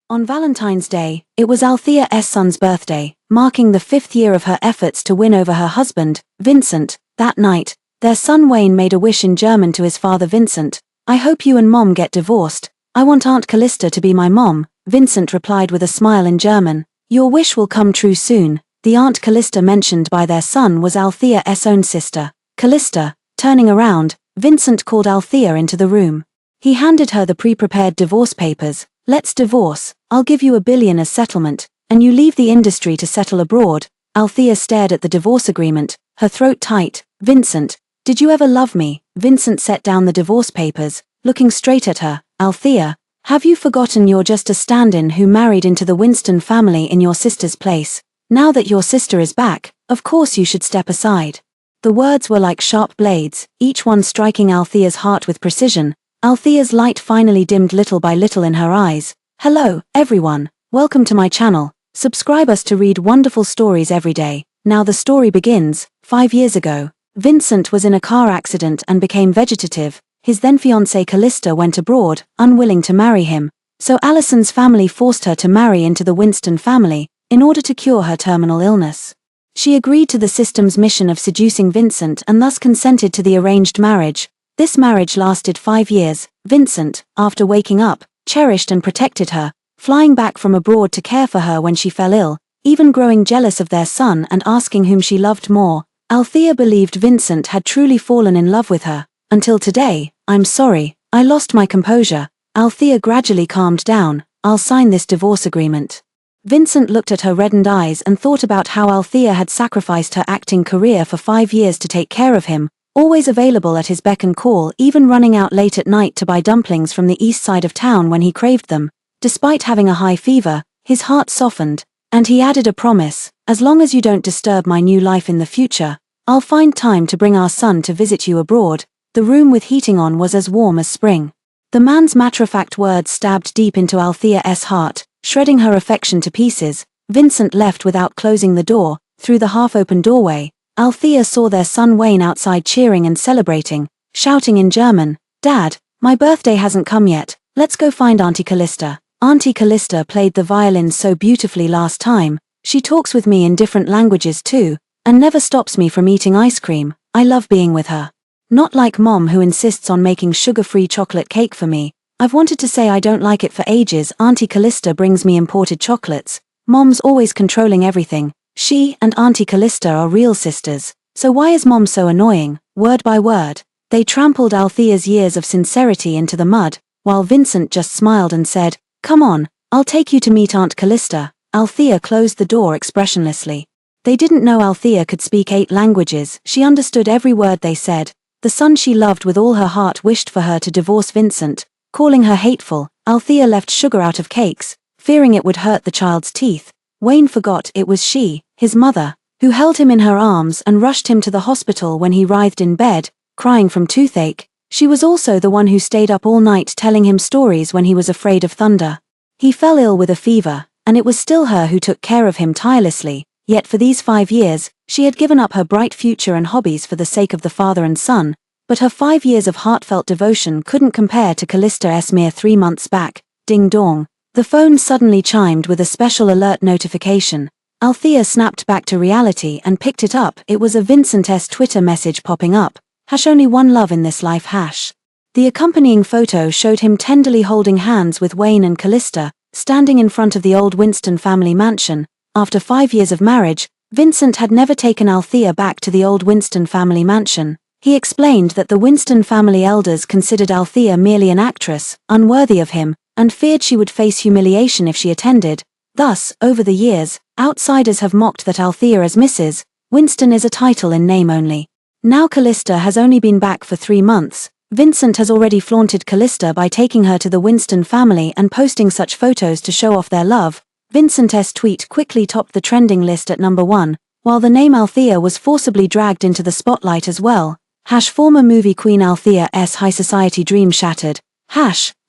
On Valentine's Day, it was Althea's son's birthday, marking the 5th year of her efforts to win over her husband, Vincent. That night, their son Wayne made a wish in German to his father Vincent. "I hope you and Mom get divorced. I want Aunt Callista to be my mom," Vincent replied with a smile in German. "Your wish will come true soon." The Aunt Callista mentioned by their son was Althea's own sister, Callista. Turning around, Vincent called Althea into the room. He handed her the pre-prepared divorce papers. "Let's divorce. I'll give you $1 billion as settlement, and you leave the industry to settle abroad." Althea stared at the divorce agreement, her throat tight. "Vincent, did you ever love me?" Vincent set down the divorce papers, looking straight at her. "Althea, have you forgotten you're just a stand-in who married into the Winston family in your sister's place? Now that your sister is back, of course you should step aside." The words were like sharp blades, each one striking Althea's heart with precision. Althea's light finally dimmed little by little in her eyes. "Hello, everyone. Welcome to my channel. Subscribe us to read wonderful stories every day." Now the story begins. 5 years ago, Vincent was in a car accident and became vegetative. His then-fiancée Callista went abroad, unwilling to marry him. So Allison's family forced her to marry into the Winston family, in order to cure her terminal illness. She agreed to the system's mission of seducing Vincent and thus consented to the arranged marriage. This marriage lasted 5 years. Vincent, after waking up, cherished and protected her, flying back from abroad to care for her when she fell ill, even growing jealous of their son and asking whom she loved more. Althea believed Vincent had truly fallen in love with her. Until today. "I'm sorry, I lost my composure." Althea gradually calmed down. "I'll sign this divorce agreement." Vincent looked at her reddened eyes and thought about how Althea had sacrificed her acting career for 5 years to take care of him, always available at his beck and call, even running out late at night to buy dumplings from the east side of town when he craved them. Despite having a high fever, his heart softened, and he added a promise: "As long as you don't disturb my new life in the future, I'll find time to bring our son to visit you abroad." The room with heating on was as warm as spring. The man's matter-of-fact words stabbed deep into Althea's heart, shredding her affection to pieces. Vincent left without closing the door. Through the half-open doorway, Althea saw their son Wayne outside cheering and celebrating, shouting in German, "Dad, my birthday hasn't come yet. Let's go find Auntie Callista." Auntie Callista played the violin so beautifully last time. "She talks with me in different languages too, and never stops me from eating ice cream. I love being with her. Not like Mom, who insists on making sugar-free chocolate cake for me. I've wanted to say I don't like it for ages. Auntie Callista brings me imported chocolates. Mom's always controlling everything. She and Auntie Callista are real sisters. So why is Mom so annoying?" Word by word, they trampled Althea's years of sincerity into the mud, while Vincent just smiled and said, "Come on, I'll take you to meet Aunt Callista." Althea closed the door expressionlessly. They didn't know Althea could speak 8 languages. She understood every word they said. The son she loved with all her heart wished for her to divorce Vincent, calling her hateful. Althea left sugar out of cakes, fearing it would hurt the child's teeth. Wayne forgot it was she, his mother, who held him in her arms and rushed him to the hospital when he writhed in bed, crying from toothache. She was also the one who stayed up all night telling him stories when he was afraid of thunder. He fell ill with a fever, and it was still her who took care of him tirelessly. Yet for these 5 years, she had given up her bright future and hobbies for the sake of the father and son. But her 5 years of heartfelt devotion couldn't compare to Callista's mere 3 months back. Ding dong. The phone suddenly chimed with a special alert notification. Althea snapped back to reality and picked it up. It was a Vincent's Twitter message popping up. "Only one love in this life, ". The accompanying photo showed him tenderly holding hands with Wayne and Callista, standing in front of the old Winston family mansion. After 5 years of marriage, Vincent had never taken Althea back to the old Winston family mansion. He explained that the Winston family elders considered Althea merely an actress, unworthy of him, and feared she would face humiliation if she attended. Thus, over the years, outsiders have mocked that Althea as Mrs. Winston is a title in name only. Now Callista has only been back for 3 months. Vincent has already flaunted Callista by taking her to the Winston family and posting such photos to show off their love. Vincent's tweet quickly topped the trending list at number 1, while the name Althea was forcibly dragged into the spotlight as well. Former movie queen Althea's high society dream shattered.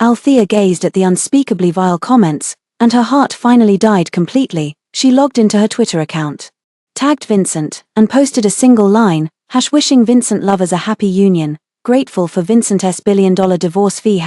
Althea gazed at the unspeakably vile comments, and her heart finally died completely. She logged into her Twitter account, tagged Vincent, and posted a single line, wishing Vincent lovers a happy union, grateful for Vincent's $1 billion divorce fee.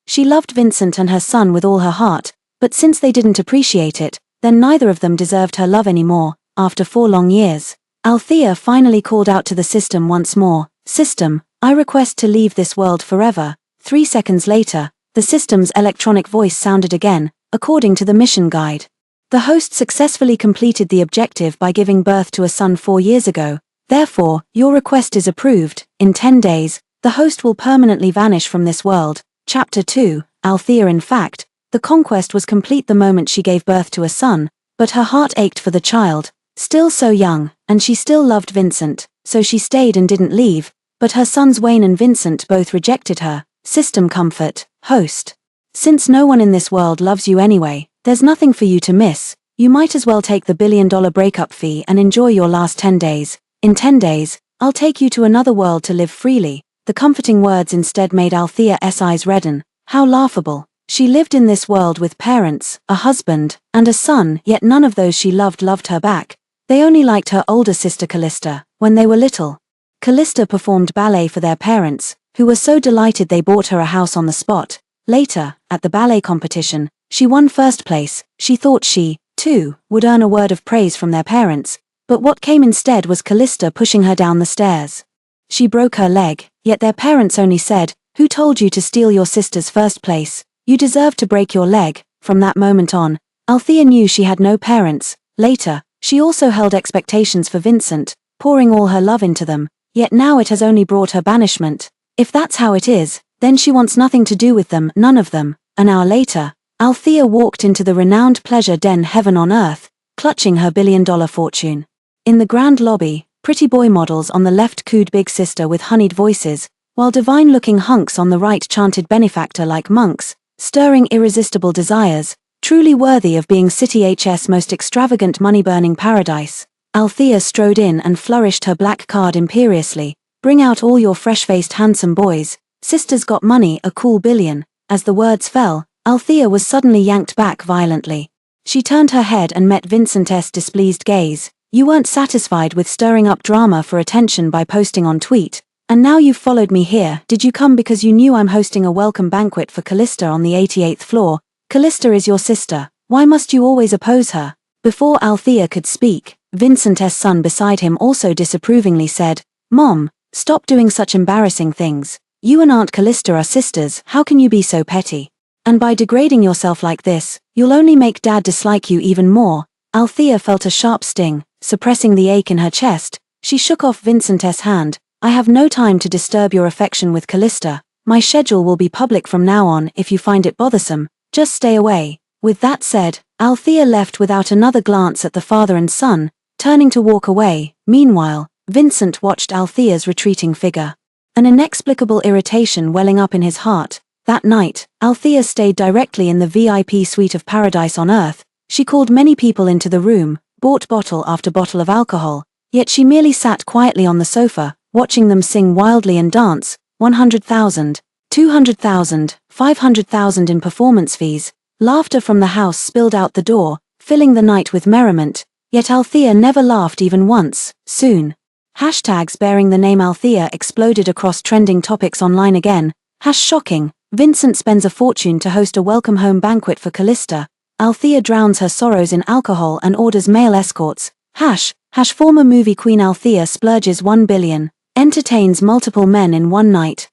She loved Vincent and her son with all her heart, But since they didn't appreciate it, then neither of them deserved her love anymore. After 4 long years, Althea finally called out to the system once more. System, I request to leave this world forever. 3 seconds later, the system's electronic voice sounded again, according to the mission guide. The host successfully completed the objective by giving birth to a son 4 years ago. Therefore, your request is approved. In 10 days, the host will permanently vanish from this world. Chapter 2, Althea. In fact, the conquest was complete the moment she gave birth to a son, but her heart ached for the child, still so young, and she still loved Vincent, so she stayed and didn't leave, but her sons Wayne and Vincent both rejected her. System comfort, host. Since no one in this world loves you anyway, there's nothing for you to miss. You might as well take the $1 billion breakup fee and enjoy your last 10 days. In 10 days, I'll take you to another world to live freely. The comforting words instead made Althea's eyes redden. How laughable. She lived in this world with parents, a husband, and a son, yet none of those she loved her back. They only liked her older sister Callista, when they were little. Callista performed ballet for their parents, who were so delighted they bought her a house on the spot. Later, at the ballet competition, she won first place. She thought she, too, would earn a word of praise from their parents, but what came instead was Callista pushing her down the stairs. She broke her leg, yet their parents only said, "Who told you to steal your sister's first place? You deserve to break your leg." From that moment on, Althea knew she had no parents. Later, she also held expectations for Vincent, pouring all her love into them, yet now it has only brought her banishment. If that's how it is, then she wants nothing to do with them, none of them. An hour later, Althea walked into the renowned pleasure den Heaven on Earth, clutching her $1 billion fortune. In the grand lobby, pretty boy models on the left cooed Big Sister with honeyed voices, while divine-looking hunks on the right chanted benefactor like monks, stirring irresistible desires, truly worthy of being City H's most extravagant money-burning paradise. Althea strode in and flourished her black card imperiously. "Bring out all your fresh-faced handsome boys. Sister's got money, a cool billion." As the words fell, Althea was suddenly yanked back violently. She turned her head and met Vincent's displeased gaze. "You weren't satisfied with stirring up drama for attention by posting on tweet, and now you've followed me here. Did you come because you knew I'm hosting a welcome banquet for Callista on the 88th floor? Callista is your sister. Why must you always oppose her?" Before Althea could speak, Vincent's son beside him also disapprovingly said, "Mom, stop doing such embarrassing things. You and Aunt Callista are sisters. How can you be so petty? And by degrading yourself like this, you'll only make Dad dislike you even more." Althea felt a sharp sting. Suppressing the ache in her chest, she shook off Vincent's hand. "I have no time to disturb your affection with Callista. My schedule will be public from now on. If you find it bothersome, just stay away." With that said, Althea left without another glance at the father and son, turning to walk away. Meanwhile, Vincent watched Althea's retreating figure, an inexplicable irritation welling up in his heart. That night, Althea stayed directly in the VIP suite of Paradise on Earth. She called many people into the room, bought bottle after bottle of alcohol, yet she merely sat quietly on the sofa, watching them sing wildly and dance. 100,000, 200,000, 500,000 in performance fees. Laughter from the house spilled out the door, filling the night with merriment, yet Althea never laughed even once. Soon, hashtags bearing the name Althea exploded across trending topics online again. Shocking. Vincent spends a fortune to host a welcome home banquet for Callista. Althea drowns her sorrows in alcohol and orders male escorts. Former movie queen Althea splurges $1 billion, entertains multiple men in one night.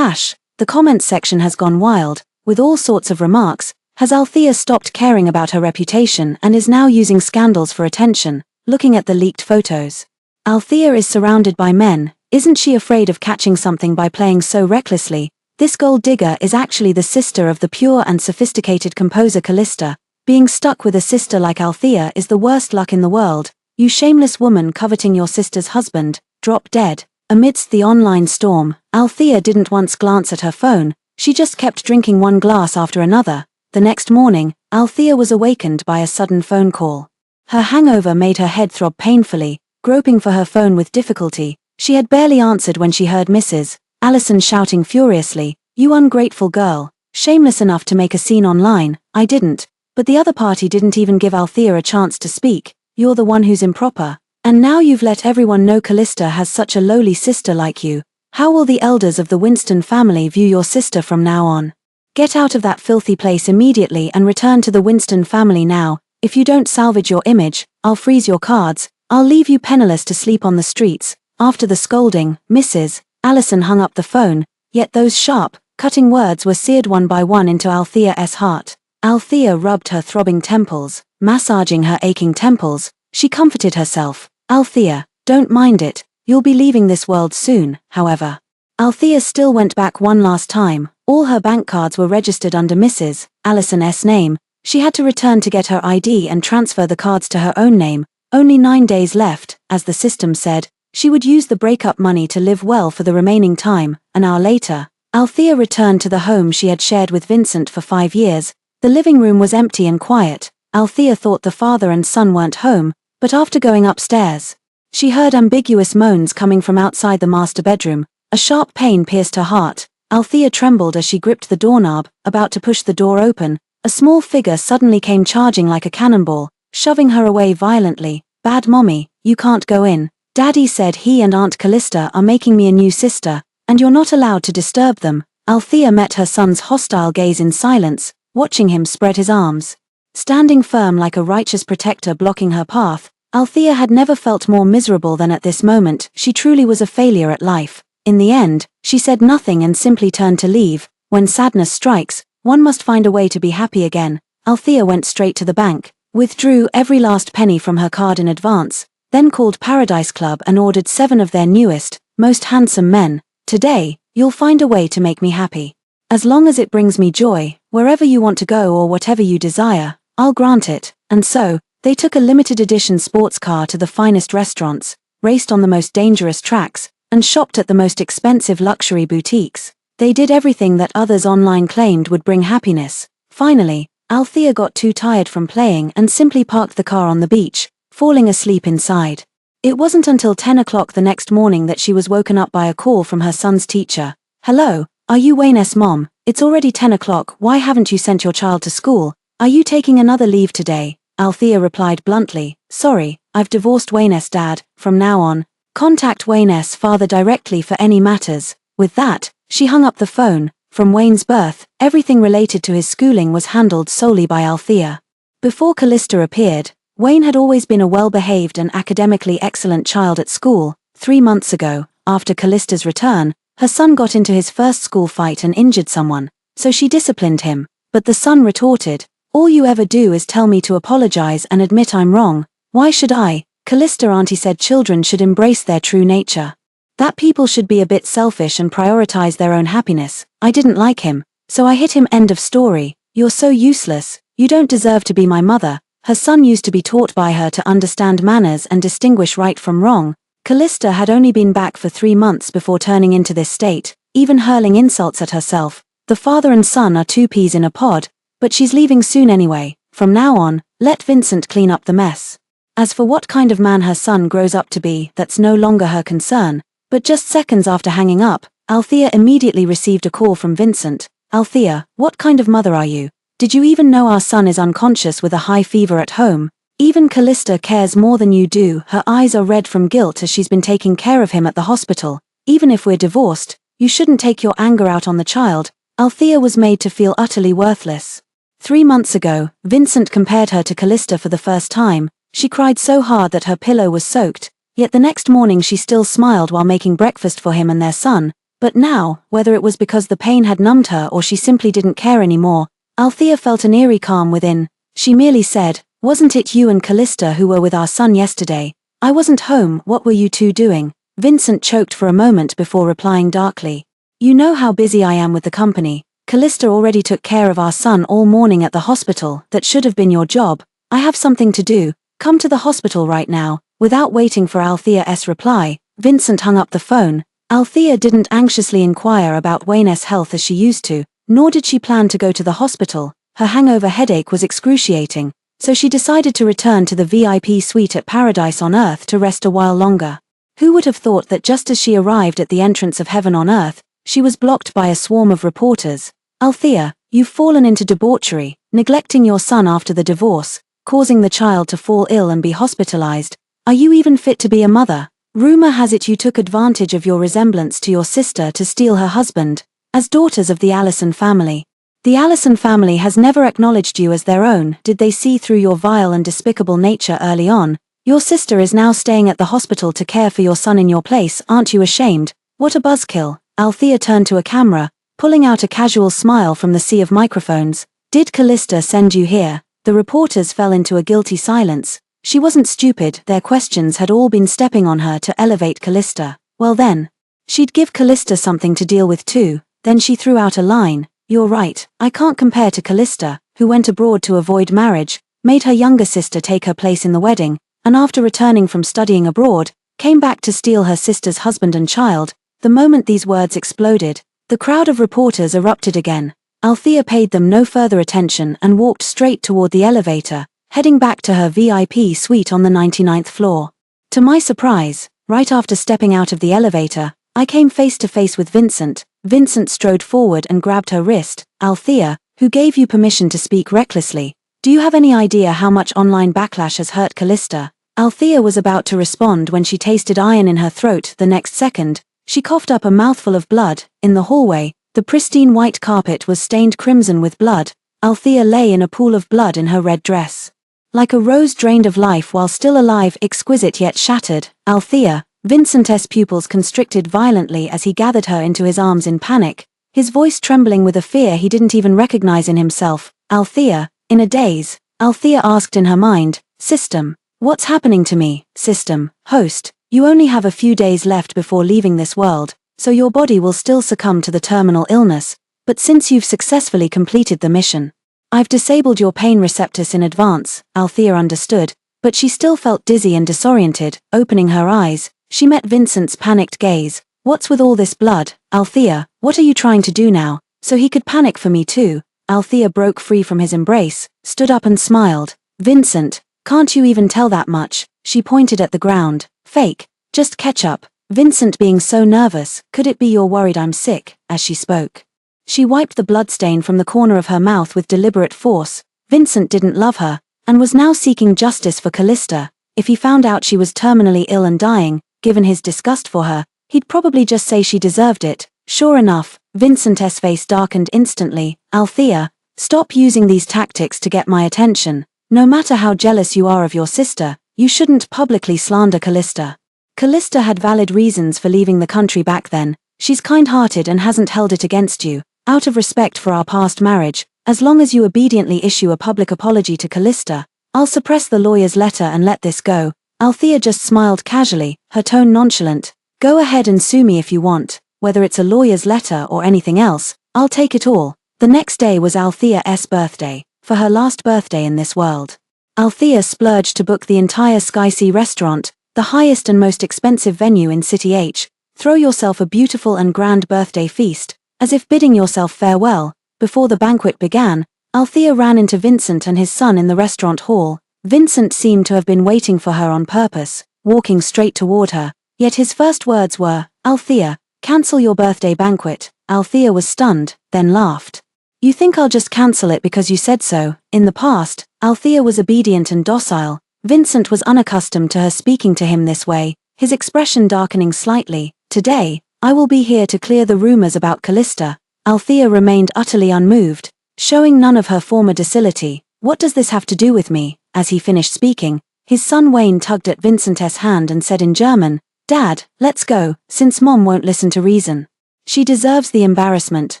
The comments section has gone wild, with all sorts of remarks. Has Althea stopped caring about her reputation and is now using scandals for attention? Looking at the leaked photos, Althea is surrounded by men. Isn't she afraid of catching something by playing so recklessly? This gold digger is actually the sister of the pure and sophisticated composer Callista. Being stuck with a sister like Althea is the worst luck in the world. You shameless woman coveting your sister's husband, drop dead. Amidst the online storm, Althea didn't once glance at her phone. She just kept drinking one glass after another. The next morning, Althea was awakened by a sudden phone call. Her hangover made her head throb painfully. Groping for her phone with difficulty, she had barely answered when she heard Mrs. Allison shouting furiously, "You ungrateful girl, shameless enough to make a scene online." "I didn't. But the other party didn't even give Althea a chance to speak. You're the one who's improper. And now you've let everyone know Callista has such a lowly sister like you. How will the elders of the Winston family view your sister from now on?" Get out of that filthy place immediately and return to the Winston family now. If you don't salvage your image, I'll freeze your cards. I'll leave you penniless to sleep on the streets." After the scolding, Mrs. Allison hung up the phone, yet those sharp, cutting words were seared one by one into Althea's heart. Althea rubbed her throbbing temples, massaging her aching temples. She comforted herself. "Althea, don't mind it. You'll be leaving this world soon." However, Althea still went back one last time. All her bank cards were registered under Mrs. Allison's name. She had to return to get her ID and transfer the cards to her own name. Only 9 days left, as the system said. She would use the breakup money to live well for the remaining time. An hour later, Althea returned to the home she had shared with Vincent for 5 years. The living room was empty and quiet. Althea thought the father and son weren't home, but after going upstairs, she heard ambiguous moans coming from outside the master bedroom. A sharp pain pierced her heart. Althea trembled as she gripped the doorknob, about to push the door open. A small figure suddenly came charging like a cannonball, shoving her away violently. "Bad mommy, you can't go in. Daddy said he and Aunt Callista are making me a new sister, and you're not allowed to disturb them." Althea met her son's hostile gaze in silence, watching him spread his arms. Standing firm like a righteous protector blocking her path, Althea had never felt more miserable than at this moment. She truly was a failure at life. In the end, she said nothing and simply turned to leave. When sadness strikes, one must find a way to be happy again. Althea went straight to the bank, withdrew every last penny from her card in advance, then called Paradise Club and ordered 7 of their newest, most handsome men. "Today, you'll find a way to make me happy. As long as it brings me joy, wherever you want to go or whatever you desire, I'll grant it." And so, they took a limited edition sports car to the finest restaurants, raced on the most dangerous tracks, and shopped at the most expensive luxury boutiques. They did everything that others online claimed would bring happiness. Finally, Althea got too tired from playing and simply parked the car on the beach, falling asleep inside. It wasn't until 10 o'clock the next morning that she was woken up by a call from her son's teacher. "Hello, are you Wayne's mom? It's already 10 o'clock, why haven't you sent your child to school? Are you taking another leave today?" Althea replied bluntly, "Sorry, I've divorced Wayne's dad. From now on, contact Wayne's father directly for any matters." With that, she hung up the phone. From Wayne's birth, everything related to his schooling was handled solely by Althea. Before Callista appeared, Wayne had always been a well-behaved and academically excellent child at school. 3 months ago, after Callista's return, her son got into his first school fight and injured someone, so she disciplined him. But the son retorted, "All you ever do is tell me to apologize and admit I'm wrong. Why should I?" Callista auntie said children should embrace their true nature. That people should be a bit selfish and prioritize their own happiness. I didn't like him, so I hit him. End of story. "You're so useless. You don't deserve to be my mother." Her son used to be taught by her to understand manners and distinguish right from wrong. Callista had only been back for 3 months before turning into this state, even hurling insults at herself. The father and son are 2 peas in a pod, but she's leaving soon anyway. From now on, let Vincent clean up the mess. As for what kind of man her son grows up to be, that's no longer her concern. But just seconds after hanging up, Althea immediately received a call from Vincent. "Althea, what kind of mother are you? Did you even know our son is unconscious with a high fever at home? Even Callista cares more than you do. Her eyes are red from guilt as she's been taking care of him at the hospital. Even if we're divorced, you shouldn't take your anger out on the child." Althea was made to feel utterly worthless. 3 months ago, Vincent compared her to Callista for the first time. She cried so hard that her pillow was soaked, yet the next morning she still smiled while making breakfast for him and their son. But now, whether it was because the pain had numbed her or she simply didn't care anymore, Althea felt an eerie calm within. She merely said, "Wasn't it you and Callista who were with our son yesterday?" "I wasn't home. What were you two doing?" Vincent choked for a moment before replying darkly, "You know how busy I am with the company. Callista already took care of our son all morning at the hospital. That should have been your job. I have something to do. Come to the hospital right now." Without waiting for Althea's reply, Vincent hung up the phone. Althea didn't anxiously inquire about Wayne's health as she used to, nor did she plan to go to the hospital. Her hangover headache was excruciating, so she decided to return to the VIP suite at Paradise on Earth to rest a while longer. Who would have thought that just as she arrived at the entrance of heaven on Earth, she was blocked by a swarm of reporters. "Althea, you've fallen into debauchery, neglecting your son after the divorce, causing the child to fall ill and be hospitalized. Are you even fit to be a mother? Rumor has it you took advantage of your resemblance to your sister to steal her husband. As daughters of the Allison family, The Allison family has never acknowledged you as their own. Did they see through your vile and despicable nature early on? Your sister is now staying at the hospital to care for your son in your place. Aren't you ashamed? What a buzzkill. Althea turned to a camera, pulling out a casual smile from the sea of microphones. Did Callista send you here? The reporters fell into a guilty silence. She wasn't stupid, their questions had all been stepping on her to elevate Callista. Well then, she'd give Callista something to deal with too. Then she threw out a line. You're right, I can't compare to Callista, who went abroad to avoid marriage, made her younger sister take her place in the wedding, and after returning from studying abroad, came back to steal her sister's husband and child. The moment these words exploded, the crowd of reporters erupted again. Althea paid them no further attention and walked straight toward the elevator, heading back to her VIP suite on the 99th floor. To my surprise, right after stepping out of the elevator, I came face to face with Vincent. Vincent strode forward and grabbed her wrist. Althea, who gave you permission to speak recklessly? Do you have any idea how much online backlash has hurt Callista? Althea was about to respond when she tasted iron in her throat. The next second, she coughed up a mouthful of blood. In the hallway, the pristine white carpet was stained crimson with blood. Althea lay in a pool of blood in her red dress. Like a rose drained of life while still alive, exquisite yet shattered. Althea, Vincent's pupils constricted violently as he gathered her into his arms in panic, his voice trembling with a fear he didn't even recognize in himself. Althea, in a daze, Althea asked in her mind, System, what's happening to me? System, host, you only have a few days left before leaving this world, so your body will still succumb to the terminal illness, but since you've successfully completed the mission, I've disabled your pain receptors in advance. Althea understood, but she still felt dizzy and disoriented. Opening her eyes, she met Vincent's panicked gaze. What's with all this blood? Althea, what are you trying to do now? So he could panic for me too. Althea broke free from his embrace, stood up and smiled. Vincent, can't you even tell that much? She pointed at the ground. Fake, just ketchup. Vincent being so nervous, could it be you're worried I'm sick? As she spoke, she wiped the bloodstain from the corner of her mouth with deliberate force. Vincent didn't love her, and was now seeking justice for Callista. If he found out she was terminally ill and dying, given his disgust for her, he'd probably just say she deserved it. Sure enough, Vincent's face darkened instantly. Althea, stop using these tactics to get my attention. No matter how jealous you are of your sister, you shouldn't publicly slander Callista. Callista had valid reasons for leaving the country back then. She's kind-hearted and hasn't held it against you. Out of respect for our past marriage, as long as you obediently issue a public apology to Callista, I'll suppress the lawyer's letter and let this go. Althea just smiled casually, her tone nonchalant. Go ahead and sue me if you want. Whether it's a lawyer's letter or anything else, I'll take it all. The next day was Althea's birthday, for her last birthday in this world. Althea splurged to book the entire Skysea restaurant, the highest and most expensive venue in City H. Throw yourself a beautiful and grand birthday feast, as if bidding yourself farewell. Before the banquet began, Althea ran into Vincent and his son in the restaurant hall. Vincent seemed to have been waiting for her on purpose, walking straight toward her, yet his first words were, Althea, cancel your birthday banquet. Althea was stunned, then laughed. You think I'll just cancel it because you said so? In the past, Althea was obedient and docile. Vincent was unaccustomed to her speaking to him this way, his expression darkening slightly. Today, I will be here to clear the rumors about Callista. Althea remained utterly unmoved, showing none of her former docility. What does this have to do with me? As he finished speaking, his son Wayne tugged at Vincent's hand and said in German, Dad, let's go, since Mom won't listen to reason. She deserves the embarrassment.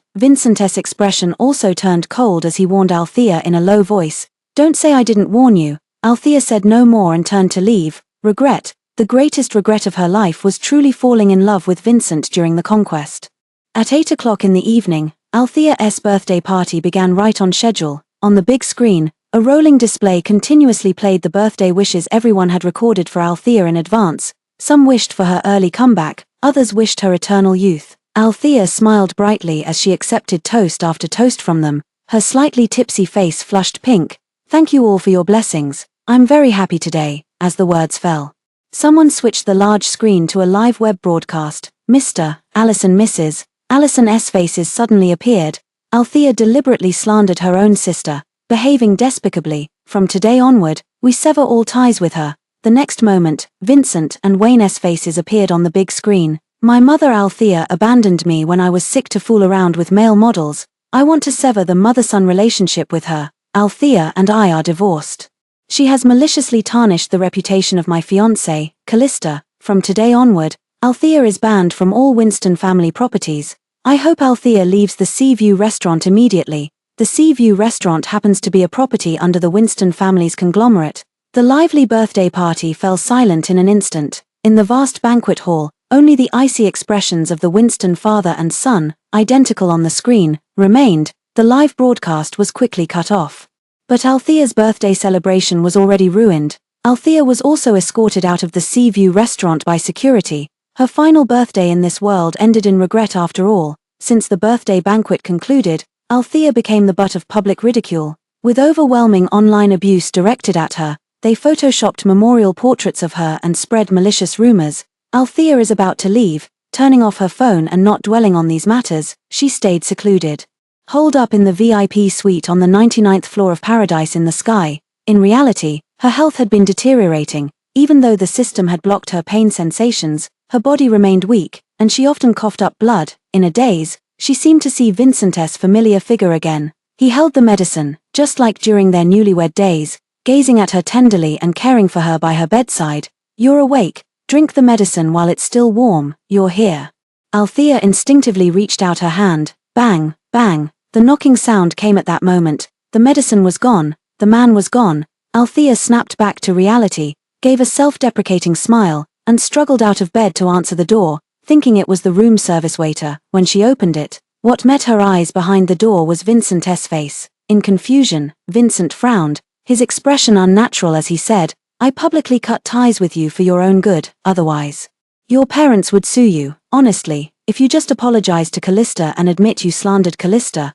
Vincent's expression also turned cold as he warned Althea in a low voice. Don't say I didn't warn you. Althea said no more and turned to leave. Regret. The greatest regret of her life was truly falling in love with Vincent during the conquest. At 8 o'clock in the evening, Althea's birthday party began right on schedule. On the big screen, a rolling display continuously played the birthday wishes everyone had recorded for Althea in advance. Some wished for her early comeback, others wished her eternal youth. Althea smiled brightly as she accepted toast after toast from them, her slightly tipsy face flushed pink. Thank you all for your blessings. I'm very happy today. As the words fell, someone switched the large screen to a live web broadcast. Mr. Allison Mrs. Allison's faces suddenly appeared. Althea deliberately slandered her own sister, behaving despicably. From today onward, we sever all ties with her. The next moment, Vincent and Wayne's faces appeared on the big screen. My mother Althea abandoned me when I was sick to fool around with male models. I want to sever the mother-son relationship with her. Althea and I are divorced. She has maliciously tarnished the reputation of my fiancé, Callista. From today onward, Althea is banned from all Winston family properties. I hope Althea leaves the Seaview restaurant immediately. The Seaview restaurant happens to be a property under the Winston family's conglomerate. The lively birthday party fell silent in an instant. In the vast banquet hall, only the icy expressions of the Winston father and son, identical on the screen, remained. The live broadcast was quickly cut off. But Althea's birthday celebration was already ruined. Althea was also escorted out of the Seaview restaurant by security. Her final birthday in this world ended in regret after all. Since the birthday banquet concluded, Althea became the butt of public ridicule. With overwhelming online abuse directed at her, they photoshopped memorial portraits of her and spread malicious rumors. Althea is about to leave, turning off her phone and not dwelling on these matters. She stayed secluded. Holed up in the VIP suite on the 99th floor of Paradise in the Sky. In reality, her health had been deteriorating. Even though the system had blocked her pain sensations, her body remained weak, and she often coughed up blood. In a daze, she seemed to see Vincent's familiar figure again. He held the medicine, just like during their newlywed days, gazing at her tenderly and caring for her by her bedside. You're awake, drink the medicine while it's still warm, you're here. Althea instinctively reached out her hand. Bang, bang. The knocking sound came at that moment. The medicine was gone, the man was gone. Althea snapped back to reality, gave a self-deprecating smile, and struggled out of bed to answer the door, thinking it was the room service waiter. When she opened it, what met her eyes behind the door was Vincent's face. In confusion, Vincent frowned, his expression unnatural as he said, I publicly cut ties with you for your own good, otherwise. Your parents would sue you. Honestly, if you just apologize to Callista and admit you slandered Callista.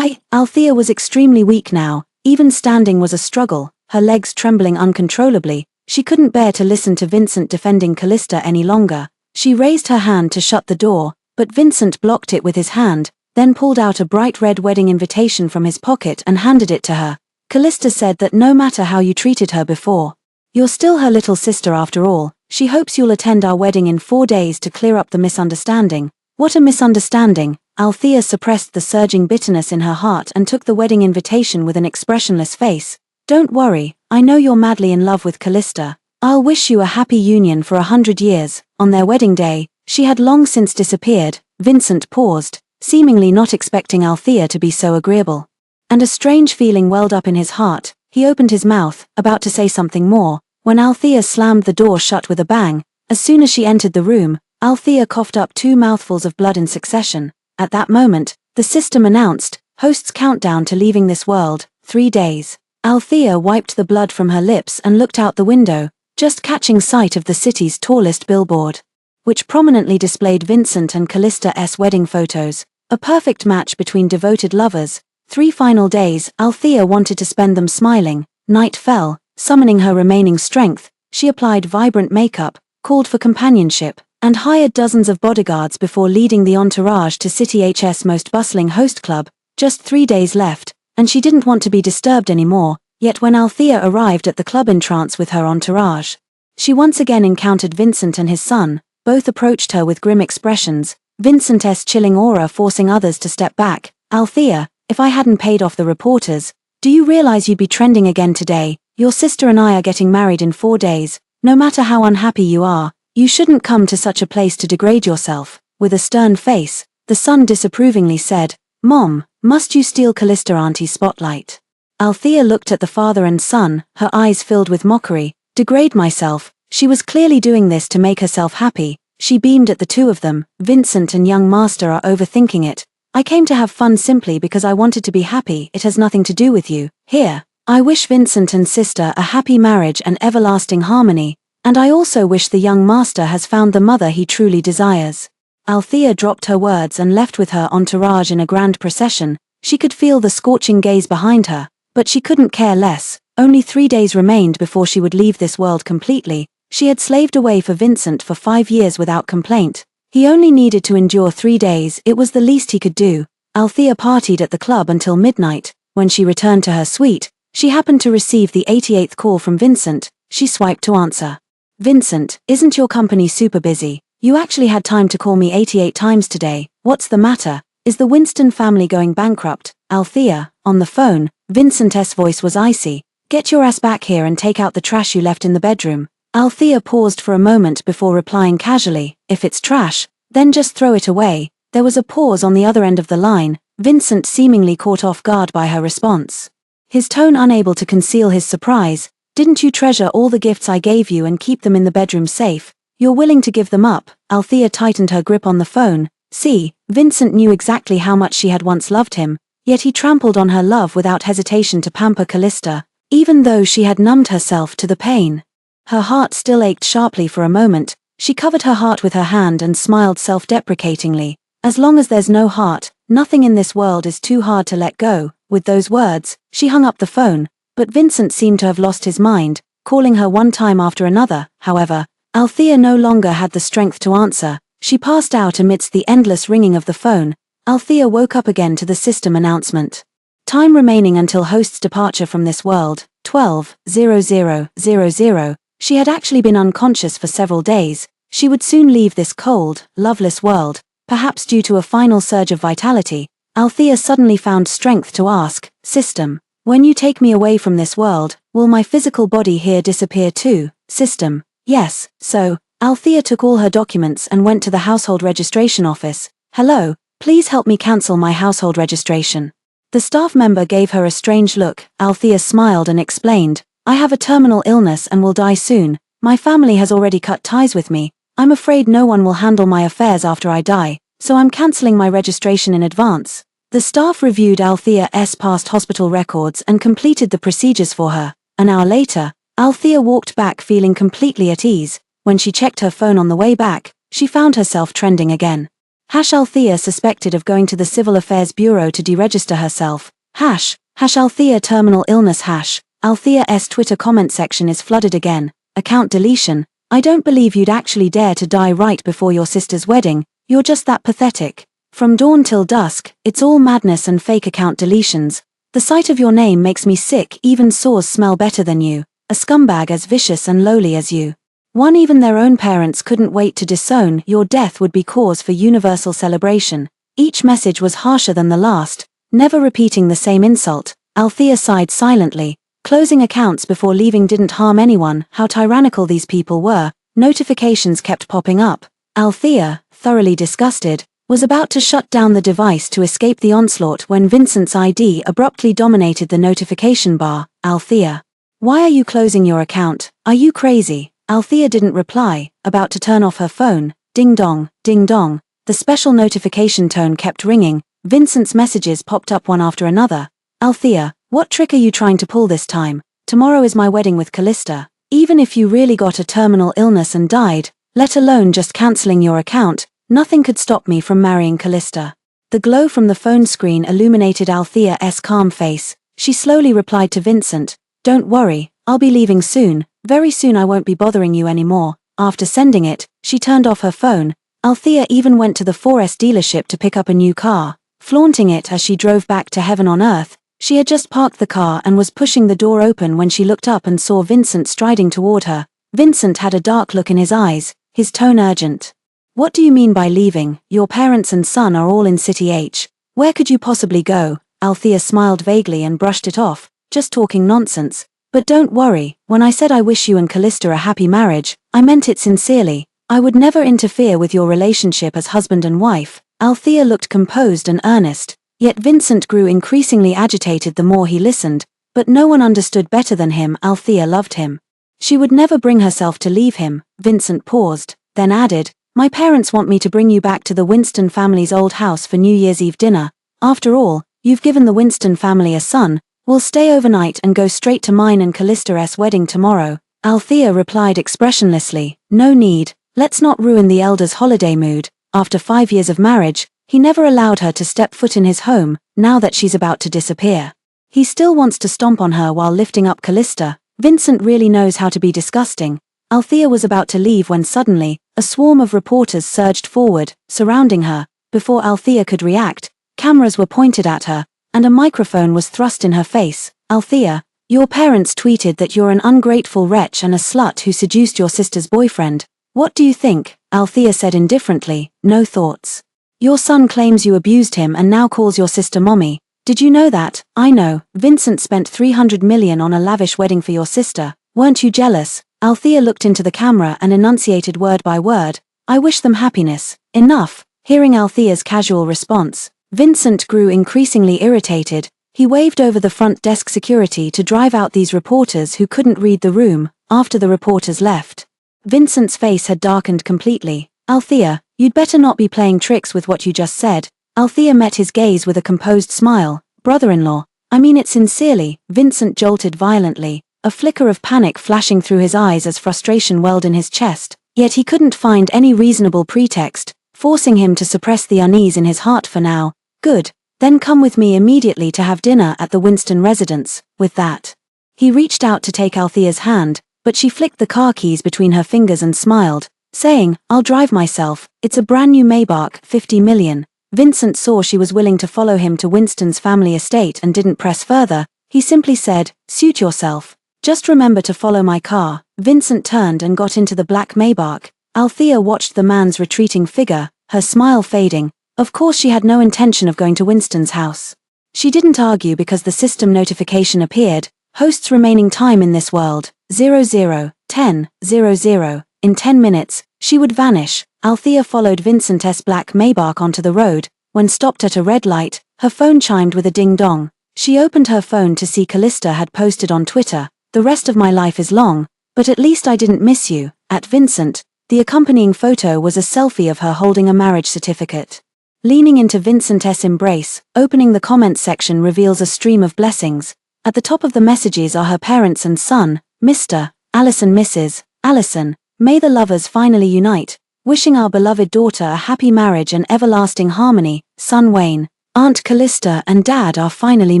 Althea was extremely weak now, even standing was a struggle, her legs trembling uncontrollably. She couldn't bear to listen to Vincent defending Callista any longer. She raised her hand to shut the door, but Vincent blocked it with his hand, then pulled out a bright red wedding invitation from his pocket and handed it to her. Callista said that no matter how you treated her before, you're still her little sister after all. She hopes you'll attend our wedding in 4 days to clear up the misunderstanding. What a misunderstanding! Althea suppressed the surging bitterness in her heart and took the wedding invitation with an expressionless face. Don't worry, I know you're madly in love with Callista. I'll wish you a happy union for 100 years. On their wedding day, she had long since disappeared. Vincent paused, seemingly not expecting Althea to be so agreeable. And a strange feeling welled up in his heart. He opened his mouth, about to say something more, when Althea slammed the door shut with a bang. As soon as she entered the room, Althea coughed up 2 mouthfuls of blood in succession. At that moment, the system announced, host's countdown to leaving this world, 3 days. Althea wiped the blood from her lips and looked out the window, just catching sight of the city's tallest billboard, which prominently displayed Vincent and Callista's wedding photos, a perfect match between devoted lovers. 3 final days, Althea wanted to spend them smiling. Night fell, summoning her remaining strength, she applied vibrant makeup, called for companionship, and hired dozens of bodyguards before leading the entourage to CityH's most bustling host club. Just 3 days left, and she didn't want to be disturbed anymore. Yet when Althea arrived at the club entrance with her entourage, she once again encountered Vincent and his son. Both approached her with grim expressions, Vincent's chilling aura forcing others to step back. Althea, if I hadn't paid off the reporters, do you realize you'd be trending again today? Your sister and I are getting married in 4 days. No matter how unhappy you are, you shouldn't come to such a place to degrade yourself. With a stern face, the son disapprovingly said, Mom, must you steal Callista Auntie's spotlight? Althea looked at the father and son, her eyes filled with mockery. Degrade myself? She was clearly doing this to make herself happy. She beamed at the two of them. Vincent and young master are overthinking it. I came to have fun simply because I wanted to be happy. It has nothing to do with you. Here. I wish Vincent and sister a happy marriage and everlasting harmony, and I also wish the young master has found the mother he truly desires. Althea dropped her words and left with her entourage in a grand procession. She could feel the scorching gaze behind her, but she couldn't care less. Only 3 days remained before she would leave this world completely. She had slaved away for Vincent for 5 years without complaint. He only needed to endure 3 days. It was the least he could do. Althea partied at the club until midnight. When she returned to her suite, she happened to receive the 88th call from Vincent. She swiped to answer. Vincent, isn't your company super busy? You actually had time to call me 88 times today. What's the matter? Is the Winston family going bankrupt? Althea, on the phone, Vincent's voice was icy. Get your ass back here and take out the trash you left in the bedroom. Althea paused for a moment before replying casually, if it's trash, then just throw it away. There was a pause on the other end of the line, Vincent seemingly caught off guard by her response. His tone unable to conceal his surprise. Didn't you treasure all the gifts I gave you and keep them in the bedroom safe? You're willing to give them up? Althea tightened her grip on the phone. See, Vincent knew exactly how much she had once loved him, yet he trampled on her love without hesitation to pamper Callista, even though she had numbed herself to the pain. Her heart still ached sharply for a moment. She covered her heart with her hand and smiled self-deprecatingly. As long as there's no heart, nothing in this world is too hard to let go. With those words, she hung up the phone, but Vincent seemed to have lost his mind, calling her one time after another. However, Althea no longer had the strength to answer. She passed out amidst the endless ringing of the phone. Althea woke up again to the system announcement. Time remaining until host's departure from this world, 12:00:00. She had actually been unconscious for several days. She would soon leave this cold, loveless world, perhaps due to a final surge of vitality. Althea suddenly found strength to ask, System, when you take me away from this world, will my physical body here disappear too? System, yes. So, Althea took all her documents and went to the household registration office. Hello, please help me cancel my household registration. The staff member gave her a strange look. Althea smiled and explained, I have a terminal illness and will die soon. My family has already cut ties with me. I'm afraid no one will handle my affairs after I die, so I'm cancelling my registration in advance. The staff reviewed Althea's past hospital records and completed the procedures for her. An hour later, Althea walked back feeling completely at ease. When she checked her phone on the way back, she found herself trending again. Althea suspected of going to the Civil Affairs Bureau to deregister herself. Althea terminal illness. Althea's Twitter comment section is flooded again. Account deletion. I don't believe you'd actually dare to die right before your sister's wedding. You're just that pathetic. From dawn till dusk, it's all madness and fake account deletions. The sight of your name makes me sick. Even saws smell better than you. A scumbag as vicious and lowly as you. Even their own parents couldn't wait to disown. Your death would be cause for universal celebration. Each message was harsher than the last, never repeating the same insult. Althea sighed silently. Closing accounts before leaving didn't harm anyone. How tyrannical these people were. Notifications kept popping up. Althea, thoroughly disgusted, was about to shut down the device to escape the onslaught when Vincent's ID abruptly dominated the notification bar. Althea, why are you closing your account? Are you crazy? Althea didn't reply, about to turn off her phone. Ding dong, ding dong. The special notification tone kept ringing. Vincent's messages popped up one after another. Althea, what trick are you trying to pull this time? Tomorrow is my wedding with Callista. Even if you really got a terminal illness and died, let alone just cancelling your account, nothing could stop me from marrying Callista. The glow from the phone screen illuminated Althea's calm face. She slowly replied to Vincent, Don't worry, I'll be leaving soon. Very soon I won't be bothering you anymore. After sending it, she turned off her phone. Althea even went to the 4S dealership to pick up a new car, flaunting it as she drove back to heaven on earth. She had just parked the car and was pushing the door open when she looked up and saw Vincent striding toward her. Vincent had a dark look in his eyes, his tone urgent. What do you mean by leaving? Your parents and son are all in City H. Where could you possibly go? Althea smiled vaguely and brushed it off. Just talking nonsense. But don't worry, when I said I wish you and Callista a happy marriage, I meant it sincerely. I would never interfere with your relationship as husband and wife. Althea looked composed and earnest, yet Vincent grew increasingly agitated the more he listened, but no one understood better than him. Althea loved him. She would never bring herself to leave him. Vincent paused, then added, My parents want me to bring you back to the Winston family's old house for New Year's Eve dinner. After all, you've given the Winston family a son. We'll stay overnight and go straight to mine and Callista's wedding tomorrow. Althea replied expressionlessly, No need, let's not ruin the elder's holiday mood. After 5 years of marriage, he never allowed her to step foot in his home. Now that she's about to disappear, he still wants to stomp on her while lifting up Callista. Vincent really knows how to be disgusting. Althea was about to leave when suddenly, a swarm of reporters surged forward, surrounding her. Before Althea could react, cameras were pointed at her, and a microphone was thrust in her face. Althea, your parents tweeted that you're an ungrateful wretch and a slut who seduced your sister's boyfriend. What do you think? Althea said indifferently, No thoughts. Your son claims you abused him and now calls your sister mommy. Did you know that? I know. Vincent spent 300 million on a lavish wedding for your sister. Weren't you jealous? Althea looked into the camera and enunciated word by word. I wish them happiness. Enough. Hearing Althea's casual response, Vincent grew increasingly irritated. He waved over the front desk security to drive out these reporters who couldn't read the room. After the reporters left, Vincent's face had darkened completely. Althea, you'd better not be playing tricks with what you just said. Althea met his gaze with a composed smile. Brother-in-law, I mean it sincerely. Vincent jolted violently, a flicker of panic flashing through his eyes as frustration welled in his chest. Yet he couldn't find any reasonable pretext, forcing him to suppress the unease in his heart for now. Good. Then come with me immediately to have dinner at the Winston residence. With that, he reached out to take Althea's hand, but she flicked the car keys between her fingers and smiled, saying, I'll drive myself. It's a brand new Maybach, 50 million. Vincent saw she was willing to follow him to Winston's family estate and didn't press further. He simply said, suit yourself. Just remember to follow my car. Vincent turned and got into the black Maybach. Althea watched the man's retreating figure, her smile fading. Of course she had no intention of going to Winston's house. She didn't argue because the system notification appeared. Host's remaining time in this world, 00:10:00. In 10 minutes, she would vanish. Althea followed Vincent's black Maybach onto the road. When stopped at a red light, her phone chimed with a ding-dong. She opened her phone to see Callista had posted on Twitter, the rest of my life is long, but at least I didn't miss you. At Vincent, the accompanying photo was a selfie of her holding a marriage certificate. Leaning into Vincent's embrace, opening the comments section reveals a stream of blessings. At the top of the messages are her parents and son, Mr. Allison, Mrs. Allison. May the lovers finally unite. Wishing our beloved daughter a happy marriage and everlasting harmony. Son Wayne. Aunt Callista and Dad are finally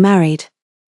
married.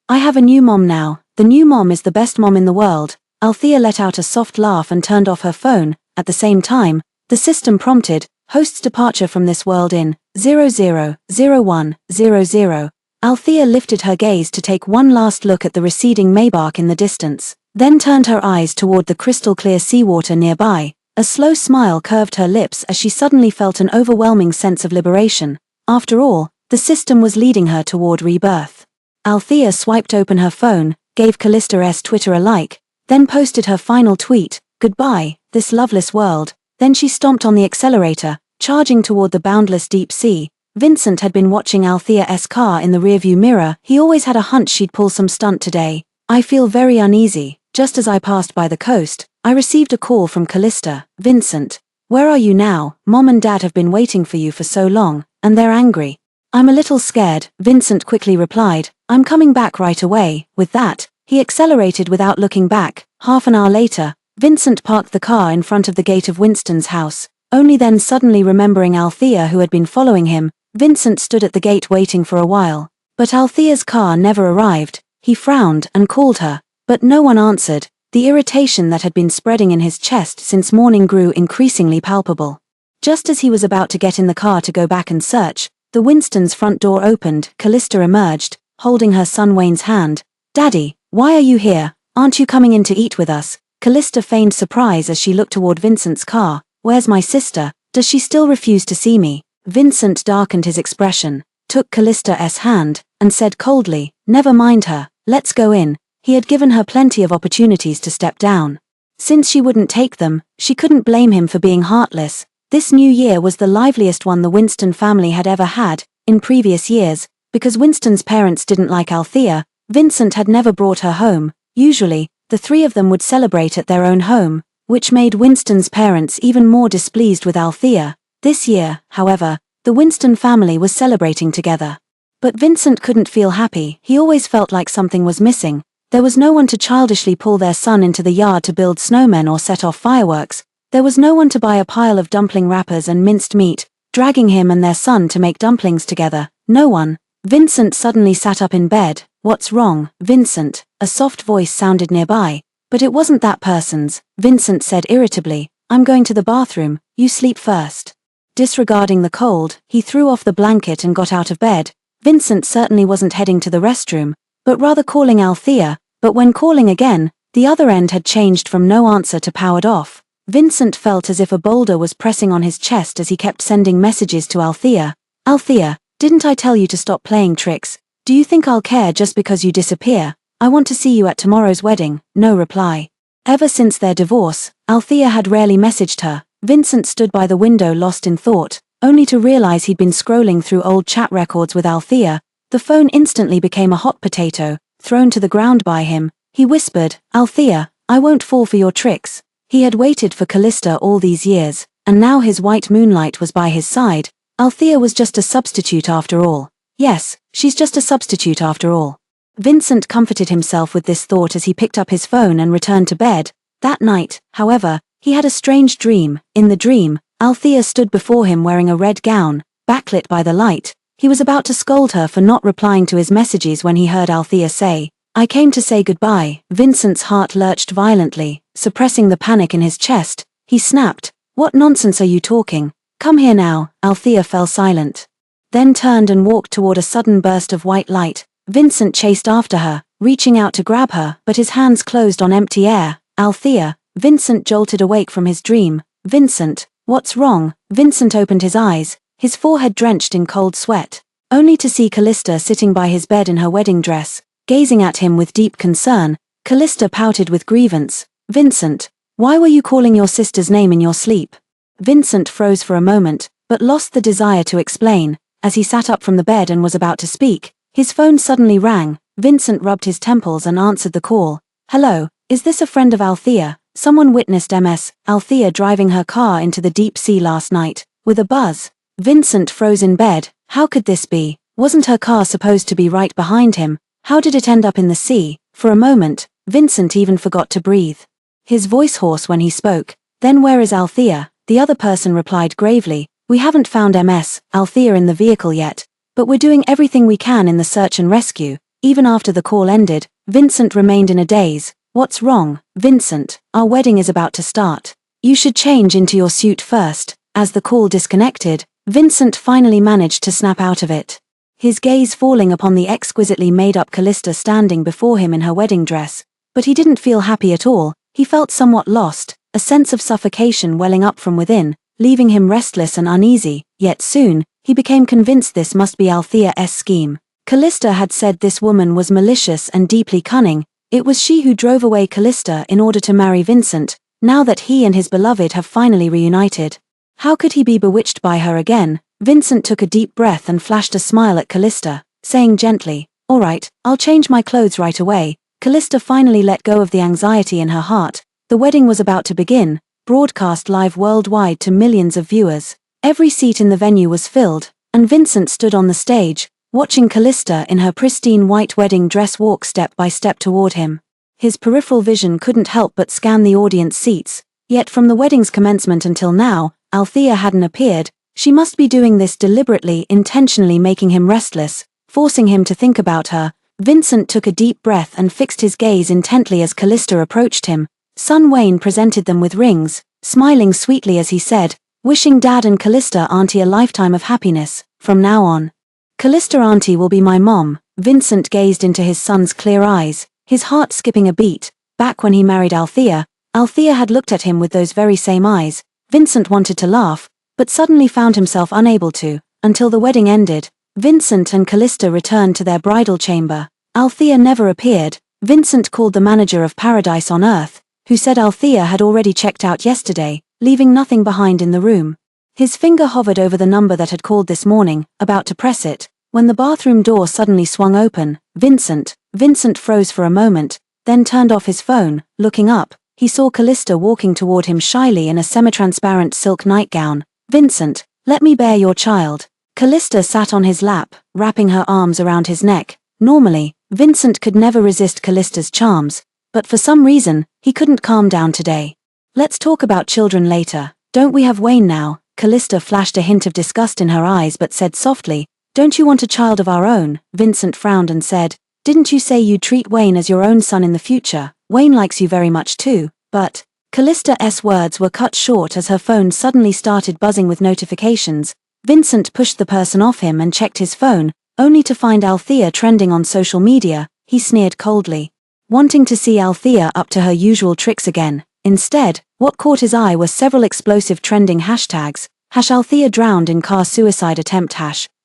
I have a new mom now. The new mom is the best mom in the world. Althea let out a soft laugh and turned off her phone. At the same time, the system prompted, host's departure from this world in 00:01:00. Althea lifted her gaze to take one last look at the receding Maybach in the distance, then turned her eyes toward the crystal-clear seawater nearby. A slow smile curved her lips as she suddenly felt an overwhelming sense of liberation. After all, the system was leading her toward rebirth. Althea swiped open her phone, gave Callista's Twitter a like, then posted her final tweet, goodbye, this loveless world. Then she stomped on the accelerator, charging toward the boundless deep sea. Vincent had been watching Althea's car in the rearview mirror. He always had a hunch she'd pull some stunt today. I feel very uneasy. Just as I passed by the coast, I received a call from Callista. Vincent, where are you now? Mom and Dad have been waiting for you for so long, and they're angry. I'm a little scared, Vincent quickly replied. I'm coming back right away. With that, he accelerated without looking back. Half an hour later, Vincent parked the car in front of the gate of Winston's house. Only then, suddenly remembering Althea who had been following him, Vincent stood at the gate waiting for a while. But Althea's car never arrived. He frowned and called her, but no one answered. The irritation that had been spreading in his chest since morning grew increasingly palpable. Just as he was about to get in the car to go back and search, the Winston's front door opened. Callista emerged, holding her son Wayne's hand. Daddy, why are you here? Aren't you coming in to eat with us? Callista feigned surprise as she looked toward Vincent's car. Where's my sister? Does she still refuse to see me? Vincent darkened his expression, took Callista's hand, and said coldly, never mind her, let's go in. He had given her plenty of opportunities to step down. Since she wouldn't take them, she couldn't blame him for being heartless. This new year was the liveliest one the Winston family had ever had. In previous years, because Winston's parents didn't like Althea, Vincent had never brought her home. Usually, the three of them would celebrate at their own home, which made Winston's parents even more displeased with Althea. This year, however, the Winston family was celebrating together. But Vincent couldn't feel happy. He always felt like something was missing. There was no one to childishly pull their son into the yard to build snowmen or set off fireworks. There was no one to buy a pile of dumpling wrappers and minced meat, dragging him and their son to make dumplings together. No one. Vincent suddenly sat up in bed. What's wrong, Vincent? A soft voice sounded nearby. But it wasn't that person's. Vincent said irritably, I'm going to the bathroom, you sleep first. Disregarding the cold, he threw off the blanket and got out of bed. Vincent certainly wasn't heading to the restroom, but rather calling Althea. But when calling again, the other end had changed from no answer to powered off. Vincent felt as if a boulder was pressing on his chest as he kept sending messages to Althea. Althea, didn't I tell you to stop playing tricks? Do you think I'll care just because you disappear? I want to see you at tomorrow's wedding." No reply. Ever since their divorce, Althea had rarely messaged her. Vincent stood by the window lost in thought, only to realize he'd been scrolling through old chat records with Althea. The phone instantly became a hot potato, thrown to the ground by him. He whispered, "Althea, I won't fall for your tricks." He had waited for Callista all these years, and now his white moonlight was by his side. Althea was just a substitute after all. Yes, she's just a substitute after all. Vincent comforted himself with this thought as he picked up his phone and returned to bed. That night, however, he had a strange dream. In the dream, Althea stood before him wearing a red gown, backlit by the light. He was about to scold her for not replying to his messages when he heard Althea say, "I came to say goodbye." Vincent's heart lurched violently, suppressing the panic in his chest. He snapped, "What nonsense are you talking? Come here now." Althea fell silent, then turned and walked toward a sudden burst of white light. Vincent chased after her, reaching out to grab her, but his hands closed on empty air. "Althea." Vincent jolted awake from his dream. "Vincent, what's wrong?" Vincent opened his eyes, his forehead drenched in cold sweat, only to see Callista sitting by his bed in her wedding dress, gazing at him with deep concern. Callista pouted with grievance. "Vincent, why were you calling your sister's name in your sleep?" Vincent froze for a moment, but lost the desire to explain. As he sat up from the bed and was about to speak, his phone suddenly rang. Vincent rubbed his temples and answered the call. "Hello, is this a friend of Althea? Someone witnessed Althea driving her car into the deep sea last night, with a buzz." Vincent froze in bed. How could this be? Wasn't her car supposed to be right behind him? How did it end up in the sea? For a moment, Vincent even forgot to breathe. His voice hoarse when he spoke. "Then where is Althea?" The other person replied gravely, "We haven't found Althea in the vehicle yet, but we're doing everything we can in the search and rescue." Even after the call ended, Vincent remained in a daze. "What's wrong, Vincent? Our wedding is about to start. You should change into your suit first." As the call disconnected, Vincent finally managed to snap out of it, his gaze falling upon the exquisitely made-up Callista standing before him in her wedding dress. But he didn't feel happy at all. He felt somewhat lost, a sense of suffocation welling up from within, leaving him restless and uneasy. Yet soon, he became convinced this must be Althea's scheme. Callista had said this woman was malicious and deeply cunning. It was she who drove away Callista in order to marry Vincent, now that he and his beloved have finally reunited. How could he be bewitched by her again? Vincent took a deep breath and flashed a smile at Callista, saying gently, "All right, I'll change my clothes right away." Callista finally let go of the anxiety in her heart. The wedding was about to begin, broadcast live worldwide to millions of viewers. Every seat in the venue was filled, and Vincent stood on the stage, watching Callista in her pristine white wedding dress walk step by step toward him. His peripheral vision couldn't help but scan the audience seats. Yet from the wedding's commencement until now, Althea hadn't appeared. She must be doing this deliberately, intentionally making him restless, forcing him to think about her. Vincent took a deep breath and fixed his gaze intently as Callista approached him. Son Wayne presented them with rings, smiling sweetly as he said, "Wishing Dad and Callista Auntie a lifetime of happiness. From now on, Callista Auntie will be my mom." Vincent gazed into his son's clear eyes, his heart skipping a beat. Back when he married Althea, Althea had looked at him with those very same eyes. Vincent wanted to laugh, but suddenly found himself unable to, until the wedding ended. Vincent and Callista returned to their bridal chamber. Althea never appeared. Vincent called the manager of Paradise on Earth, who said Althea had already checked out yesterday, leaving nothing behind in the room. His finger hovered over the number that had called this morning, about to press it, when the bathroom door suddenly swung open. Vincent froze for a moment, then turned off his phone. Looking up, he saw Callista walking toward him shyly in a semi-transparent silk nightgown. "Vincent, let me bear your child." Callista sat on his lap, wrapping her arms around his neck. Normally, Vincent could never resist Callista's charms, but for some reason, he couldn't calm down today. "Let's talk about children later. Don't we have Wayne now?" Callista flashed a hint of disgust in her eyes but said softly, "Don't you want a child of our own?" Vincent frowned and said, "Didn't you say you'd treat Wayne as your own son in the future? Wayne likes you very much too." But Callista's words were cut short as her phone suddenly started buzzing with notifications. Vincent pushed the person off him and checked his phone, only to find Althea trending on social media. He sneered coldly, wanting to see Althea up to her usual tricks again. Instead, what caught his eye were several explosive trending hashtags. #Althea drowned in car suicide attempt,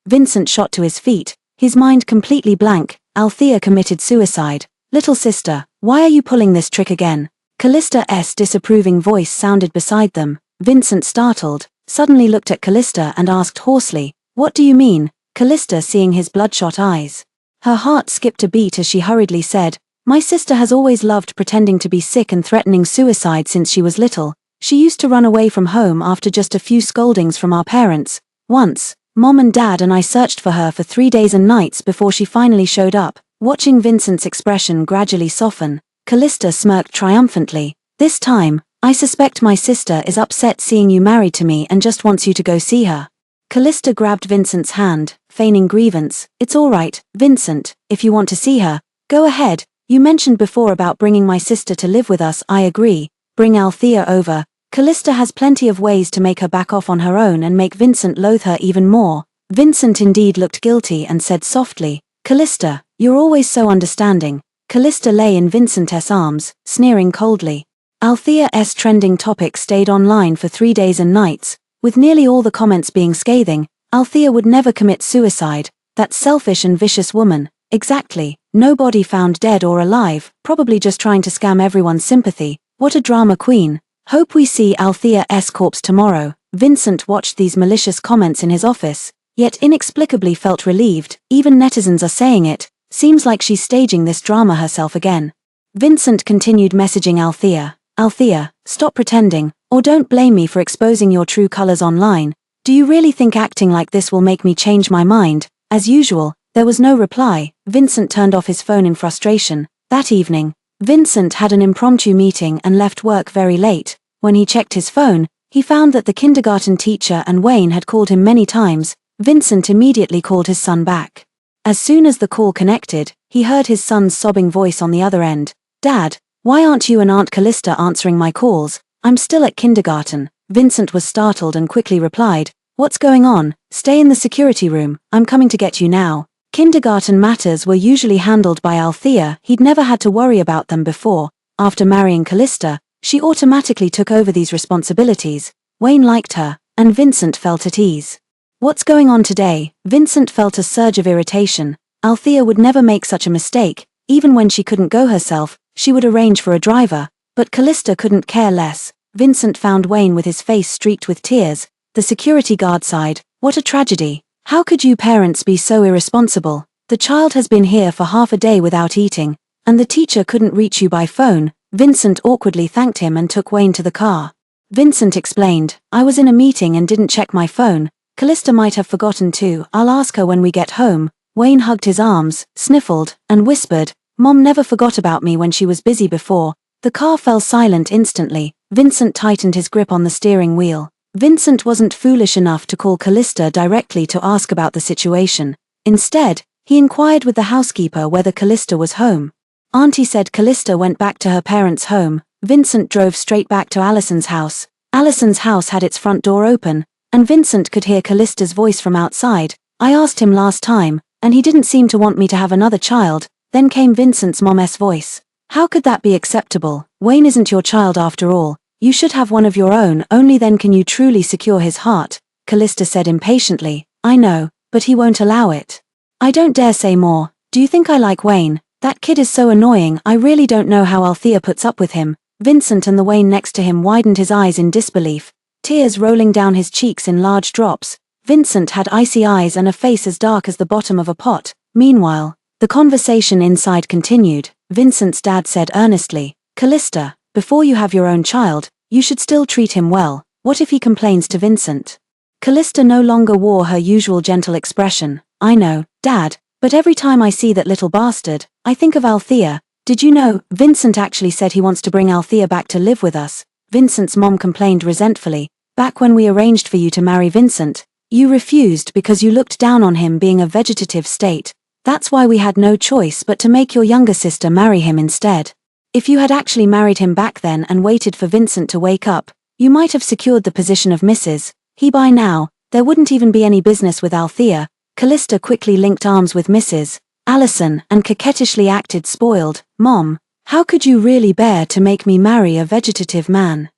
Vincent shot to his feet, his mind completely blank. Althea committed suicide. Little sister, why are you pulling this trick again? Callista's disapproving voice sounded beside them. Vincent, startled, suddenly looked at Callista and asked hoarsely, "What do you mean?" Callista, seeing his bloodshot eyes. Her heart skipped a beat as she hurriedly said, "My sister has always loved pretending to be sick and threatening suicide since she was little. She used to run away from home after just a few scoldings from our parents. Once, Mom and Dad and I searched for her for 3 days and nights before she finally showed up." Watching Vincent's expression gradually soften, Callista smirked triumphantly. "This time, I suspect my sister is upset seeing you married to me and just wants you to go see her." Callista grabbed Vincent's hand, feigning grievance. "It's all right, Vincent, if you want to see her, go ahead. You mentioned before about bringing my sister to live with us. I agree. Bring Althea over. Callista has plenty of ways to make her back off on her own and make Vincent loathe her even more." Vincent indeed looked guilty and said softly, "Callista, you're always so understanding." Callista lay in Vincent's arms, sneering coldly. Althea's trending topic stayed online for 3 days and nights, with nearly all the comments being scathing. "Althea would never commit suicide. That selfish and vicious woman. Exactly. No body found dead or alive, probably just trying to scam everyone's sympathy. What a drama queen. Hope we see Althea's corpse tomorrow." Vincent watched these malicious comments in his office, yet inexplicably felt relieved. Even netizens are saying it. Seems like she's staging this drama herself again. Vincent continued messaging Althea. "Althea, stop pretending, or don't blame me for exposing your true colors online. Do you really think acting like this will make me change my mind?" As usual, there was no reply. Vincent turned off his phone in frustration. That evening, Vincent had an impromptu meeting and left work very late. When he checked his phone, he found that the kindergarten teacher and Wayne had called him many times. Vincent immediately called his son back. As soon as the call connected, he heard his son's sobbing voice on the other end. "Dad, why aren't you and Aunt Callista answering my calls? I'm still at kindergarten." Vincent was startled and quickly replied, "What's going on? Stay in the security room, I'm coming to get you now." Kindergarten matters were usually handled by Althea. He'd never had to worry about them before. After marrying Callista, she automatically took over these responsibilities. Wayne liked her, and Vincent felt at ease. "What's going on today?" Vincent felt a surge of irritation. Althea would never make such a mistake. Even when she couldn't go herself, she would arrange for a driver. But Callista couldn't care less. Vincent found Wayne with his face streaked with tears. The security guard sighed. "What a tragedy. How could you parents be so irresponsible? The child has been here for half a day without eating, and the teacher couldn't reach you by phone." Vincent awkwardly thanked him and took Wayne to the car. Vincent explained, "I was in a meeting and didn't check my phone. Callista might have forgotten too. I'll ask her when we get home." Wayne hugged his arms, sniffled, and whispered, "Mom never forgot about me when she was busy before." The car fell silent instantly. Vincent tightened his grip on the steering wheel. Vincent wasn't foolish enough to call Callista directly to ask about the situation. Instead, he inquired with the housekeeper whether Callista was home. Auntie said Callista went back to her parents' home. Vincent drove straight back to Allison's house. Allison's house had its front door open, and Vincent could hear Callista's voice from outside. "I asked him last time, and he didn't seem to want me to have another child." Then came Vincent's mom's voice. "How could that be acceptable? Wayne isn't your child after all. You should have one of your own, only then can you truly secure his heart." Callista said impatiently, "I know, but he won't allow it." "I don't dare say more. Do you think I like Wayne? That kid is so annoying. I really don't know how Althea puts up with him." Vincent and the Wayne next to him widened his eyes in disbelief, tears rolling down his cheeks in large drops. Vincent had icy eyes and a face as dark as the bottom of a pot. Meanwhile, the conversation inside continued. Vincent's dad said earnestly, "Callista, before you have your own child, you should still treat him well. What if he complains to Vincent?" Callista no longer wore her usual gentle expression. "I know, Dad, but every time I see that little bastard, I think of Althea. Did you know, Vincent actually said he wants to bring Althea back to live with us." Vincent's mom complained resentfully. "Back when we arranged for you to marry Vincent, you refused because you looked down on him being a vegetative state. That's why we had no choice but to make your younger sister marry him instead. If you had actually married him back then and waited for Vincent to wake up, you might have secured the position of Mrs. He by now. There wouldn't even be any business with Althea." Callista quickly linked arms with Mrs. Allison and coquettishly acted spoiled. "Mom, how could you really bear to make me marry a vegetative man?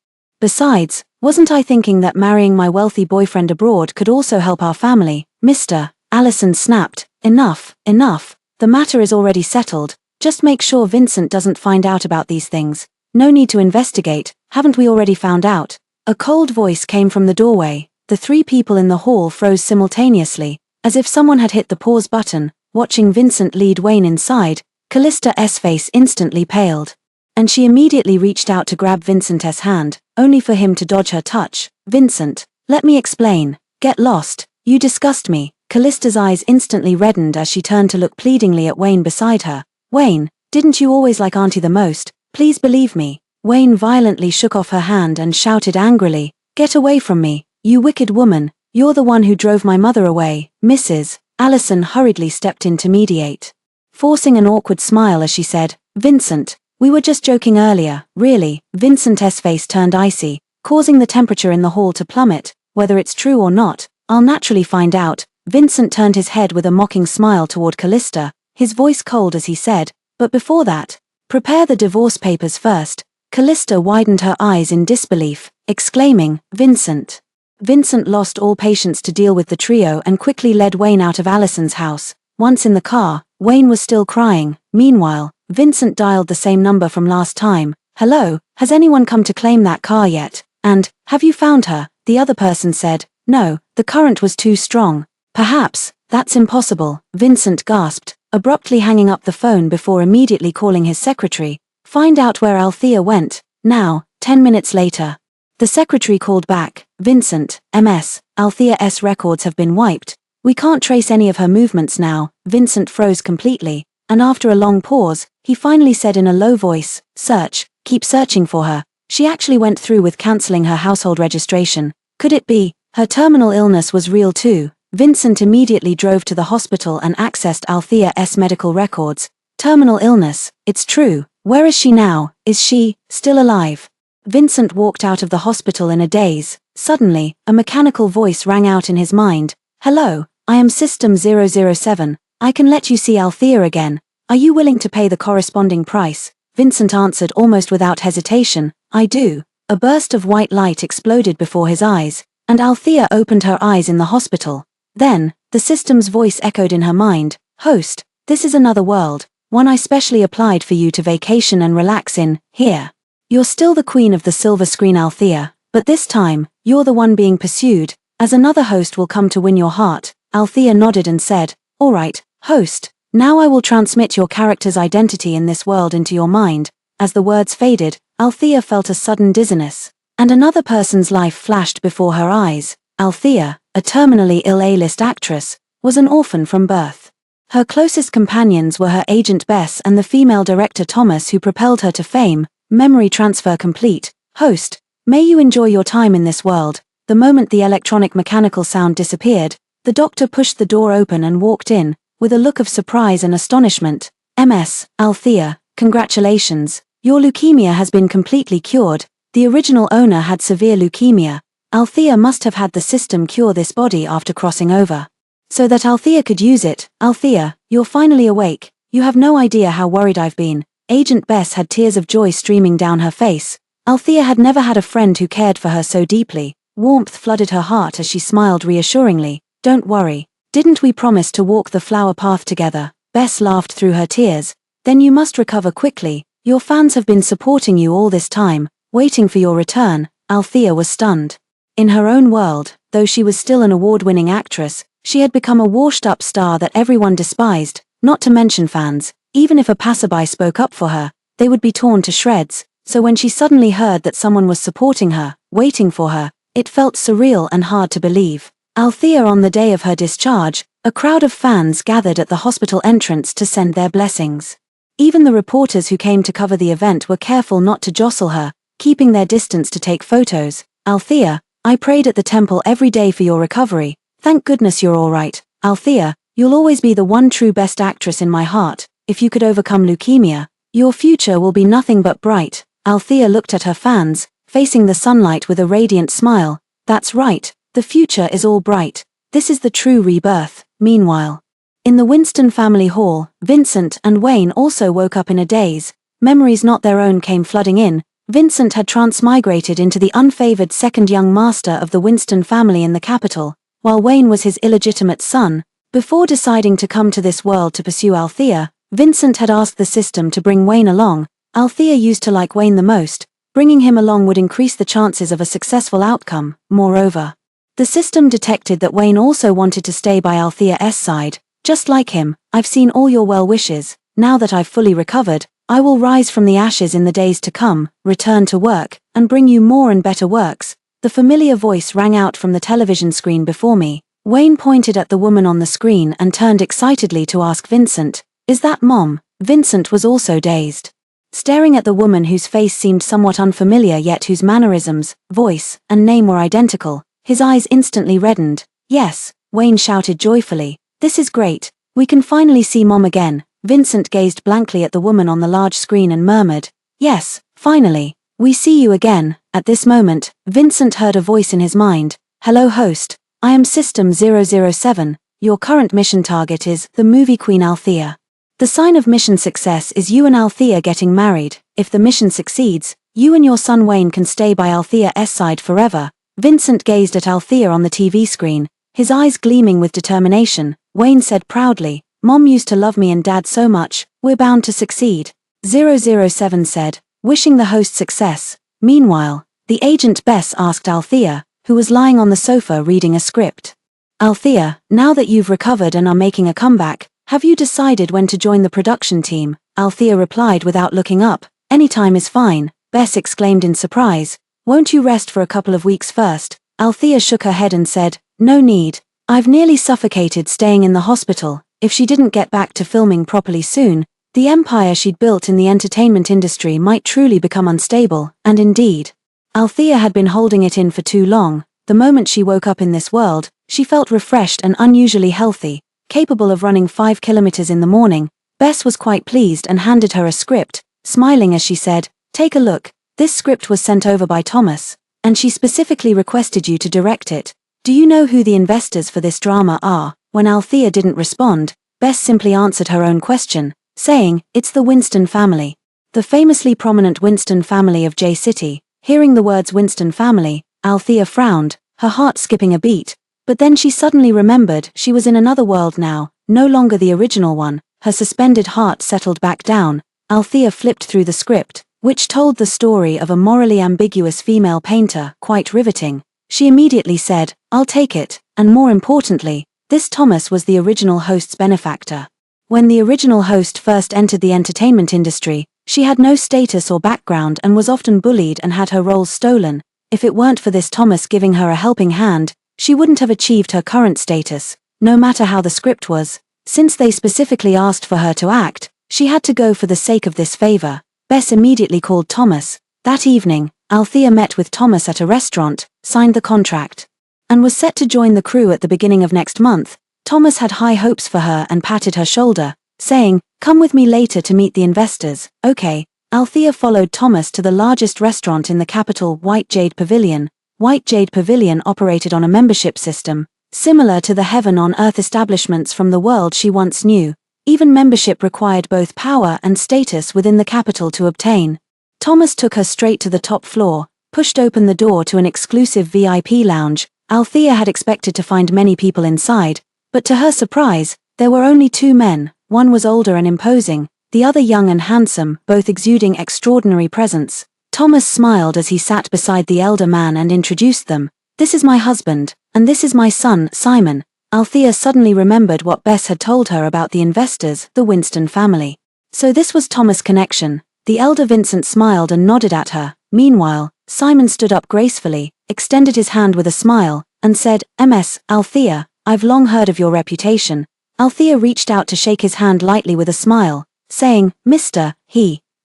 Besides, wasn't I thinking that marrying my wealthy boyfriend abroad could also help our family?" Mr. Allison snapped. Enough, enough. The matter is already settled. Just make sure Vincent doesn't find out about these things. No need to investigate, haven't we already found out? A cold voice came from the doorway. The three people in the hall froze simultaneously, as if someone had hit the pause button. Watching Vincent lead Wayne inside, Callista's face instantly paled. And she immediately reached out to grab Vincent's hand, only for him to dodge her touch. Vincent, let me explain. Get lost. You disgust me. Callista's eyes instantly reddened as she turned to look pleadingly at Wayne beside her. Wayne, didn't you always like Auntie the most? Please believe me. Wayne violently shook off her hand and shouted angrily, Get away from me, you wicked woman. You're the one who drove my mother away, Mrs. Allison hurriedly stepped in to mediate, forcing an awkward smile as she said, Vincent, we were just joking earlier. Really? Vincent's face turned icy, causing the temperature in the hall to plummet. Whether it's true or not, I'll naturally find out. Vincent turned his head with a mocking smile toward Callista, his voice cold as he said, but before that, prepare the divorce papers first. Callista widened her eyes in disbelief, exclaiming, Vincent. Vincent lost all patience to deal with the trio and quickly led Wayne out of Allison's house. Once in the car, Wayne was still crying. Meanwhile, Vincent dialed the same number from last time. Hello, has anyone come to claim that car yet? And, have you found her? The other person said, No, the current was too strong. Perhaps, that's impossible, Vincent gasped, abruptly hanging up the phone before immediately calling his secretary. Find out where Althea went. Now. 10 minutes later. The secretary called back, Vincent, MS, Althea's records have been wiped. We can't trace any of her movements now. Vincent froze completely, and after a long pause, he finally said in a low voice, Search, keep searching for her. She actually went through with cancelling her household registration. Could it be, her terminal illness was real too? Vincent immediately drove to the hospital and accessed Althea's medical records. Terminal illness, it's true. Where is she now? Is she still alive? Vincent walked out of the hospital in a daze. Suddenly, a mechanical voice rang out in his mind. Hello, I am System 007. I can let you see Althea again. Are you willing to pay the corresponding price? Vincent answered almost without hesitation, I do. A burst of white light exploded before his eyes, and Althea opened her eyes in the hospital. Then, the system's voice echoed in her mind, Host, this is another world, one I specially applied for you to vacation and relax in. Here. You're still the queen of the silver screen Althea, but this time, you're the one being pursued, as another host will come to win your heart. Althea nodded and said, Alright, host, now I will transmit your character's identity in this world into your mind. As the words faded, Althea felt a sudden dizziness, and another person's life flashed before her eyes. Althea, a terminally ill A-list actress, was an orphan from birth. Her closest companions were her agent Bess and the female director Thomas who propelled her to fame. Memory transfer complete. Host, may you enjoy your time in this world. The moment the electronic mechanical sound disappeared, the doctor pushed the door open and walked in, with a look of surprise and astonishment. MS, Althea, congratulations. Your leukemia has been completely cured. The original owner had severe leukemia. Althea must have had the system cure this body after crossing over, so that Althea could use it. Althea, you're finally awake. You have no idea how worried I've been. Agent Bess had tears of joy streaming down her face. Althea had never had a friend who cared for her so deeply. Warmth flooded her heart as she smiled reassuringly. Don't worry. Didn't we promise to walk the flower path together? Bess laughed through her tears. Then you must recover quickly. Your fans have been supporting you all this time, waiting for your return. Althea was stunned. In her own world, though she was still an award-winning actress, she had become a washed-up star that everyone despised, not to mention fans. Even if a passerby spoke up for her, they would be torn to shreds. So when she suddenly heard that someone was supporting her, waiting for her, it felt surreal and hard to believe. Althea on the day of her discharge, a crowd of fans gathered at the hospital entrance to send their blessings. Even the reporters who came to cover the event were careful not to jostle her, keeping their distance to take photos. Althea, I prayed at the temple every day for your recovery. Thank goodness you're all right. Althea, you'll always be the one true best actress in my heart. If you could overcome leukemia, your future will be nothing but bright. Althea looked at her fans, facing the sunlight with a radiant smile. That's right, the future is all bright. This is the true rebirth. Meanwhile, in the Winston family hall, Vincent and Wayne also woke up in a daze. Memories not their own came flooding in. Vincent had transmigrated into the unfavored second young master of the Winston family in the capital, while Wayne was his illegitimate son. Before deciding to come to this world to pursue Althea, Vincent had asked the system to bring Wayne along. Althea used to like Wayne the most. Bringing him along would increase the chances of a successful outcome. Moreover, the system detected that Wayne also wanted to stay by Althea's side. Just like him, I've seen all your well wishes. Now that I've fully recovered, I will rise from the ashes in the days to come, return to work, and bring you more and better works. The familiar voice rang out from the television screen before me. Wayne pointed at the woman on the screen and turned excitedly to ask Vincent, "Is that Mom?" Vincent was also dazed. Staring at the woman whose face seemed somewhat unfamiliar yet whose mannerisms, voice, and name were identical, his eyes instantly reddened. "Yes," Wayne shouted joyfully. "This is great. We can finally see Mom again." Vincent gazed blankly at the woman on the large screen and murmured, "Yes, finally. We see you again." At this moment, Vincent heard a voice in his mind. "Hello host, I am System 007. Your current mission target is the movie Queen Althea. The sign of mission success is you and Althea getting married. If the mission succeeds, you and your son Wayne can stay by Althea's side forever." Vincent gazed at Althea on the TV screen, his eyes gleaming with determination. Wayne said proudly, "Mom used to love me and Dad so much, we're bound to succeed." 007 said, wishing the host success. Meanwhile, the agent Bess asked Althea, who was lying on the sofa reading a script. "Althea, now that you've recovered and are making a comeback, have you decided when to join the production team?" Althea replied without looking up, "Any time is fine." Bess exclaimed in surprise, "Won't you rest for a couple of weeks first?" Althea shook her head and said, "No need. I've nearly suffocated staying in the hospital. If she didn't get back to filming properly soon, the empire she'd built in the entertainment industry might truly become unstable." And indeed, Althea had been holding it in for too long. The moment she woke up in this world, she felt refreshed and unusually healthy, capable of running 5 kilometers in the morning. Bess was quite pleased and handed her a script, smiling as she said, "Take a look. This script was sent over by Thomas, and she specifically requested you to direct it. Do you know who the investors for this drama are?" When Althea didn't respond, Bess simply answered her own question, saying, "It's the Winston family. The famously prominent Winston family of J City." Hearing the words Winston family, Althea frowned, her heart skipping a beat. But then she suddenly remembered she was in another world now, no longer the original one. Her suspended heart settled back down. Althea flipped through the script, which told the story of a morally ambiguous female painter, quite riveting. She immediately said, "I'll take it," and more importantly, this Thomas was the original host's benefactor. When the original host first entered the entertainment industry, she had no status or background and was often bullied and had her roles stolen. If it weren't for this Thomas giving her a helping hand, she wouldn't have achieved her current status, no matter how the script was. Since they specifically asked for her to act, she had to go for the sake of this favor. Bess immediately called Thomas. That evening, Althea met with Thomas at a restaurant, signed the contract, and was set to join the crew at the beginning of next month. Thomas had high hopes for her and patted her shoulder, saying, "Come with me later to meet the investors." Okay. Althea followed Thomas to the largest restaurant in the capital, White Jade Pavilion. White Jade Pavilion operated on a membership system, similar to the Heaven on Earth establishments from the world she once knew. Even membership required both power and status within the capital to obtain. Thomas took her straight to the top floor, pushed open the door to an exclusive VIP lounge. Althea had expected to find many people inside, but to her surprise, there were only 2 men. One was older and imposing, the other young and handsome, both exuding extraordinary presence. Thomas smiled as he sat beside the elder man and introduced them. "This is my husband, and this is my son, Simon." Althea suddenly remembered what Bess had told her about the investors, the Winston family. So this was Thomas' connection. The elder Vincent smiled and nodded at her. Meanwhile, Simon stood up gracefully, extended his hand with a smile, and said, "Ms. Althea, I've long heard of your reputation." Althea reached out to shake his hand lightly with a smile, saying, "Mr.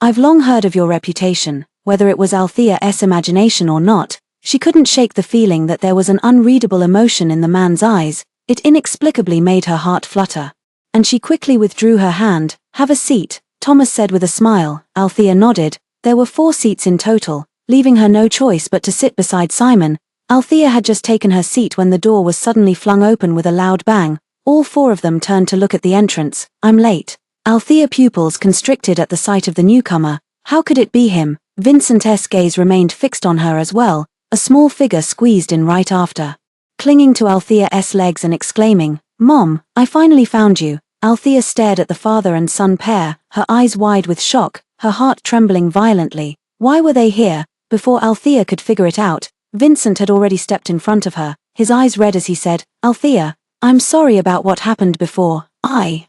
I've long heard of your reputation." Whether it was Althea's imagination or not, she couldn't shake the feeling that there was an unreadable emotion in the man's eyes. It inexplicably made her heart flutter. And she quickly withdrew her hand. "Have a seat," Thomas said with a smile. Althea nodded. There were 4 seats in total, leaving her no choice but to sit beside Simon. Althea had just taken her seat when the door was suddenly flung open with a loud bang. All 4 of them turned to look at the entrance. "I'm late." Althea's pupils constricted at the sight of the newcomer. How could it be him? Vincent's gaze remained fixed on her as well. A small figure squeezed in right after, clinging to Althea's legs and exclaiming, Mom, I finally found you. Althea stared at the father and son pair, her eyes wide with shock, her heart trembling violently. Why were they here? Before Althea could figure it out, Vincent had already stepped in front of her, his eyes red as he said, "Althea, I'm sorry about what happened before."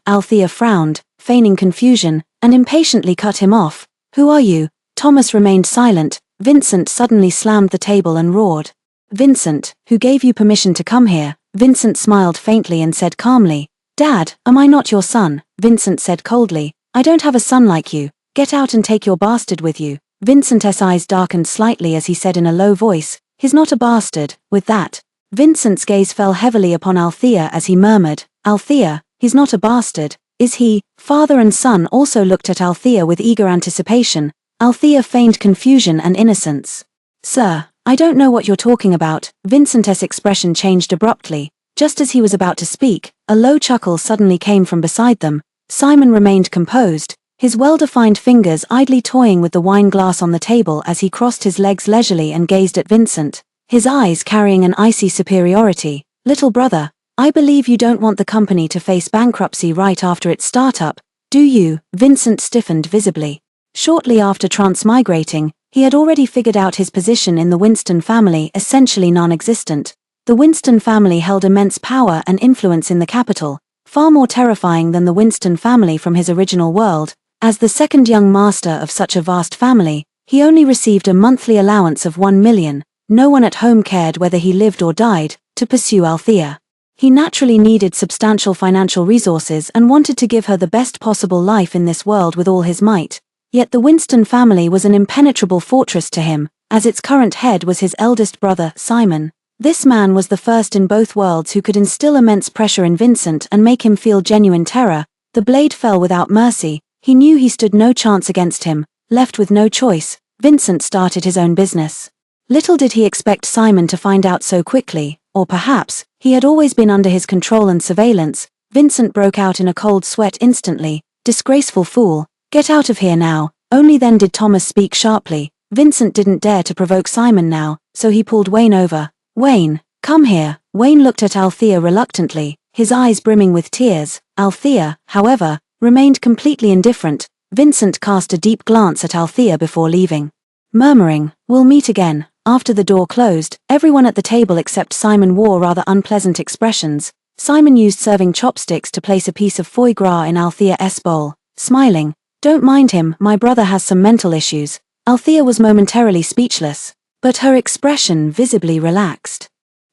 Althea frowned, feigning confusion, and impatiently cut him off. "Who are you?" Thomas remained silent. Vincent suddenly slammed the table and roared. "Vincent, who gave you permission to come here?" Vincent smiled faintly and said calmly, "Dad, am I not your son?" Vincent said coldly, "I don't have a son like you. Get out and take your bastard with you." Vincent's eyes darkened slightly as he said in a low voice, "He's not a bastard." With that, Vincent's gaze fell heavily upon Althea as he murmured, "Althea, he's not a bastard, is he?" Father and son also looked at Althea with eager anticipation. Althea feigned confusion and innocence. "Sir, I don't know what you're talking about." Vincent's expression changed abruptly. Just as he was about to speak, a low chuckle suddenly came from beside them. Simon remained composed, his well-defined fingers idly toying with the wine glass on the table as he crossed his legs leisurely and gazed at Vincent, his eyes carrying an icy superiority. "Little brother, I believe you don't want the company to face bankruptcy right after its startup, do you?" Vincent stiffened visibly. Shortly after transmigrating, he had already figured out his position in the Winston family, essentially non-existent. The Winston family held immense power and influence in the capital, far more terrifying than the Winston family from his original world. As the second young master of such a vast family, he only received a monthly allowance of 1 million, no one at home cared whether he lived or died, to pursue Althea. He naturally needed substantial financial resources and wanted to give her the best possible life in this world with all his might. Yet the Winston family was an impenetrable fortress to him, as its current head was his eldest brother, Simon. This man was the first in both worlds who could instill immense pressure in Vincent and make him feel genuine terror. The blade fell without mercy. He knew he stood no chance against him. Left with no choice, Vincent started his own business. Little did he expect Simon to find out so quickly, or perhaps, he had always been under his control and surveillance. Vincent broke out in a cold sweat instantly. "Disgraceful fool. Get out of here now." Only then did Thomas speak sharply. Vincent didn't dare to provoke Simon now, so he pulled Wayne over. "Wayne, come here." Wayne looked at Althea reluctantly, his eyes brimming with tears. Althea, however, remained completely indifferent. Vincent cast a deep glance at Althea before leaving. Murmuring, "We'll meet again." After the door closed, everyone at the table except Simon wore rather unpleasant expressions. Simon used serving chopsticks to place a piece of foie gras in Althea's bowl, smiling. "Don't mind him, my brother has some mental issues." Althea was momentarily speechless, but her expression visibly relaxed.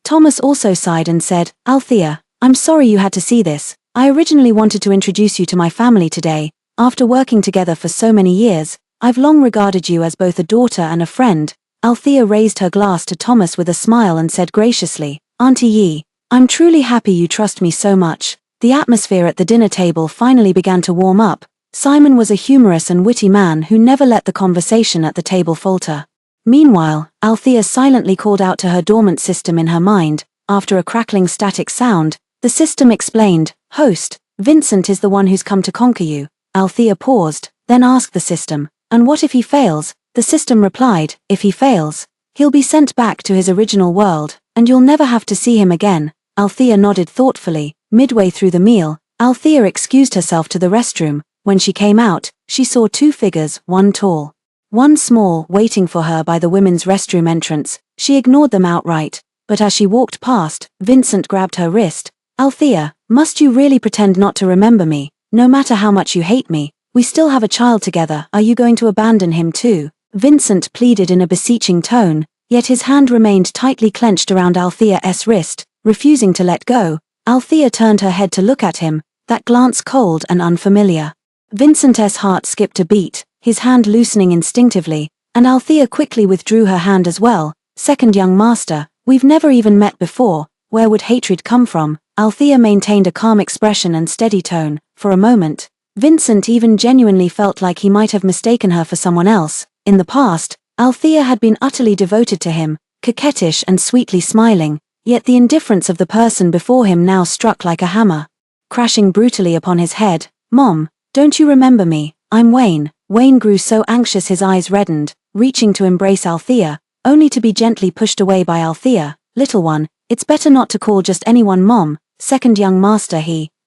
Thomas also sighed and said, "Althea, I'm sorry you had to see this. I originally wanted to introduce you to my family today. After working together for so many years, I've long regarded you as both a daughter and a friend." Althea raised her glass to Thomas with a smile and said graciously, "Auntie Yi, I'm truly happy you trust me so much." The atmosphere at the dinner table finally began to warm up. Simon was a humorous and witty man who never let the conversation at the table falter. Meanwhile, Althea silently called out to her dormant system in her mind. After a crackling static sound, the system explained, "Host, Vincent is the one who's come to conquer you." Althea paused, then asked the system, "And what if he fails?" The system replied, "If he fails, he'll be sent back to his original world, and you'll never have to see him again." Althea nodded thoughtfully. Midway through the meal, Althea excused herself to the restroom. When she came out, she saw two figures, one tall, one small, waiting for her by the women's restroom entrance. She ignored them outright, but as she walked past, Vincent grabbed her wrist. "Althea, must you really pretend not to remember me? No matter how much you hate me, we still have a child together. Are you going to abandon him too?" Vincent pleaded in a beseeching tone, yet his hand remained tightly clenched around Althea's wrist, refusing to let go. Althea turned her head to look at him, that glance cold and unfamiliar. Vincent's heart skipped a beat, his hand loosening instinctively, and Althea quickly withdrew her hand as well. "Second young master, we've never even met before. Where would hatred come from?" Althea maintained a calm expression and steady tone. For a moment, Vincent even genuinely felt like he might have mistaken her for someone else. In the past, Althea had been utterly devoted to him, coquettish and sweetly smiling, yet the indifference of the person before him now struck like a hammer, crashing brutally upon his head. "Mom, don't you remember me? I'm Wayne." Wayne grew so anxious his eyes reddened, reaching to embrace Althea, only to be gently pushed away by Althea. "Little one, it's better not to call just anyone Mom. Second young master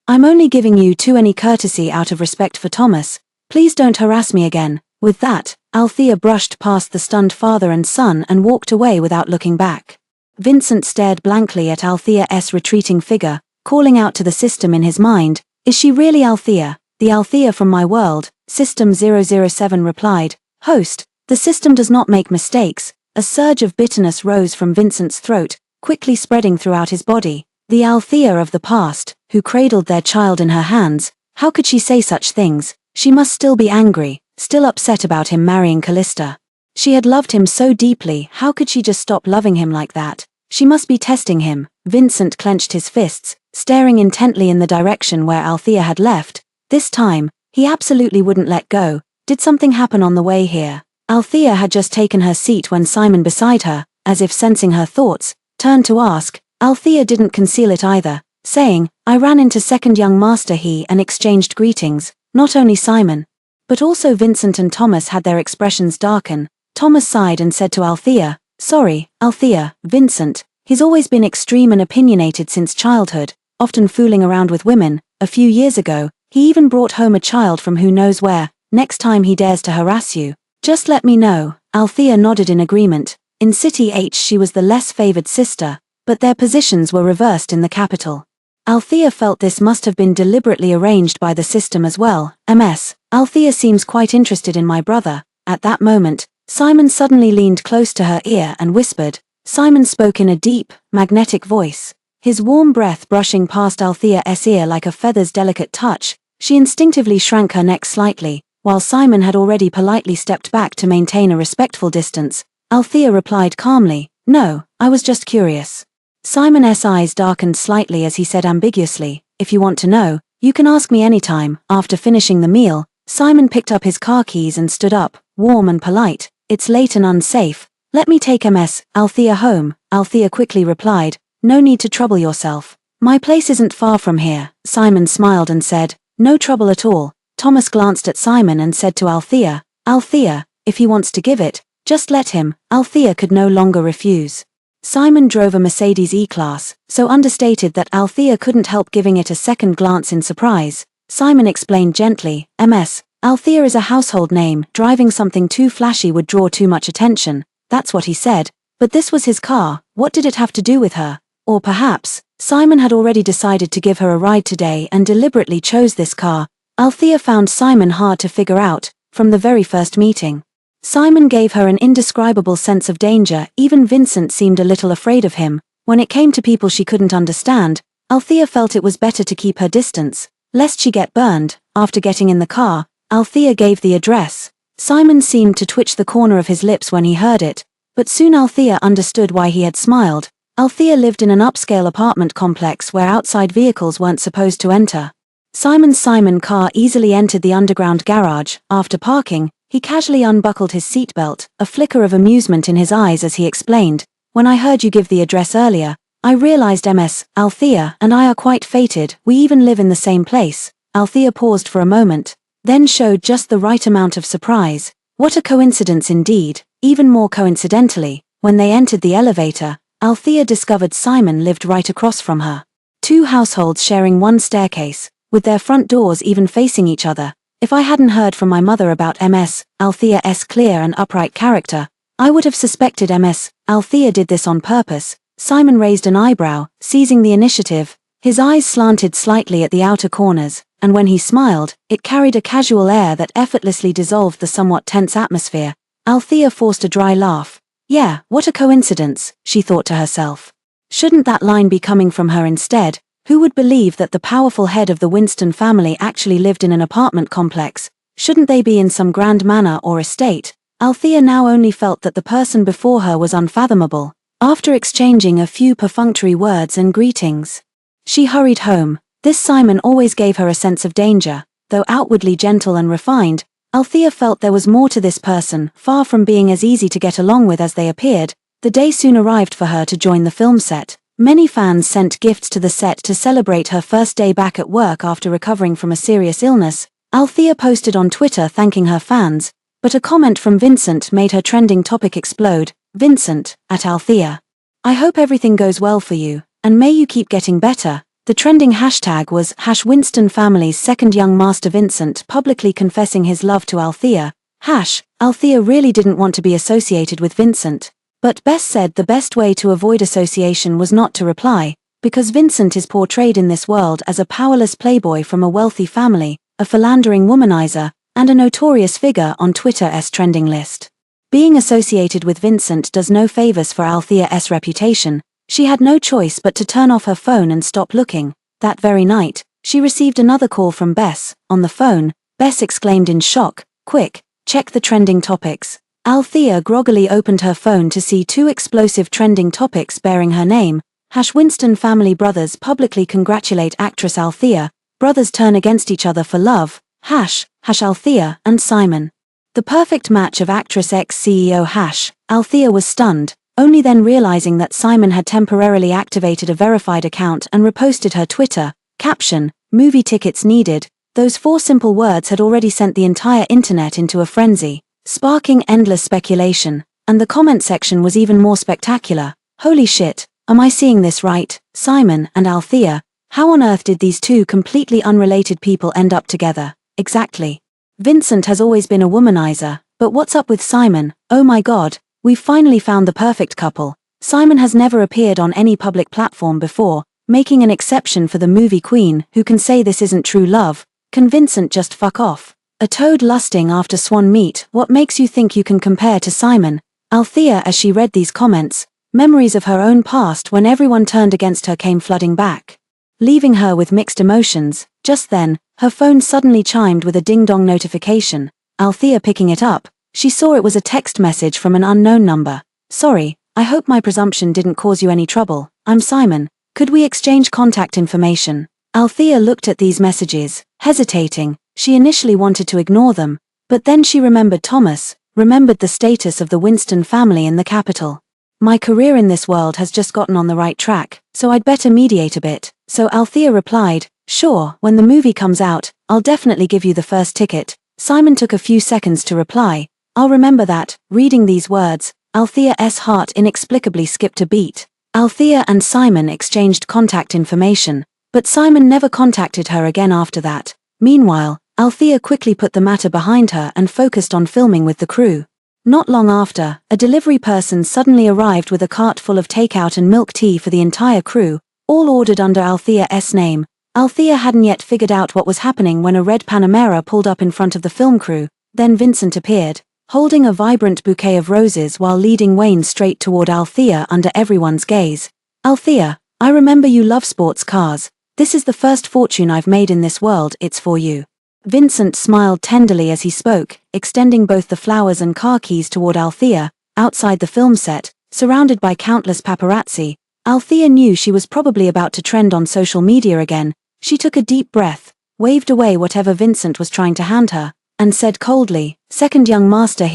I'm only giving you any courtesy out of respect for Thomas. Please don't harass me again. With that, Althea brushed past the stunned father and son and walked away without looking back. Vincent stared blankly at Althea's retreating figure, calling out to the system in his mind, "Is she really Althea? The Althea from my world?" System 007 replied, "Host, the system does not make mistakes." A surge of bitterness rose from Vincent's throat, quickly spreading throughout his body. The Althea of the past, who cradled their child in her hands, how could she say such things? She must still be angry, still upset about him marrying Callista. She had loved him so deeply, how could she just stop loving him like that? She must be testing him. Vincent clenched his fists, staring intently in the direction where Althea had left. This time, he absolutely wouldn't let go. Did something happen on the way here? Althea had just taken her seat when Simon beside her, as if sensing her thoughts, turned to ask. Althea didn't conceal it either, saying, "I ran into second young master and exchanged greetings." Not only Simon, but also Vincent and Thomas had their expressions darken. Thomas sighed and said to Althea, "Sorry, Althea, Vincent, he's always been extreme and opinionated since childhood, often fooling around with women. A few years ago, he even brought home a child from who knows where. Next time he dares to harass you, just let me know." Althea nodded in agreement. In City H she was the less favored sister, but their positions were reversed in the capital. Althea felt this must have been deliberately arranged by the system as well. Althea seems quite interested in my brother." At that moment, Simon suddenly leaned close to her ear and whispered. Simon spoke in a deep, magnetic voice, his warm breath brushing past Althea's ear like a feather's delicate touch. She instinctively shrank her neck slightly, while Simon had already politely stepped back to maintain a respectful distance. Althea replied calmly, "No, I was just curious." Simon's eyes darkened slightly as he said ambiguously, "If you want to know, you can ask me anytime." After finishing the meal, Simon picked up his car keys and stood up, warm and polite. "It's late and unsafe. Let me take Althea home." Althea quickly replied, "No need to trouble yourself. My place isn't far from here." Simon smiled and said, "No trouble at all." Thomas glanced at Simon and said to Althea, "Althea, if he wants to give it, just let him." Althea could no longer refuse. Simon drove a Mercedes E-Class, so understated that Althea couldn't help giving it a second glance in surprise. Simon explained gently, Althea is a household name. Driving something too flashy would draw too much attention." That's what he said. But this was his car. What did it have to do with her? Or perhaps, Simon had already decided to give her a ride today and deliberately chose this car. Althea found Simon hard to figure out, from the very first meeting. Simon gave her an indescribable sense of danger. Even Vincent seemed a little afraid of him. When it came to people she couldn't understand, Althea felt it was better to keep her distance, lest she get burned. After getting in the car, Althea gave the address. Simon seemed to twitch the corner of his lips when he heard it, but soon Althea understood why he had smiled. Althea lived in an upscale apartment complex where outside vehicles weren't supposed to enter. Simon's car easily entered the underground garage. After parking, he casually unbuckled his seatbelt, a flicker of amusement in his eyes as he explained, "When I heard you give the address earlier, I realized Althea and I are quite fated. We even live in the same place." Althea paused for a moment, then showed just the right amount of surprise. What a coincidence indeed. Even more coincidentally, when they entered the elevator, Althea discovered Simon lived right across from her. Two households sharing one staircase, with their front doors even facing each other. If I hadn't heard from my mother about Althea's clear and upright character, I would have suspected Althea did this on purpose. Simon raised an eyebrow, seizing the initiative. His eyes slanted slightly at the outer corners, and when he smiled, it carried a casual air that effortlessly dissolved the somewhat tense atmosphere. Althea forced a dry laugh. "Yeah, what a coincidence," she thought to herself. Shouldn't that line be coming from her instead? Who would believe that the powerful head of the Winston family actually lived in an apartment complex? Shouldn't they be in some grand manor or estate? Althea now only felt that the person before her was unfathomable. After exchanging a few perfunctory words and greetings, she hurried home. This Simon always gave her a sense of danger. Though outwardly gentle and refined, Althea felt there was more to this person. Far from being as easy to get along with as they appeared, the day soon arrived for her to join the film set. Many fans sent gifts to the set to celebrate her first day back at work after recovering from a serious illness. Althea posted on Twitter thanking her fans, but a comment from Vincent made her trending topic explode. Vincent, at Althea, "I hope everything goes well for you, and may you keep getting better." The trending hashtag was #Winston family's second young master Vincent publicly confessing his love to Althea. Althea really didn't want to be associated with Vincent. But Bess said the best way to avoid association was not to reply, because Vincent is portrayed in this world as a powerless playboy from a wealthy family, a philandering womanizer, and a notorious figure on Twitter's trending list. Being associated with Vincent does no favors for Althea's reputation. She had no choice but to turn off her phone and stop looking. That very night, she received another call from Bess. On the phone, Bess exclaimed in shock, "Quick, check the trending topics." Althea groggily opened her phone to see 2 explosive trending topics bearing her name. #Winston family brothers publicly congratulate actress Althea. Brothers turn against each other for love. Althea and Simon. The perfect match of actress ex-CEO Althea was stunned, only then realizing that Simon had temporarily activated a verified account and reposted her Twitter caption, "Movie tickets needed." Those 4 simple words had already sent the entire internet into a frenzy, sparking endless speculation, and the comment section was even more spectacular. "Holy shit, am I seeing this right? Simon and Althea, how on earth did these 2 completely unrelated people end up together? Exactly. Vincent has always been a womanizer, but what's up with Simon? Oh my god, we've finally found the perfect couple." Simon has never appeared on any public platform before, making an exception for the movie queen, who can say this isn't true love. Can Vincent just fuck off? A toad lusting after swan meat, what makes you think you can compare to Simon? Althea, as she read these comments, memories of her own past when everyone turned against her came flooding back, leaving her with mixed emotions. Just then, her phone suddenly chimed with a ding-dong notification. Althea picking it up, she saw it was a text message from an unknown number. "Sorry, I hope my presumption didn't cause you any trouble. I'm Simon. Could we exchange contact information?" Althea looked at these messages, hesitating. She initially wanted to ignore them, but then she remembered Thomas, remembered the status of the Winston family in the capital. "My career in this world has just gotten on the right track, so I'd better mediate a bit." So Althea replied, "Sure, when the movie comes out, I'll definitely give you the first ticket." Simon took a few seconds to reply, "I'll remember that." Reading these words, Althea's heart inexplicably skipped a beat. Althea and Simon exchanged contact information, but Simon never contacted her again after that. Meanwhile, Althea quickly put the matter behind her and focused on filming with the crew. Not long after, a delivery person suddenly arrived with a cart full of takeout and milk tea for the entire crew, all ordered under Althea's name. Althea hadn't yet figured out what was happening when a red Panamera pulled up in front of the film crew. Then Vincent appeared, holding a vibrant bouquet of roses while leading Wayne straight toward Althea under everyone's gaze. "Althea, I remember you love sports cars. This is the first fortune I've made in this world, it's for you." Vincent smiled tenderly as he spoke, extending both the flowers and car keys toward Althea. Outside the film set, surrounded by countless paparazzi, Althea knew she was probably about to trend on social media again. She took a deep breath, waved away whatever Vincent was trying to hand her, and said coldly, "Second young master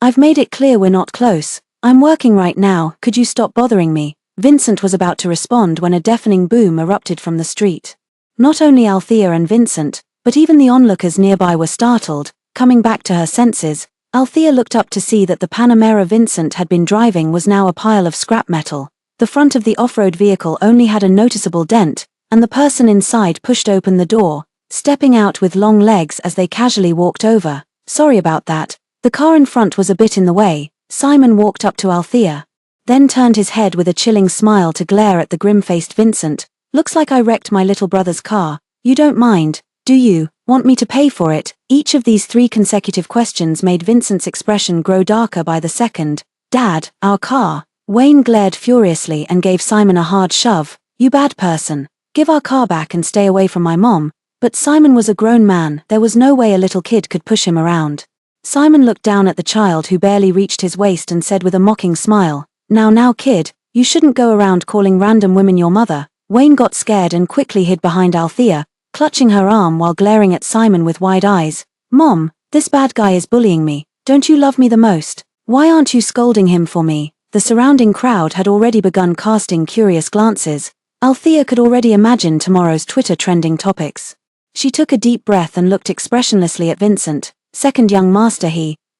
I've made it clear we're not close. I'm working right now, could you stop bothering me?" Vincent was about to respond when a deafening boom erupted from the street. Not only Althea and Vincent, but even the onlookers nearby were startled. Coming back to her senses, Althea looked up to see that the Panamera Vincent had been driving was now a pile of scrap metal. The front of the off-road vehicle only had a noticeable dent, and the person inside pushed open the door, stepping out with long legs as they casually walked over. "Sorry about that. The car in front was a bit in the way." Simon walked up to Althea, then turned his head with a chilling smile to glare at the grim-faced Vincent. "Looks like I wrecked my little brother's car. You don't mind, do you? Want me to pay for it?" Each of these 3 consecutive questions made Vincent's expression grow darker by the second. "Dad, our car." Wayne glared furiously and gave Simon a hard shove. "You bad person. Give our car back and stay away from my mom." But Simon was a grown man, there was no way a little kid could push him around. Simon looked down at the child who barely reached his waist and said with a mocking smile, Now kid, you shouldn't go around calling random women your mother." Wayne got scared and quickly hid behind Althea, clutching her arm while glaring at Simon with wide eyes. "Mom, this bad guy is bullying me. Don't you love me the most? Why aren't you scolding him for me?" The surrounding crowd had already begun casting curious glances. Althea could already imagine tomorrow's Twitter trending topics. She took a deep breath and looked expressionlessly at Vincent. "Second young master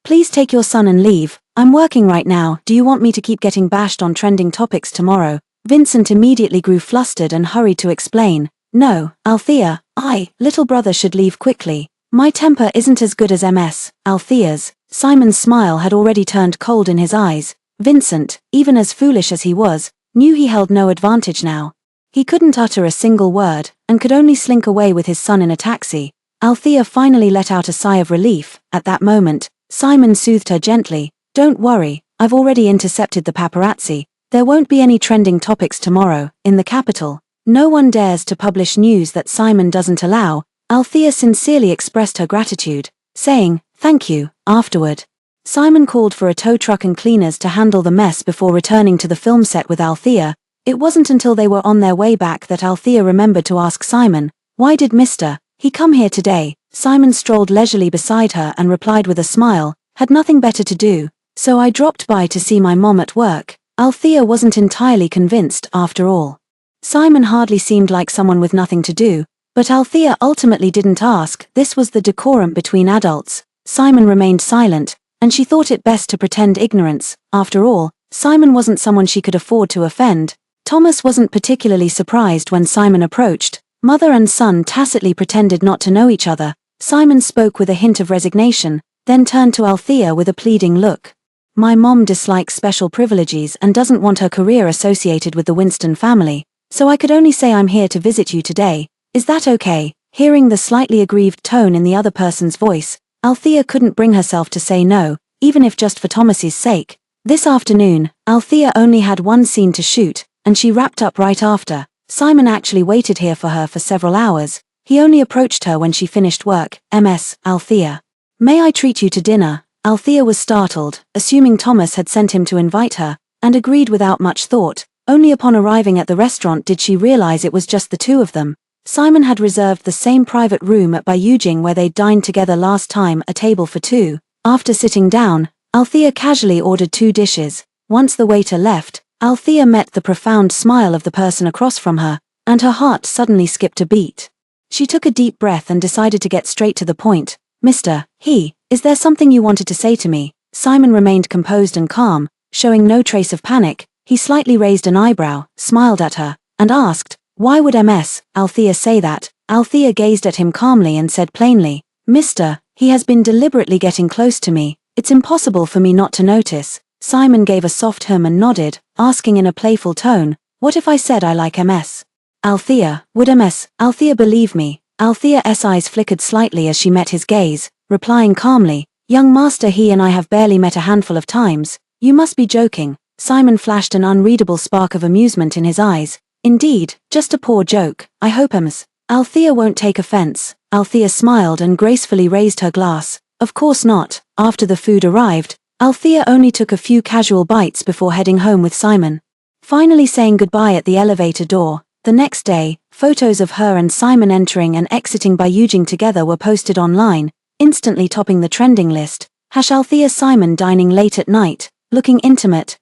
please take your son and leave. I'm working right now. Do you want me to keep getting bashed on trending topics tomorrow?" Vincent immediately grew flustered and hurried to explain. No, Althea, little brother should leave quickly. My temper isn't as good as Althea's. Simon's smile had already turned cold in his eyes. Vincent, even as foolish as he was, knew he held no advantage now. He couldn't utter a single word, and could only slink away with his son in a taxi. Althea finally let out a sigh of relief. At that moment, Simon soothed her gently. Don't worry, I've already intercepted the paparazzi. There won't be any trending topics tomorrow, in the capital. No one dares to publish news that Simon doesn't allow. Althea sincerely expressed her gratitude, saying, thank you, afterward. Simon called for a tow truck and cleaners to handle the mess before returning to the film set with Althea. It wasn't until they were on their way back that Althea remembered to ask Simon, why did he come here today? Simon strolled leisurely beside her and replied with a smile, had nothing better to do, so I dropped by to see my mom at work. Althea wasn't entirely convinced after all. Simon hardly seemed like someone with nothing to do, but Althea ultimately didn't ask. This was the decorum between adults. Simon remained silent, and she thought it best to pretend ignorance. After all, Simon wasn't someone she could afford to offend. Thomas wasn't particularly surprised when Simon approached. Mother and son tacitly pretended not to know each other. Simon spoke with a hint of resignation, then turned to Althea with a pleading look. My mom dislikes special privileges and doesn't want her career associated with the Winston family, so I could only say I'm here to visit you today. Is that okay? Hearing the slightly aggrieved tone in the other person's voice, Althea couldn't bring herself to say no, even if just for Thomas's sake. This afternoon, Althea only had one scene to shoot, and she wrapped up right after. Simon actually waited here for her for several hours. He only approached her when she finished work. Althea. May I treat you to dinner? Althea was startled, assuming Thomas had sent him to invite her, and agreed without much thought. Only upon arriving at the restaurant did she realize it was just the two of them. Simon had reserved the same private room at Bayujing where they'd dined together last time, a table for two. After sitting down, Althea casually ordered 2 dishes. Once the waiter left, Althea met the profound smile of the person across from her, and her heart suddenly skipped a beat. She took a deep breath and decided to get straight to the point. Is there something you wanted to say to me? Simon remained composed and calm, showing no trace of panic. He slightly raised an eyebrow, smiled at her, and asked, why would Althea say that? Althea gazed at him calmly and said plainly, he has been deliberately getting close to me. It's impossible for me not to notice. Simon gave a soft hum and nodded, asking in a playful tone, what if I said I like Althea, would Althea believe me? Althea's eyes flickered slightly as she met his gaze, replying calmly, young master, he and I have barely met a handful of times. You must be joking. Simon flashed an unreadable spark of amusement in his eyes. Indeed, just a poor joke. I hope Althea won't take offense. Althea smiled and gracefully raised her glass. Of course not. After the food arrived, Althea only took a few casual bites before heading home with Simon. Finally saying goodbye at the elevator door. The next day, photos of her and Simon entering and exiting Bayujing together were posted online, instantly topping the trending list. Althea Simon dining late at night, looking intimate.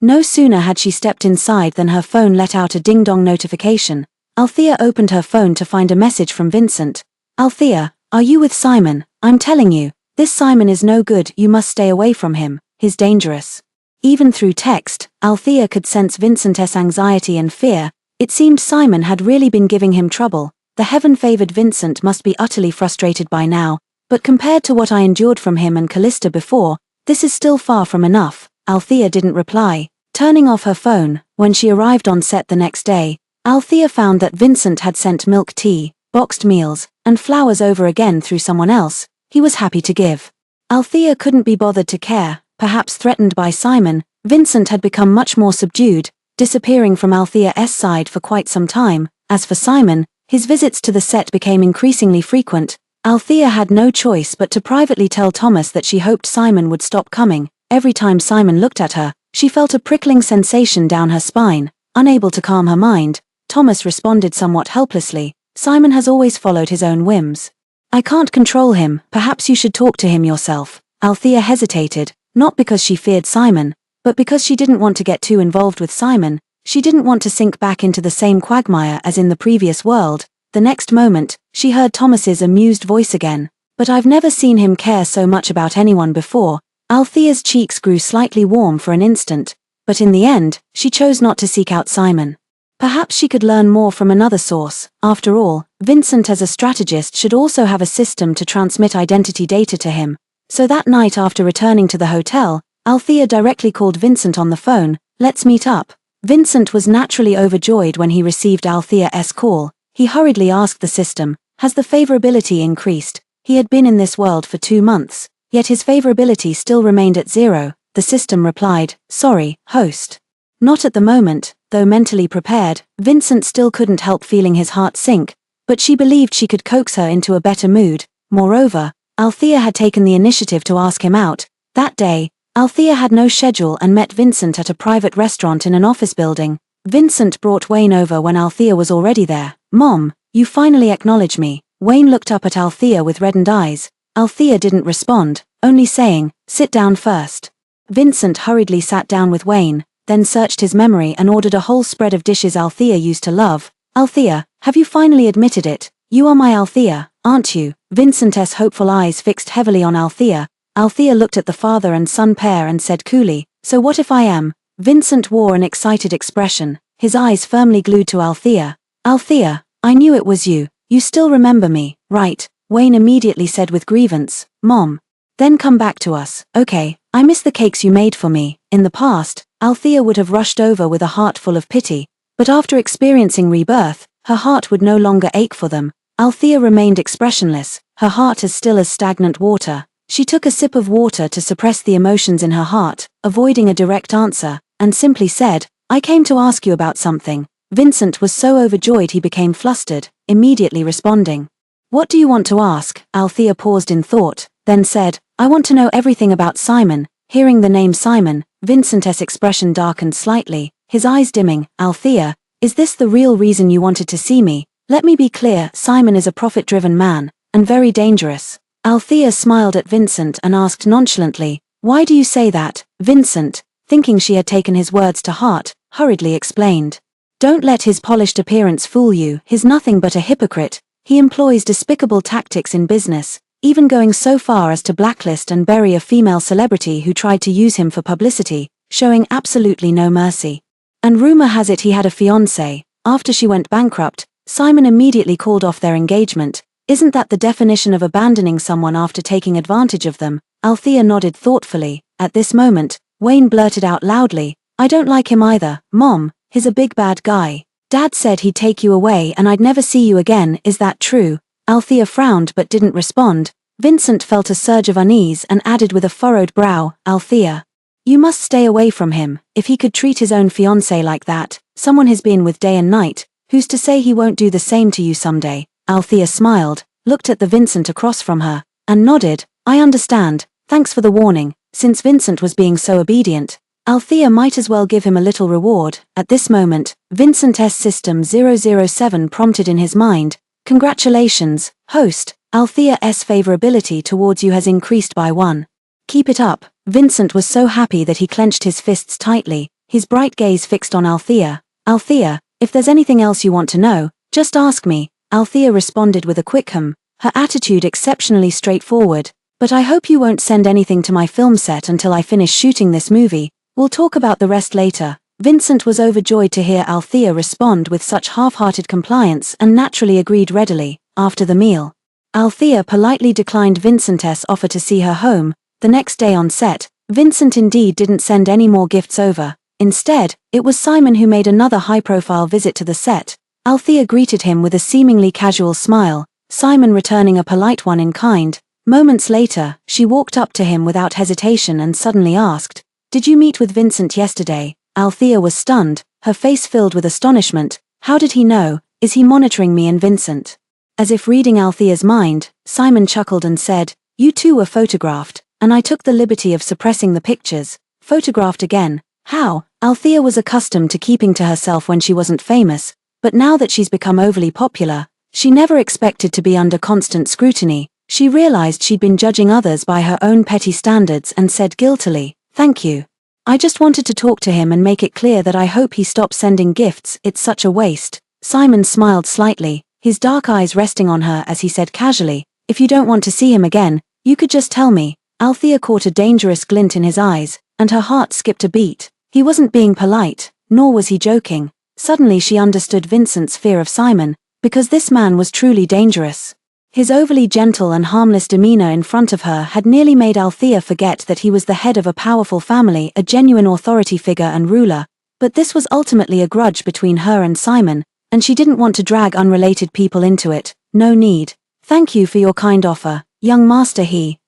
No sooner had she stepped inside than her phone let out a ding-dong notification. Althea opened her phone to find a message from Vincent. Althea, are you with Simon? I'm telling you, this Simon is no good. You must stay away from him. He's dangerous. Even through text, Althea could sense Vincent's anxiety and fear. It seemed Simon had really been giving him trouble. The heaven-favored Vincent must be utterly frustrated by now, but compared to what I endured from him and Callista before, this is still far from enough. Althea didn't reply, turning off her phone. When she arrived on set the next day, Althea found that Vincent had sent milk tea, boxed meals, and flowers over again through someone else he was happy to give. Althea couldn't be bothered to care. Perhaps threatened by Simon, Vincent had become much more subdued, disappearing from Althea's side for quite some time. As for Simon, his visits to the set became increasingly frequent. Althea had no choice but to privately tell Thomas that she hoped Simon would stop coming. Every time Simon looked at her, she felt a prickling sensation down her spine. Unable to calm her mind, Thomas responded somewhat helplessly, Simon has always followed his own whims. I can't control him. Perhaps you should talk to him yourself. Althea hesitated, not because she feared Simon, but because she didn't want to get too involved with Simon. She didn't want to sink back into the same quagmire as in the previous world. The next moment, she heard Thomas's amused voice again. But I've never seen him care so much about anyone before. Althea's cheeks grew slightly warm for an instant. but in the end, she chose not to seek out Simon. Perhaps she could learn more from another source. After all, Vincent as a strategist should also have a system to transmit identity data to him. So that night after returning to the hotel, Althea directly called Vincent on the phone. "Let's meet up." Vincent was naturally overjoyed when he received Althea's call. He hurriedly asked the system, "Has the favorability increased?" He had been in this world for 2 months, yet his favorability still remained at 0. The system replied, "Sorry, host. Not at the moment." Though mentally prepared, Vincent still couldn't help feeling his heart sink, but she believed she could coax her into a better mood. Moreover, Althea had taken the initiative to ask him out. That day, Althea had no schedule and met Vincent at a private restaurant in an office building. Vincent brought Wayne over when Althea was already there. "Mom, you finally acknowledge me." Wayne looked up at Althea with reddened eyes. Althea didn't respond, only saying, "Sit down first." Vincent hurriedly sat down with Wayne, then searched his memory and ordered a whole spread of dishes Althea used to love. "Althea, have you finally admitted it? You are my Althea, aren't you?" Vincent's hopeful eyes fixed heavily on Althea. Althea looked at the father and son pair and said coolly, "So what if I am?" Vincent wore an excited expression, his eyes firmly glued to Althea. "Althea, I knew it was you. You still remember me, right?" Wayne immediately said with grievance, "Mom. Then come back to us, okay? I miss the cakes you made for me." In the past, Althea would have rushed over with a heart full of pity, but after experiencing rebirth, her heart would no longer ache for them. Althea remained expressionless, her heart as still as stagnant water. She took a sip of water to suppress the emotions in her heart, avoiding a direct answer, and simply said, "I came to ask you about something." Vincent was so overjoyed he became flustered, immediately responding. "What do you want to ask?" Althea paused in thought, then said, "I want to know everything about Simon." Hearing the name Simon, Vincent's expression darkened slightly, his eyes dimming. "Althea, is this the real reason you wanted to see me? Let me be clear, Simon is a profit-driven man, and very dangerous." Althea smiled at Vincent and asked nonchalantly, "Why do you say that?" Vincent, thinking she had taken his words to heart, hurriedly explained. "Don't let his polished appearance fool you. He's nothing but a hypocrite. He employs despicable tactics in business, even going so far as to blacklist and bury a female celebrity who tried to use him for publicity, showing absolutely no mercy. And rumor has it he had a fiancée. After she went bankrupt, Simon immediately called off their engagement. Isn't that the definition of abandoning someone after taking advantage of them?" Althea nodded thoughtfully. At this moment, Wayne blurted out loudly, "I don't like him either, Mom. He's a big bad guy. Dad said he'd take you away and I'd never see you again. Is that true?" Althea frowned but didn't respond. Vincent felt a surge of unease and added with a furrowed brow, "Althea, you must stay away from him. If he could treat his own fiancée like that, someone he's been with day and night, who's to say he won't do the same to you someday?" Althea smiled, looked at the Vincent across from her, and nodded, "I understand, thanks for the warning." Since Vincent was being so obedient, Althea might as well give him a little reward. At this moment, Vincent's system 007 prompted in his mind, "Congratulations, host, Althea's favorability towards you has increased by 1. Keep it up." Vincent was so happy that he clenched his fists tightly, his bright gaze fixed on Althea. "Althea, if there's anything else you want to know, just ask me." Althea responded with a quick her attitude exceptionally straightforward. "But I hope you won't send anything to my film set until I finish shooting this movie. We'll talk about the rest later." Vincent was overjoyed to hear Althea respond with such half-hearted compliance and naturally agreed readily. After the meal, Althea politely declined Vincent's offer to see her home. The next day on set, Vincent indeed didn't send any more gifts over. Instead, it was Simon who made another high-profile visit to the set. Althea greeted him with a seemingly casual smile, Simon returning a polite one in kind. Moments later, she walked up to him without hesitation and suddenly asked, "Did you meet with Vincent yesterday?" Althea was stunned, her face filled with astonishment. How did he know? Is he monitoring me and Vincent? As if reading Althea's mind, Simon chuckled and said, "You two were photographed, and I took the liberty of suppressing the pictures." Photographed again? How? Althea was accustomed to keeping to herself when she wasn't famous, but now that she's become overly popular, she never expected to be under constant scrutiny. She realized she'd been judging others by her own petty standards and said guiltily, "Thank you. I just wanted to talk to him and make it clear that I hope he stops sending gifts. It's such a waste." Simon smiled slightly, his dark eyes resting on her as he said casually, "If you don't want to see him again, you could just tell me." Althea caught a dangerous glint in his eyes, and her heart skipped a beat. He wasn't being polite, nor was he joking. Suddenly she understood Vincent's fear of Simon, because this man was truly dangerous. His overly gentle and harmless demeanor in front of her had nearly made Althea forget that he was the head of a powerful family, a genuine authority figure and ruler. But this was ultimately a grudge between her and Simon, and she didn't want to drag unrelated people into it. No need. Thank you for your kind offer, young master.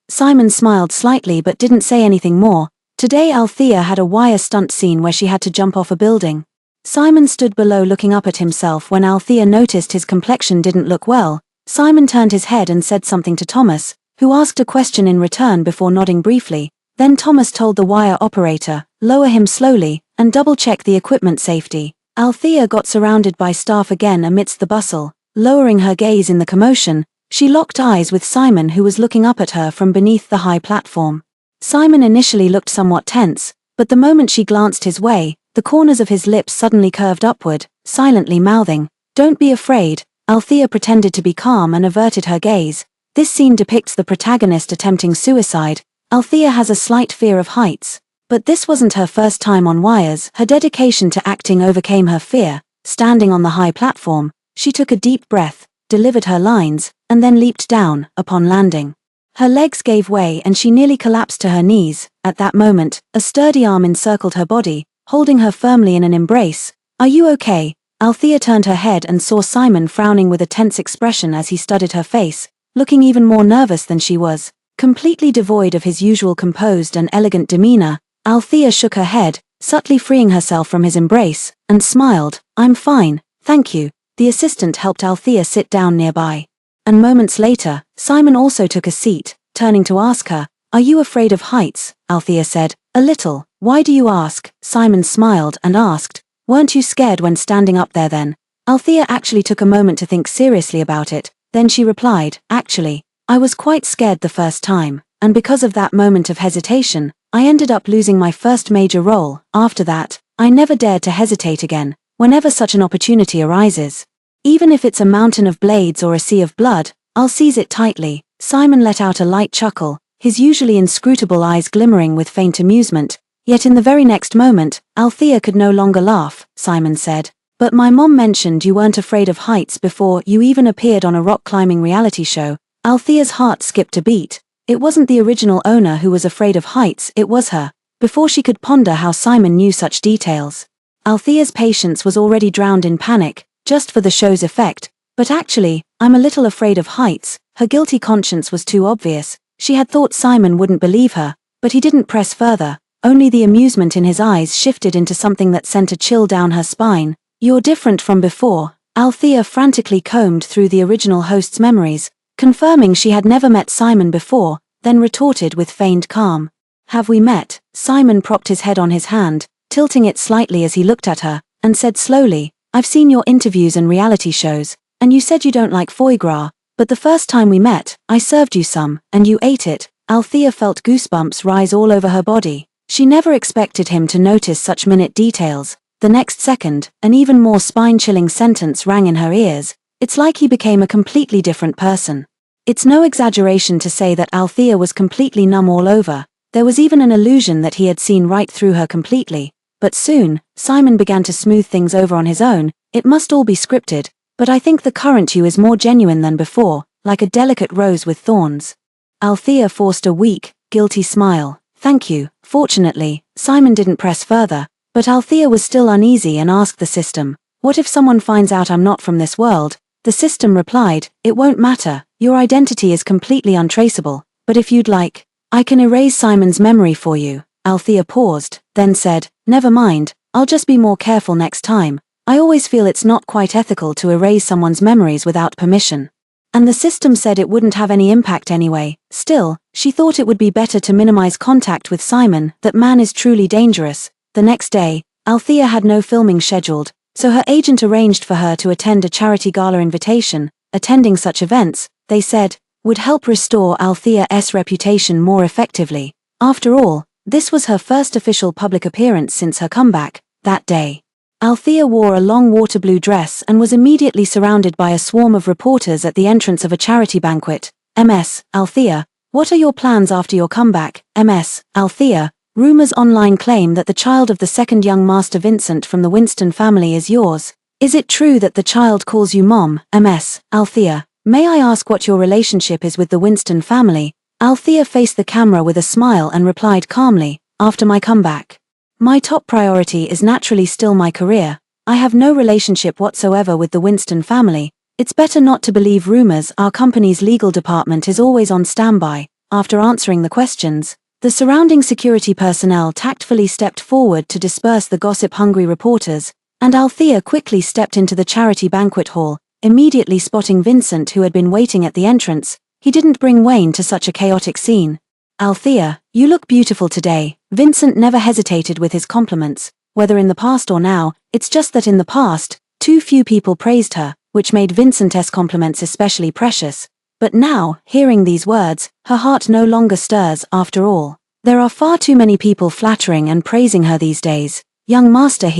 Simon smiled slightly but didn't say anything more. Today Althea had a wire stunt scene where she had to jump off a building. Simon stood below looking up at himself when Althea noticed his complexion didn't look well. Simon turned his head and said something to Thomas, who asked a question in return before nodding briefly. Then Thomas told the wire operator, lower him slowly, and double-check the equipment safety. Althea got surrounded by staff again amidst the bustle. Lowering her gaze in the commotion, she locked eyes with Simon, who was looking up at her from beneath the high platform. Simon initially looked somewhat tense, but the moment she glanced his way, the corners of his lips suddenly curved upward, silently mouthing, "Don't be afraid." Althea pretended to be calm and averted her gaze. This scene depicts the protagonist attempting suicide. Althea has a slight fear of heights. But this wasn't her first time on wires. Her dedication to acting overcame her fear. Standing on the high platform, she took a deep breath, delivered her lines, and then leaped down. Upon landing, her legs gave way and she nearly collapsed to her knees. At that moment, a sturdy arm encircled her body, holding her firmly in an embrace. "Are you okay?" Althea turned her head and saw Simon frowning with a tense expression as he studied her face, looking even more nervous than she was. Completely devoid of his usual composed and elegant demeanor, Althea shook her head, subtly freeing herself from his embrace, and smiled. "I'm fine, thank you." The assistant helped Althea sit down nearby. And moments later, Simon also took a seat, turning to ask her, "Are you afraid of heights?" Althea said, "A little." "Why do you ask?" Simon smiled and asked, "Weren't you scared when standing up there then?" Althea actually took a moment to think seriously about it, then she replied, "Actually, I was quite scared the first time, and because of that moment of hesitation, I ended up losing my first major role. After that, I never dared to hesitate again, whenever such an opportunity arises. Even if it's a mountain of blades or a sea of blood, I'll seize it tightly." Simon let out a light chuckle, his usually inscrutable eyes glimmering with faint amusement. Yet in the very next moment, Althea could no longer laugh. Simon said, "But my mom mentioned you weren't afraid of heights before you even appeared on a rock-climbing reality show." Althea's heart skipped a beat. It wasn't the original owner who was afraid of heights, it was her. Before she could ponder how Simon knew such details, Althea's patience was already drowned in panic, just for the show's effect. "But actually, I'm a little afraid of heights." Her guilty conscience was too obvious. She had thought Simon wouldn't believe her, but he didn't press further. Only the amusement in his eyes shifted into something that sent a chill down her spine. "You're different from before." Althea frantically combed through the original host's memories, confirming she had never met Simon before, then retorted with feigned calm, "Have we met?" Simon propped his head on his hand, tilting it slightly as he looked at her, and said slowly, "I've seen your interviews and reality shows, and you said you don't like foie gras, but the first time we met, I served you some, and you ate it." Althea felt goosebumps rise all over her body. She never expected him to notice such minute details. The next second, an even more spine-chilling sentence rang in her ears. "It's like he became a completely different person." It's no exaggeration to say that Althea was completely numb all over. There was even an illusion that he had seen right through her completely. But soon, Simon began to smooth things over on his own. "It must all be scripted, but I think the current you is more genuine than before, like a delicate rose with thorns." Althea forced a weak, guilty smile. "Thank you." Fortunately, Simon didn't press further, but Althea was still uneasy and asked the system, "What if someone finds out I'm not from this world?" The system replied, "It won't matter, your identity is completely untraceable, but if you'd like, I can erase Simon's memory for you." Althea paused, then said, "Never mind, I'll just be more careful next time. I always feel it's not quite ethical to erase someone's memories without permission." And the system said it wouldn't have any impact anyway. Still, she thought it would be better to minimize contact with Simon. That man is truly dangerous. The next day, Althea had no filming scheduled, so her agent arranged for her to attend a charity gala invitation. Attending such events, they said, would help restore Althea's reputation more effectively. After all, this was her first official public appearance since her comeback. That day, Althea wore a long water blue dress and was immediately surrounded by a swarm of reporters at the entrance of a charity banquet. "Ms. Althea, what are your plans after your comeback?" "Ms. Althea, Rumors online claim that the child of the second young Master Vincent from the Winston family is yours. Is it true that the child calls you Mom, MS, Althea? May I ask what your relationship is with the Winston family? Althea faced the camera with a smile and replied calmly, after my comeback. My top priority is naturally still my career. I have no relationship whatsoever with the Winston family. It's better not to believe rumors. Our company's legal department is always on standby. After answering the questions, the surrounding security personnel tactfully stepped forward to disperse the gossip-hungry reporters, and Althea quickly stepped into the charity banquet hall, immediately spotting Vincent, who had been waiting at the entrance. He didn't bring Wayne to such a chaotic scene. Althea, you look beautiful today. Vincent never hesitated with his compliments, whether in the past or now. It's just that in the past, too few people praised her, which made Vincent's compliments especially precious. But now, hearing these words, her heart no longer stirs. After all, there are far too many people flattering and praising her these days. Young master,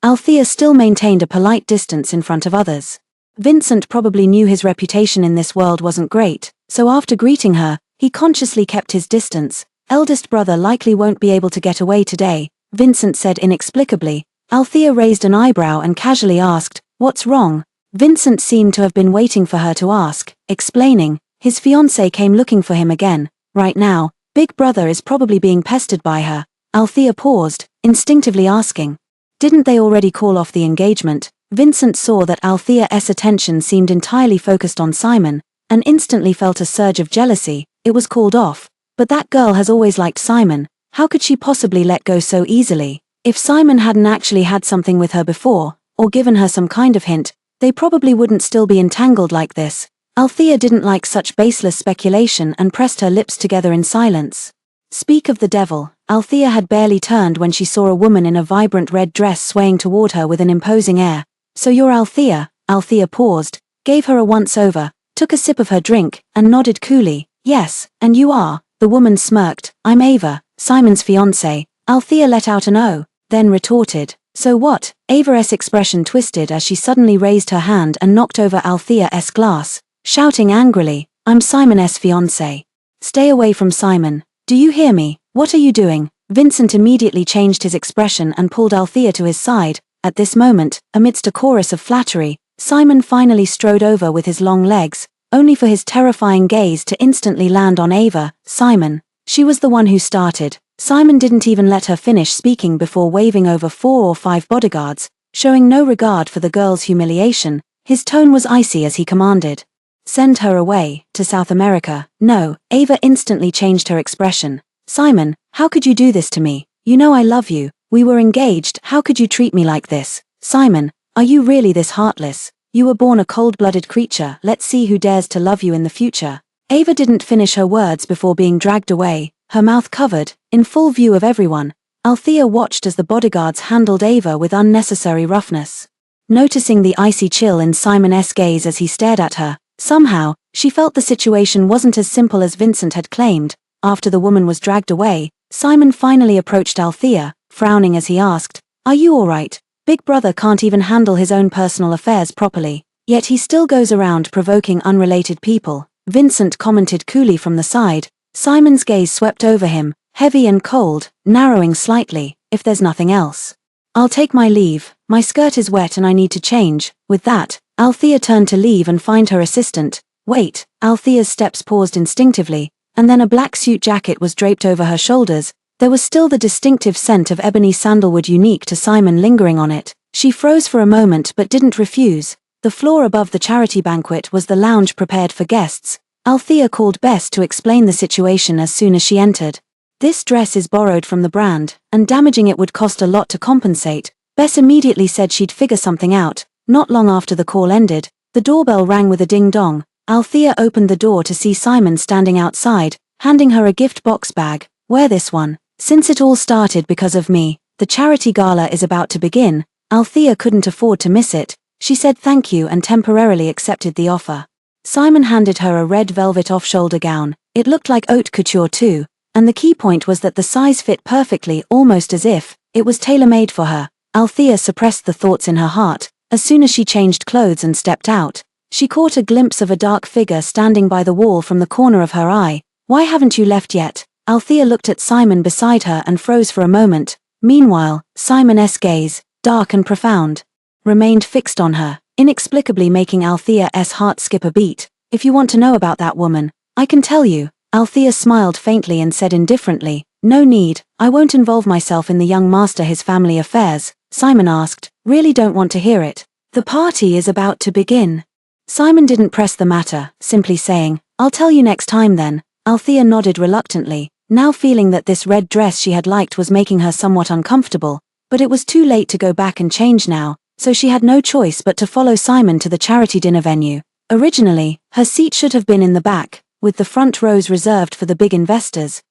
Althea still maintained a polite distance in front of others. Vincent probably knew his reputation in this world wasn't great, so after greeting her, he consciously kept his distance. Eldest brother likely won't be able to get away today, Vincent said inexplicably. Althea raised an eyebrow and casually asked, "What's wrong?" Vincent seemed to have been waiting for her to ask, explaining, his fiancée came looking for him again. Right now, big brother is probably being pestered by her. Althea paused, instinctively asking, didn't they already call off the engagement? Vincent saw that Althea's attention seemed entirely focused on Simon, and instantly felt a surge of jealousy. It was called off. But that girl has always liked Simon. How could she possibly let go so easily? If Simon hadn't actually had something with her before, or given her some kind of hint, they probably wouldn't still be entangled like this. Althea didn't like such baseless speculation and pressed her lips together in silence. Speak of the devil, Althea had barely turned when she saw a woman in a vibrant red dress swaying toward her with an imposing air. So you're Althea? Althea paused, gave her a once-over, took a sip of her drink, and nodded coolly. Yes, and you are? The woman smirked. I'm Ava, Simon's fiancée. Althea let out an "oh," then retorted, so what? Ava's expression twisted as she suddenly raised her hand and knocked over Althea's glass, shouting angrily, I'm Simon's fiancée. Stay away from Simon. Do you hear me? What are you doing? Vincent immediately changed his expression and pulled Althea to his side. At this moment, amidst a chorus of flattery, Simon finally strode over with his long legs, only for his terrifying gaze to instantly land on Ava. Simon. She was the one who started. Simon didn't even let her finish speaking before waving over 4 or 5 bodyguards, showing no regard for the girl's humiliation. His tone was icy as he commanded, send her away, to South America. No, Ava instantly changed her expression. Simon, how could you do this to me? You know I love you. We were engaged. How could you treat me like this? Simon, are you really this heartless? You were born a cold-blooded creature. Let's see who dares to love you in the future. Ava didn't finish her words before being dragged away, her mouth covered, in full view of everyone. Althea watched as the bodyguards handled Ava with unnecessary roughness. Noticing the icy chill in Simon's gaze as he stared at her, somehow, she felt the situation wasn't as simple as Vincent had claimed. After the woman was dragged away, Simon finally approached Althea, frowning as he asked, are you alright? Big brother can't even handle his own personal affairs properly, yet he still goes around provoking unrelated people. Vincent commented coolly from the side. Simon's gaze swept over him, heavy and cold, narrowing slightly. If there's nothing else, I'll take my leave. My skirt is wet and I need to change. With that, Althea turned to leave and find her assistant. Wait, Althea's steps paused instinctively, and then a black suit jacket was draped over her shoulders. There was still the distinctive scent of ebony sandalwood unique to Simon lingering on it. She froze for a moment but didn't refuse. The floor above the charity banquet was the lounge prepared for guests. Althea called Bess to explain the situation as soon as she entered. This dress is borrowed from the brand, and damaging it would cost a lot to compensate. Bess immediately said she'd figure something out. Not long after the call ended, the doorbell rang with a ding-dong. Althea opened the door to see Simon standing outside, handing her a gift box bag. Wear this one. Since it all started because of me, the charity gala is about to begin. Althea couldn't afford to miss it. She said thank you and temporarily accepted the offer. Simon handed her a red velvet off-shoulder gown. It looked like haute couture too, and the key point was that the size fit perfectly, almost as if it was tailor-made for her. Althea suppressed the thoughts in her heart. As soon as she changed clothes and stepped out, she caught a glimpse of a dark figure standing by the wall from the corner of her eye. Why haven't you left yet? Althea looked at Simon beside her and froze for a moment. Meanwhile, Simon's gaze, dark and profound, remained fixed on her, inexplicably making Althea's heart skip a beat. If you want to know about that woman, I can tell you. Althea smiled faintly and said indifferently, no need, I won't involve myself in the young master his family affairs. Simon asked, really don't want to hear it. The party is about to begin. Simon didn't press the matter, simply saying, I'll tell you next time then. Althea nodded reluctantly, now feeling that this red dress she had liked was making her somewhat uncomfortable, but it was too late to go back and change now, so she had no choice but to follow Simon to the charity dinner venue. Originally, her seat should have been in the back, with the front rows reserved for the big investors.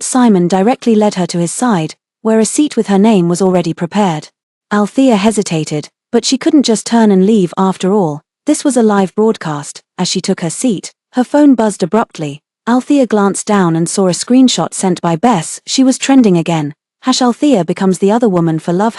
Simon directly led her to his side, where a seat with her name was already prepared. Althea hesitated, but she couldn't just turn and leave after all. This was a live broadcast. As she took her seat, her phone buzzed abruptly. Althea glanced down and saw a screenshot sent by Bess. She was trending again. Althea becomes the other woman for love.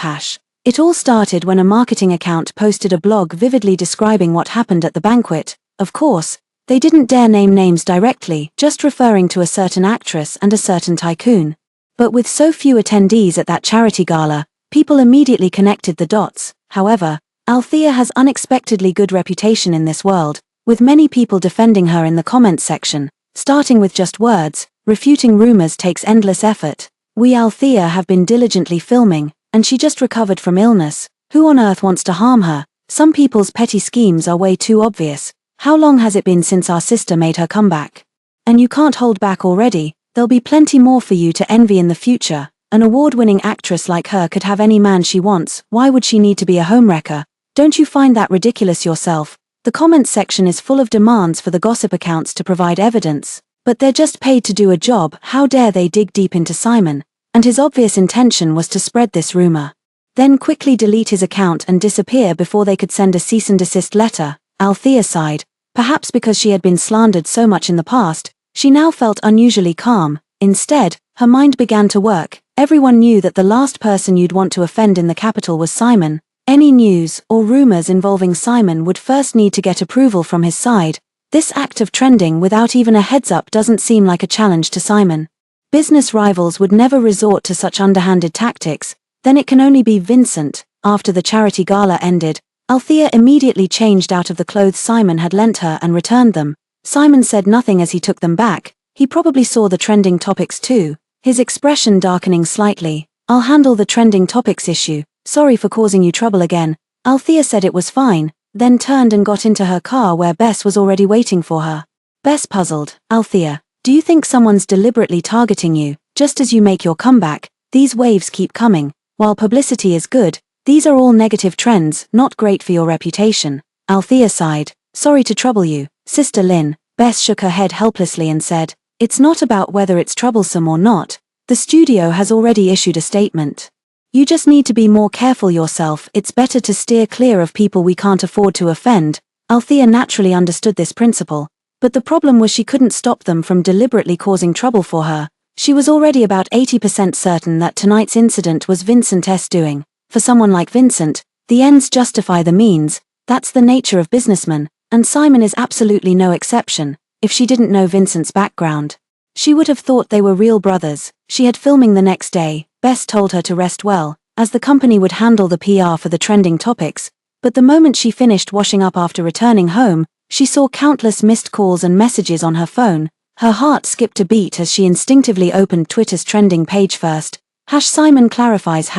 It all started when a marketing account posted a blog vividly describing what happened at the banquet. Of course, they didn't dare name names directly, just referring to a certain actress and a certain tycoon. But with so few attendees at that charity gala, people immediately connected the dots. However, Althea has unexpectedly good reputation in this world, with many people defending her in the comments section. Starting with just words, refuting rumors takes endless effort. We Althea have been diligently filming, and she just recovered from illness. Who on earth wants to harm her? Some people's petty schemes are way too obvious. How long has it been since our sister made her comeback? And you can't hold back already. There'll be plenty more for you to envy in the future. An award-winning actress like her could have any man she wants. Why would she need to be a homewrecker? Don't you find that ridiculous yourself? The comments section is full of demands for the gossip accounts to provide evidence, but they're just paid to do a job. How dare they dig deep into Simon? And his obvious intention was to spread this rumor, then quickly delete his account and disappear before they could send a cease and desist letter. Althea sighed. Perhaps because she had been slandered so much in the past, she now felt unusually calm. Instead, her mind began to work. Everyone knew that the last person you'd want to offend in the capital was Simon. Any news or rumors involving Simon would first need to get approval from his side. This act of trending without even a heads-up doesn't seem like a challenge to Simon. Business rivals would never resort to such underhanded tactics. Then it can only be Vincent. After the charity gala ended, Althea immediately changed out of the clothes Simon had lent her and returned them. Simon said nothing as he took them back. He probably saw the trending topics too, his expression darkening slightly. I'll handle the trending topics issue. Sorry for causing you trouble again. Althea said it was fine, then turned and got into her car where Bess was already waiting for her. Bess puzzled. Althea, do you think someone's deliberately targeting you? Just as you make your comeback, these waves keep coming. While publicity is good, these are all negative trends, not great for your reputation. Althea sighed. Sorry to trouble you, Sister Lynn. Bess shook her head helplessly and said, it's not about whether it's troublesome or not. The studio has already issued a statement. You just need to be more careful yourself. It's better to steer clear of people we can't afford to offend. Althea naturally understood this principle, but the problem was she couldn't stop them from deliberately causing trouble for her. She was already about 80% certain that tonight's incident was Vincent's doing. For someone like Vincent, the ends justify the means. That's the nature of businessmen, and Simon is absolutely no exception. If she didn't know Vincent's background, she would have thought they were real brothers. She had filming the next day. Bess told her to rest well, as the company would handle the PR for the trending topics, but the moment she finished washing up after returning home, she saw countless missed calls and messages on her phone. Her heart skipped a beat as she instinctively opened Twitter's trending page first. #Simon clarifies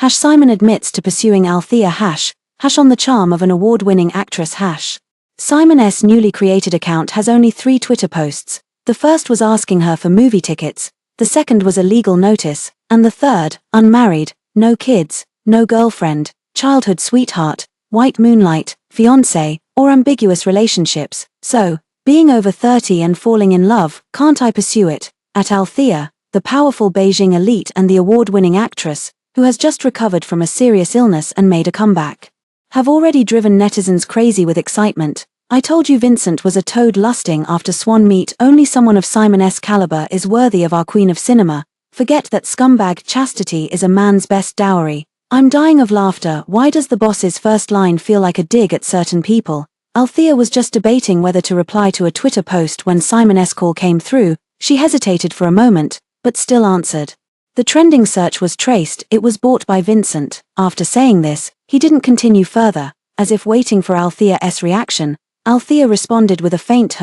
#Simon admits to pursuing Althea # on the charm of an award-winning actress Simon's newly created account has only 3 Twitter posts. The first was asking her for movie tickets, the second was a legal notice, and the third, unmarried, no kids, no girlfriend, childhood sweetheart, white moonlight, fiancé, or ambiguous relationships. So, being over 30 and falling in love, can't I pursue it? At Althea, the powerful Beijing elite and the award-winning actress, who has just recovered from a serious illness and made a comeback, have already driven netizens crazy with excitement. I told you Vincent was a toad lusting after swan meat. Only someone of Simon's caliber is worthy of our queen of cinema. Forget that scumbag chastity is a man's best dowry. I'm dying of laughter. Why does the boss's first line feel like a dig at certain people? Althea was just debating whether to reply to a Twitter post when Simon's call came through. She hesitated for a moment, but still answered. The trending search was traced. It was bought by Vincent. After saying this, he didn't continue further, as if waiting for Althea's reaction. Althea responded with a faint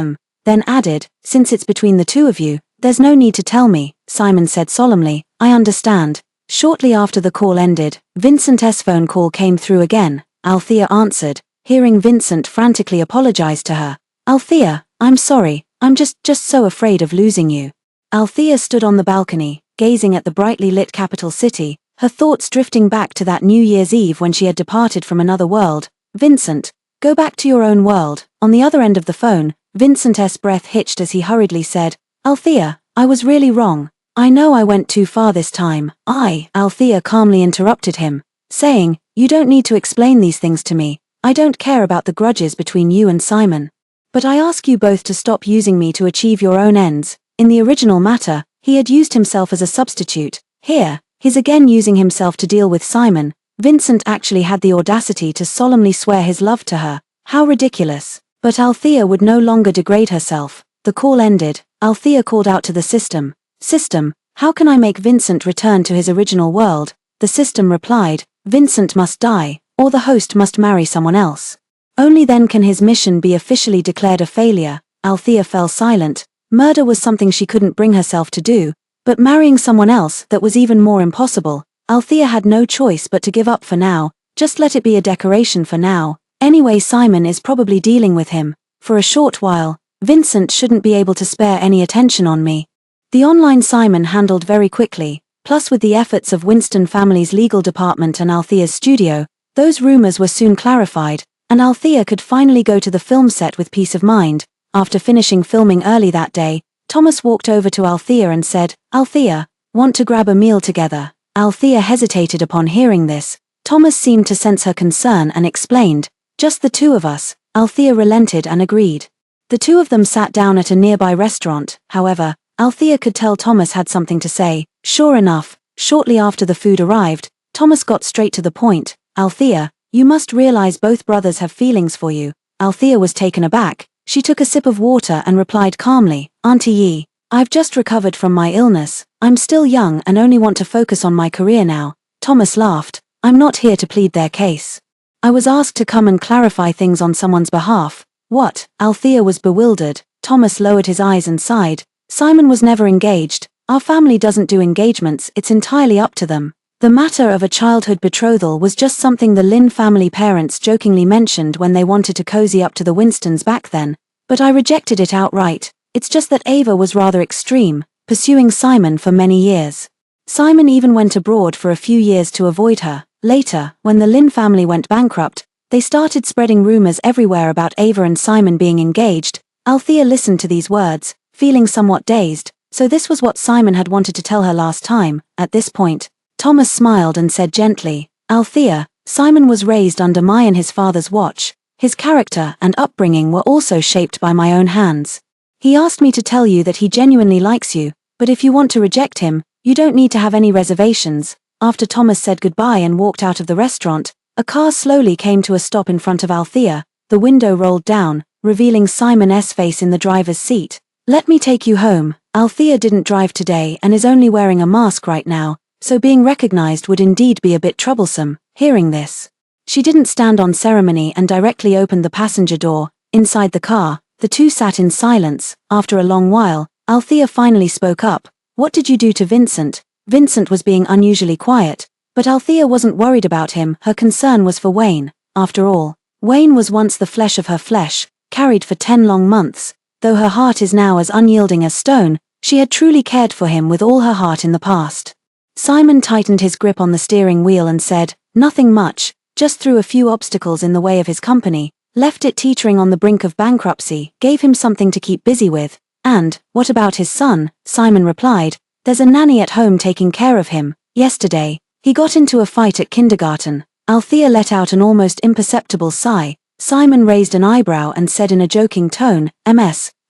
then added, "Since it's between the two of you, there's no need to tell me," Simon said solemnly. "I understand." Shortly after the call ended, Vincent's phone call came through again. Althea answered, hearing Vincent frantically apologize to her. "Althea, I'm sorry, I'm just so afraid of losing you." Althea stood on the balcony, gazing at the brightly lit capital city, her thoughts drifting back to that New Year's Eve when she had departed from another world. "Vincent, go back to your own world." On the other end of the phone, Vincent's breath hitched as he hurriedly said, "Althea, I was really wrong. I know I went too far this time." Althea calmly interrupted him, saying, "You don't need to explain these things to me. I don't care about the grudges between you and Simon. But I ask you both to stop using me to achieve your own ends." In the original matter, he had used himself as a substitute. Here, he's again using himself to deal with Simon. Vincent actually had the audacity to solemnly swear his love to her. How ridiculous. But Althea would no longer degrade herself. The call ended. Althea called out to the system. "System, how can I make Vincent return to his original world?" The system replied, "Vincent must die, or the host must marry someone else. Only then can his mission be officially declared a failure." Althea fell silent. Murder was something she couldn't bring herself to do, but marrying someone else, that was even more impossible. Althea had no choice but to give up for now. Just let it be a decoration for now. Anyway, Simon is probably dealing with him. For a short while, Vincent shouldn't be able to spare any attention on me. The online Simon handled very quickly, plus with the efforts of Winston family's legal department and Althea's studio, those rumors were soon clarified, and Althea could finally go to the film set with peace of mind. After finishing filming early that day, Thomas walked over to Althea and said, "Althea, want to grab a meal together?" Althea hesitated upon hearing this. Thomas seemed to sense her concern and explained, "Just the two of us." Althea relented and agreed. The two of them sat down at a nearby restaurant. However, Althea could tell Thomas had something to say. Sure enough, shortly after the food arrived, Thomas got straight to the point. "Althea, you must realize both brothers have feelings for you." Althea was taken aback. She took a sip of water and replied calmly, "Auntie Yi, I've just recovered from my illness. I'm still young and only want to focus on my career now." Thomas laughed. "I'm not here to plead their case. I was asked to come and clarify things on someone's behalf." "What?" Althea was bewildered. Thomas lowered his eyes and sighed. "Simon was never engaged. Our family doesn't do engagements, it's entirely up to them. The matter of a childhood betrothal was just something the Lin family parents jokingly mentioned when they wanted to cozy up to the Winstons back then, but I rejected it outright. It's just that Ava was rather extreme, pursuing Simon for many years. Simon even went abroad for a few years to avoid her. Later, when the Lin family went bankrupt, they started spreading rumors everywhere about Ava and Simon being engaged." Althea listened to these words, feeling somewhat dazed. So this was what Simon had wanted to tell her last time. At this point, Thomas smiled and said gently, "Althea, Simon was raised under my and his father's watch. His character and upbringing were also shaped by my own hands. He asked me to tell you that he genuinely likes you, but if you want to reject him, you don't need to have any reservations." After Thomas said goodbye and walked out of the restaurant, a car slowly came to a stop in front of Althea. The window rolled down, revealing Simon's face in the driver's seat. "Let me take you home." Althea didn't drive today and is only wearing a mask right now, so being recognized would indeed be a bit troublesome. Hearing this, she didn't stand on ceremony and directly opened the passenger door. Inside the car, the two sat in silence. After a long while, Althea finally spoke up. "What did you do to Vincent?" Vincent was being unusually quiet, but Althea wasn't worried about him. Her concern was for Wayne. After all, Wayne was once the flesh of her flesh, carried for 10 long months. Though her heart is now as unyielding as stone, she had truly cared for him with all her heart in the past. Simon tightened his grip on the steering wheel and said, "Nothing much, just threw a few obstacles in the way of his company, left it teetering on the brink of bankruptcy, gave him something to keep busy with." "And, what about his son?" Simon replied, "There's a nanny at home taking care of him. Yesterday, he got into a fight at kindergarten." Althea let out an almost imperceptible sigh. Simon raised an eyebrow and said in a joking tone,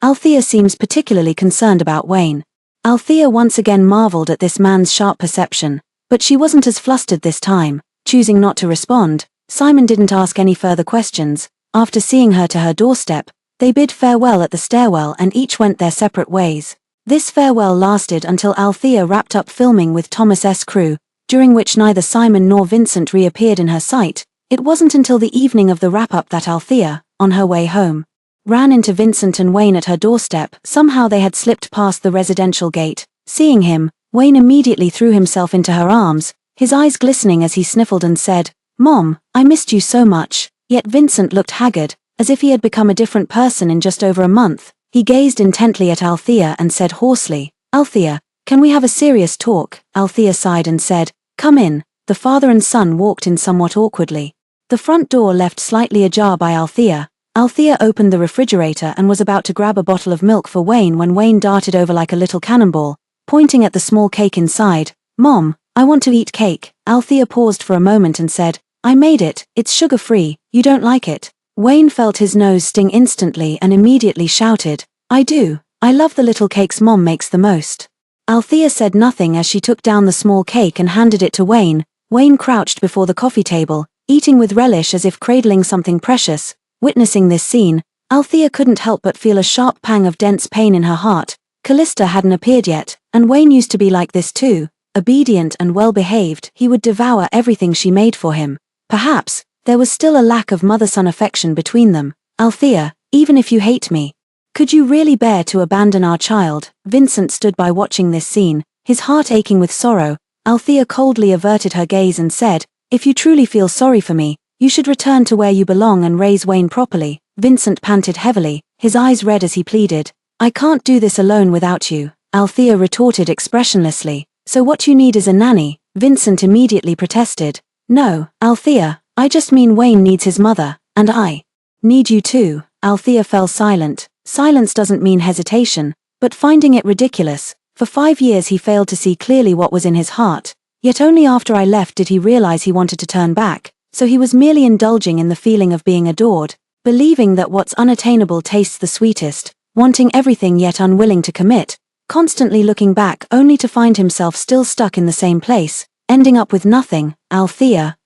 Althea seems particularly concerned about Wayne." Althea once again marveled at this man's sharp perception, but she wasn't as flustered this time. Choosing not to respond, Simon didn't ask any further questions. After seeing her to her doorstep, they bid farewell at the stairwell and each went their separate ways. This farewell lasted until Althea wrapped up filming with Thomas's crew, during which neither Simon nor Vincent reappeared in her sight. It wasn't until the evening of the wrap-up that Althea, on her way home, ran into Vincent and Wayne at her doorstep. Somehow they had slipped past the residential gate. Seeing him, Wayne immediately threw himself into her arms, his eyes glistening as he sniffled and said, "Mom, I missed you so much." Yet Vincent looked haggard, as if he had become a different person in just over a month. He gazed intently at Althea and said hoarsely, "Althea, can we have a serious talk?" Althea sighed and said, "Come in." The father and son walked in somewhat awkwardly. The front door left slightly ajar by Althea. Althea opened the refrigerator and was about to grab a bottle of milk for Wayne when Wayne darted over like a little cannonball, pointing at the small cake inside. "Mom, I want to eat cake." Althea paused for a moment and said, "I made it, it's sugar-free, you don't like it?" Wayne felt his nose sting instantly and immediately shouted, "I do, I love the little cakes Mom makes the most." Althea said nothing as she took down the small cake and handed it to Wayne. Wayne crouched before the coffee table, eating with relish as if cradling something precious. Witnessing this scene, Althea couldn't help but feel a sharp pang of dense pain in her heart. Callista hadn't appeared yet, and Wayne used to be like this too. Obedient and well-behaved, he would devour everything she made for him. Perhaps there was still a lack of mother-son affection between them. "Althea, even if you hate me, could you really bear to abandon our child?" Vincent stood by watching this scene, his heart aching with sorrow. Althea coldly averted her gaze and said, "If you truly feel sorry for me, you should return to where you belong and raise Wayne properly." Vincent panted heavily, his eyes red as he pleaded, "I can't do this alone without you." Althea retorted expressionlessly, "So what you need is a nanny." Vincent immediately protested, "No, Althea, I just mean Wayne needs his mother, and I need you too." Althea fell silent. Silence doesn't mean hesitation, but finding it ridiculous. For 5 years he failed to see clearly what was in his heart, yet only after I left did he realize he wanted to turn back, so he was merely indulging in the feeling of being adored, believing that what's unattainable tastes the sweetest, wanting everything yet unwilling to commit, constantly looking back only to find himself still stuck in the same place, ending up with nothing. "Althea,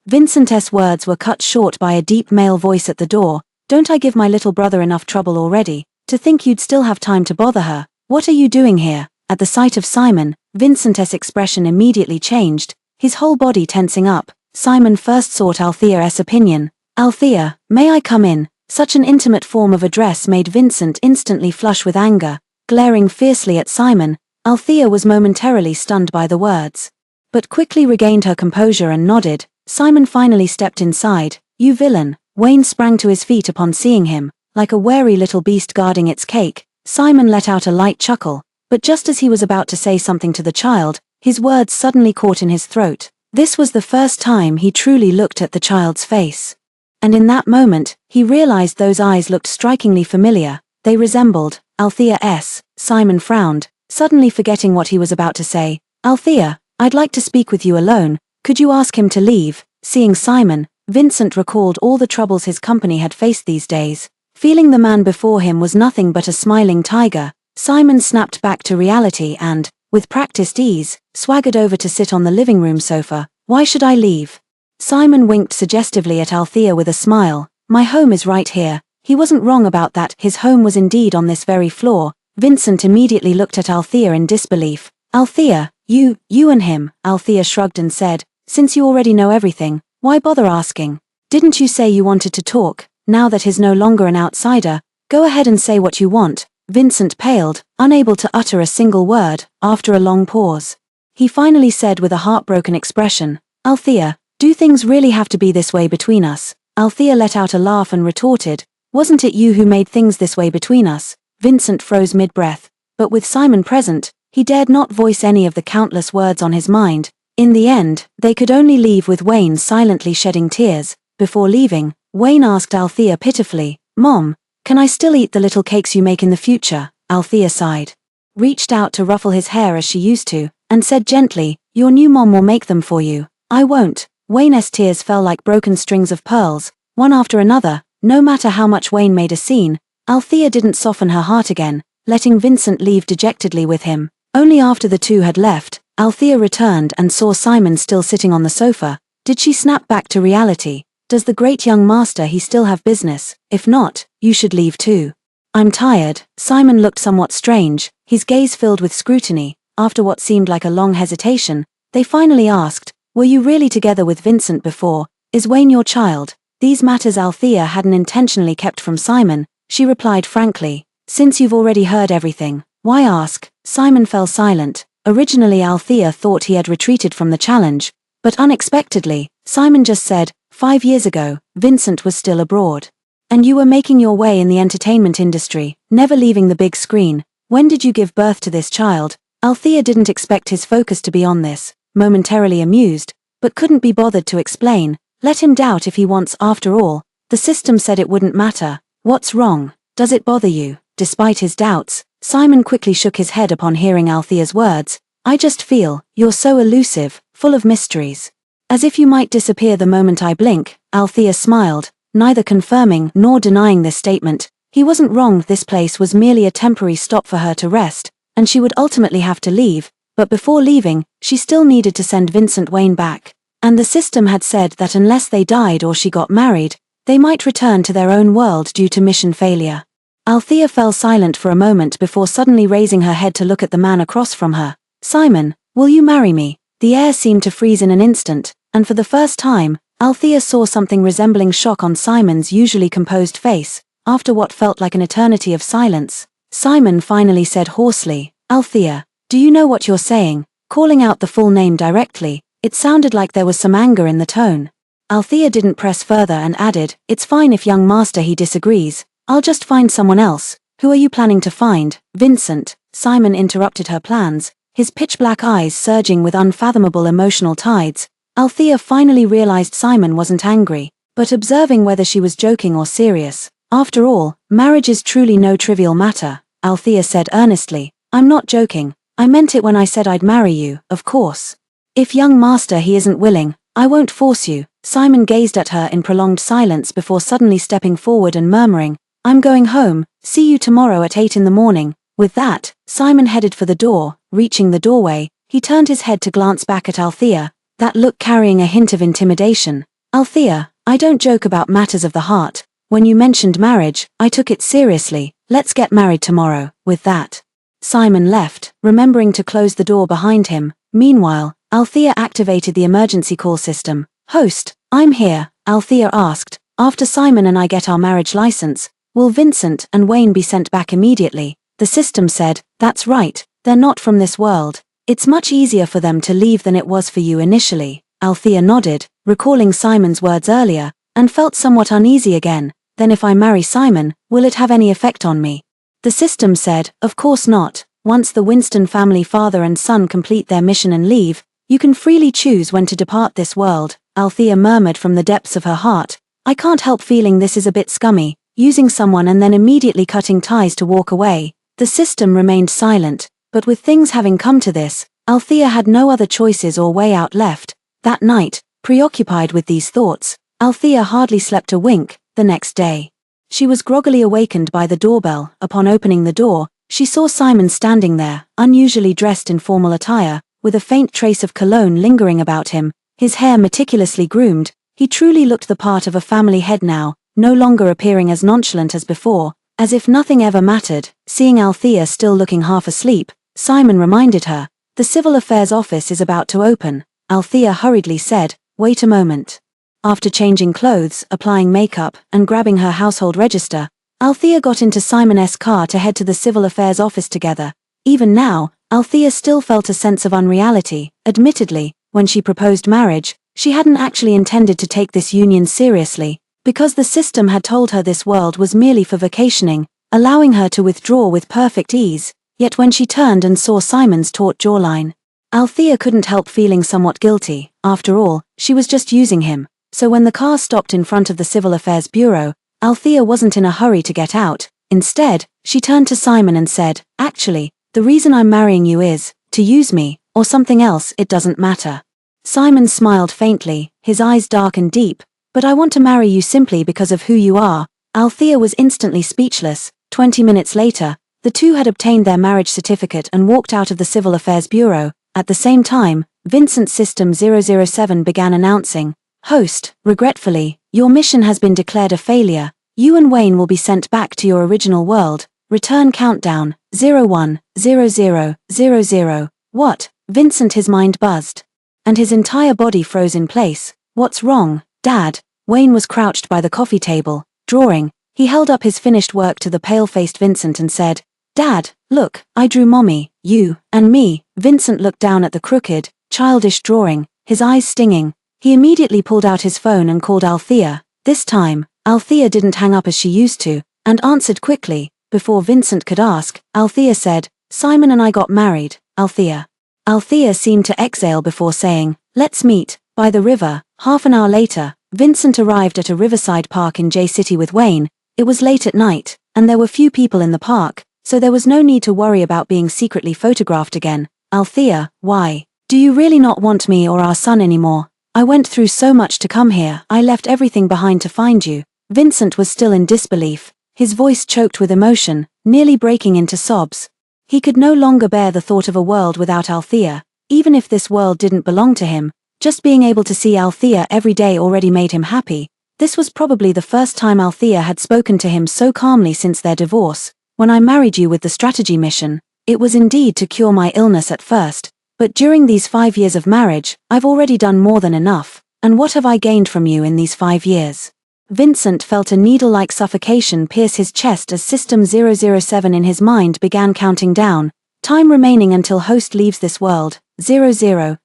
Vincent's words were cut short by a deep male voice at the door. "Don't I give my little brother enough trouble already? To think you'd still have time to bother her. What are you doing here?" At the sight of Simon, Vincent's expression immediately changed, his whole body tensing up. Simon first sought Althea's opinion. "Althea, may I come in?" Such an intimate form of address made Vincent instantly flush with anger. Glaring fiercely at Simon, Althea was momentarily stunned by the words, but quickly regained her composure and nodded. Simon finally stepped inside. "You villain." Wayne sprang to his feet upon seeing him, like a wary little beast guarding its cake. Simon let out a light chuckle, but just as he was about to say something to the child, his words suddenly caught in his throat. This was the first time he truly looked at the child's face. And in that moment, he realized those eyes looked strikingly familiar. They resembled Althea's. Simon frowned, suddenly forgetting what he was about to say. "Althea, I'd like to speak with you alone. Could you ask him to leave?" Seeing Simon, Vincent recalled all the troubles his company had faced these days. Feeling the man before him was nothing but a smiling tiger, Simon snapped back to reality and, with practiced ease, swaggered over to sit on the living room sofa. "Why should I leave?" Simon winked suggestively at Althea with a smile. "My home is right here." He wasn't wrong about that, his home was indeed on this very floor. Vincent immediately looked at Althea in disbelief. "Althea, you and him." Althea shrugged and said, "Since you already know everything, why bother asking? Didn't you say you wanted to talk? Now that he's no longer an outsider, go ahead and say what you want." Vincent paled, unable to utter a single word. After a long pause, he finally said with a heartbroken expression, "Althea, do things really have to be this way between us?" Althea let out a laugh and retorted, "Wasn't it you who made things this way between us?" Vincent froze mid-breath, but with Simon present, he dared not voice any of the countless words on his mind. In the end, they could only leave with Wayne silently shedding tears. Before leaving, Wayne asked Althea pitifully, "Mom, can I still eat the little cakes you make in the future?" Althea sighed, reached out to ruffle his hair as she used to, and said gently, "Your new mom will make them for you." "I won't." Wayne's tears fell like broken strings of pearls, one after another. No matter how much Wayne made a scene, Althea didn't soften her heart again, letting Vincent leave dejectedly with him. Only after the two had left, Althea returned and saw Simon still sitting on the sofa. Did she snap back to reality? Does the great young master he still have business? If not, you should leave too. I'm tired. Simon looked somewhat strange, his gaze filled with scrutiny. After what seemed like a long hesitation, they finally asked, "Were you really together with Vincent before? Is Wayne your child?" These matters Althea hadn't intentionally kept from Simon. She replied frankly, "Since you've already heard everything, why ask?" Simon fell silent. Originally Althea thought he had retreated from the challenge, but unexpectedly, Simon just said, 5 years ago, Vincent was still abroad. And you were making your way in the entertainment industry, never leaving the big screen. When did you give birth to this child? Althea didn't expect his focus to be on this, momentarily amused, but couldn't be bothered to explain. Let him doubt if he wants. After all, the system said it wouldn't matter. What's wrong? Does it bother you? Despite his doubts, Simon quickly shook his head upon hearing Althea's words. I just feel, you're so elusive, full of mysteries. As if you might disappear the moment I blink. Althea smiled, neither confirming nor denying this statement. He wasn't wrong, this place was merely a temporary stop for her to rest, and she would ultimately have to leave, but before leaving, she still needed to send Vincent Wayne back. And the system had said that unless they died or she got married, they might return to their own world due to mission failure. Althea fell silent for a moment before suddenly raising her head to look at the man across from her. Simon, will you marry me? The air seemed to freeze in an instant, and for the first time, Althea saw something resembling shock on Simon's usually composed face. After what felt like an eternity of silence, Simon finally said hoarsely, Althea, do you know what you're saying? Calling out the full name directly, it sounded like there was some anger in the tone. Althea didn't press further and added, it's fine if young master he disagrees. I'll just find someone else. Who are you planning to find? Vincent. Simon interrupted her plans, his pitch-black eyes surging with unfathomable emotional tides. Althea finally realized Simon wasn't angry, but observing whether she was joking or serious. After all, marriage is truly no trivial matter, Althea said earnestly. I'm not joking. I meant it when I said I'd marry you, of course. If young master he isn't willing, I won't force you. Simon gazed at her in prolonged silence before suddenly stepping forward and murmuring, I'm going home, see you tomorrow at 8 in the morning. With that, Simon headed for the door. Reaching the doorway, he turned his head to glance back at Althea, that look carrying a hint of intimidation. Althea, I don't joke about matters of the heart. When you mentioned marriage, I took it seriously. Let's get married tomorrow. With that, Simon left, remembering to close the door behind him. Meanwhile, Althea activated the emergency call system. Host, I'm here, Althea asked. After Simon and I get our marriage license, will Vincent and Wayne be sent back immediately? The system said, that's right, they're not from this world. It's much easier for them to leave than it was for you initially. Althea nodded, recalling Simon's words earlier, and felt somewhat uneasy again. Then if I marry Simon, will it have any effect on me? The system said, of course not. Once the Winston family father and son complete their mission and leave, you can freely choose when to depart this world. Althea murmured from the depths of her heart, I can't help feeling this is a bit scummy, using someone and then immediately cutting ties to walk away. The system remained silent, but with things having come to this, Althea had no other choices or way out left. That night, preoccupied with these thoughts, Althea hardly slept a wink. The next day, she was groggily awakened by the doorbell. Upon opening the door, she saw Simon standing there, unusually dressed in formal attire, with a faint trace of cologne lingering about him, his hair meticulously groomed. He truly looked the part of a family head now, no longer appearing as nonchalant as before, as if nothing ever mattered. Seeing Althea still looking half asleep, Simon reminded her, the Civil Affairs office is about to open. Althea hurriedly said, wait a moment. After changing clothes, applying makeup, and grabbing her household register, Althea got into Simon's car to head to the Civil Affairs office together. Even now, Althea still felt a sense of unreality. Admittedly, when she proposed marriage, she hadn't actually intended to take this union seriously, because the system had told her this world was merely for vacationing, allowing her to withdraw with perfect ease. Yet when she turned and saw Simon's taut jawline, Althea couldn't help feeling somewhat guilty. After all, she was just using him. So when the car stopped in front of the Civil Affairs Bureau, Althea wasn't in a hurry to get out. Instead, she turned to Simon and said, actually, the reason I'm marrying you is, to use me, or something else, it doesn't matter. Simon smiled faintly, his eyes dark and deep, but I want to marry you simply because of who you are. Althea was instantly speechless. 20 minutes later, the two had obtained their marriage certificate and walked out of the Civil Affairs Bureau. At the same time, Vincent's System 007 began announcing, Host, regretfully, your mission has been declared a failure. You and Wayne will be sent back to your original world. Return countdown, 010000. What? Vincent, his mind buzzed. And his entire body froze in place. What's wrong, Dad? Wayne was crouched by the coffee table, drawing. He held up his finished work to the pale-faced Vincent and said, Dad, look, I drew Mommy, you, and me. Vincent looked down at the crooked, childish drawing, his eyes stinging. He immediately pulled out his phone and called Althea. This time, Althea didn't hang up as she used to, and answered quickly. Before Vincent could ask, Althea said, Simon and I got married, Althea. Althea seemed to exhale before saying, let's meet, by the river. Half an hour later, Vincent arrived at a riverside park in J City with Wayne. It was late at night, and there were few people in the park, so there was no need to worry about being secretly photographed again. Althea, why? Do you really not want me or our son anymore? I went through so much to come here. I left everything behind to find you. Vincent was still in disbelief, his voice choked with emotion, nearly breaking into sobs. He could no longer bear the thought of a world without Althea. Even if this world didn't belong to him, just being able to see Althea every day already made him happy. This was probably the first time Althea had spoken to him so calmly since their divorce. When I married you with the strategy mission, it was indeed to cure my illness at first, but during these 5 years of marriage, I've already done more than enough. And what have I gained from you in these 5 years? Vincent felt a needle-like suffocation pierce his chest as System 007 in his mind began counting down. Time remaining until host leaves this world, 0020.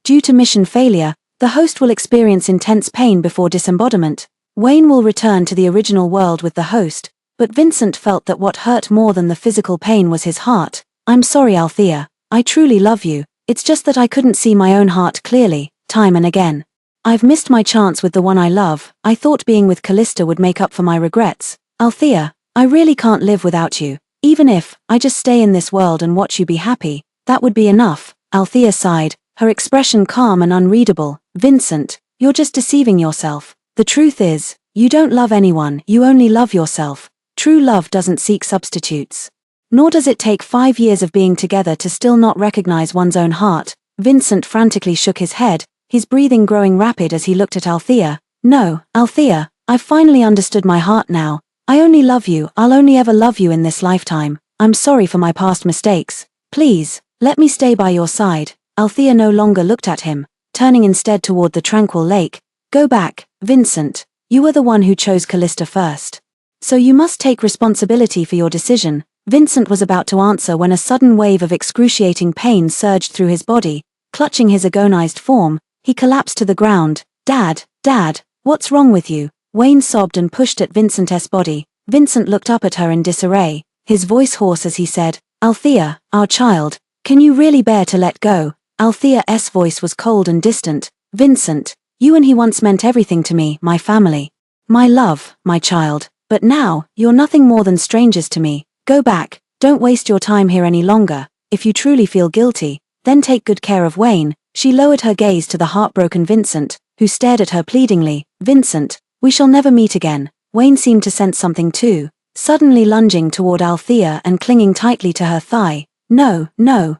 Due to mission failure, the host will experience intense pain before disembodiment. Wayne will return to the original world with the host, but Vincent felt that what hurt more than the physical pain was his heart. I'm sorry, Althea. I truly love you. It's just that I couldn't see my own heart clearly, time and again. I've missed my chance with the one I love. I thought being with Callista would make up for my regrets. Althea, I really can't live without you. Even if I just stay in this world and watch you be happy, that would be enough. Althea sighed, her expression calm and unreadable. Vincent, you're just deceiving yourself. The truth is, you don't love anyone, you only love yourself. True love doesn't seek substitutes. Nor does it take 5 years of being together to still not recognize one's own heart. Vincent frantically shook his head, his breathing growing rapid as he looked at Althea. No, Althea, I've finally understood my heart now. I only love you. I'll only ever love you in this lifetime. I'm sorry for my past mistakes. Please, let me stay by your side. Althea no longer looked at him, turning instead toward the tranquil lake. Go back, Vincent. You were the one who chose Callista first. So you must take responsibility for your decision. Vincent was about to answer when a sudden wave of excruciating pain surged through his body. Clutching his agonized form, he collapsed to the ground. Dad, what's wrong with you? Wayne sobbed and pushed at Vincent's body. Vincent looked up at her in disarray, his voice hoarse as he said, Althea, our child, can you really bear to let go? Althea's voice was cold and distant. Vincent, you and he once meant everything to me, my family. My love, my child, but now, you're nothing more than strangers to me. Go back, don't waste your time here any longer. If you truly feel guilty, then take good care of Wayne. She lowered her gaze to the heartbroken Vincent, who stared at her pleadingly. Vincent, we shall never meet again. Wayne seemed to sense something too, suddenly lunging toward Althea and clinging tightly to her thigh. No,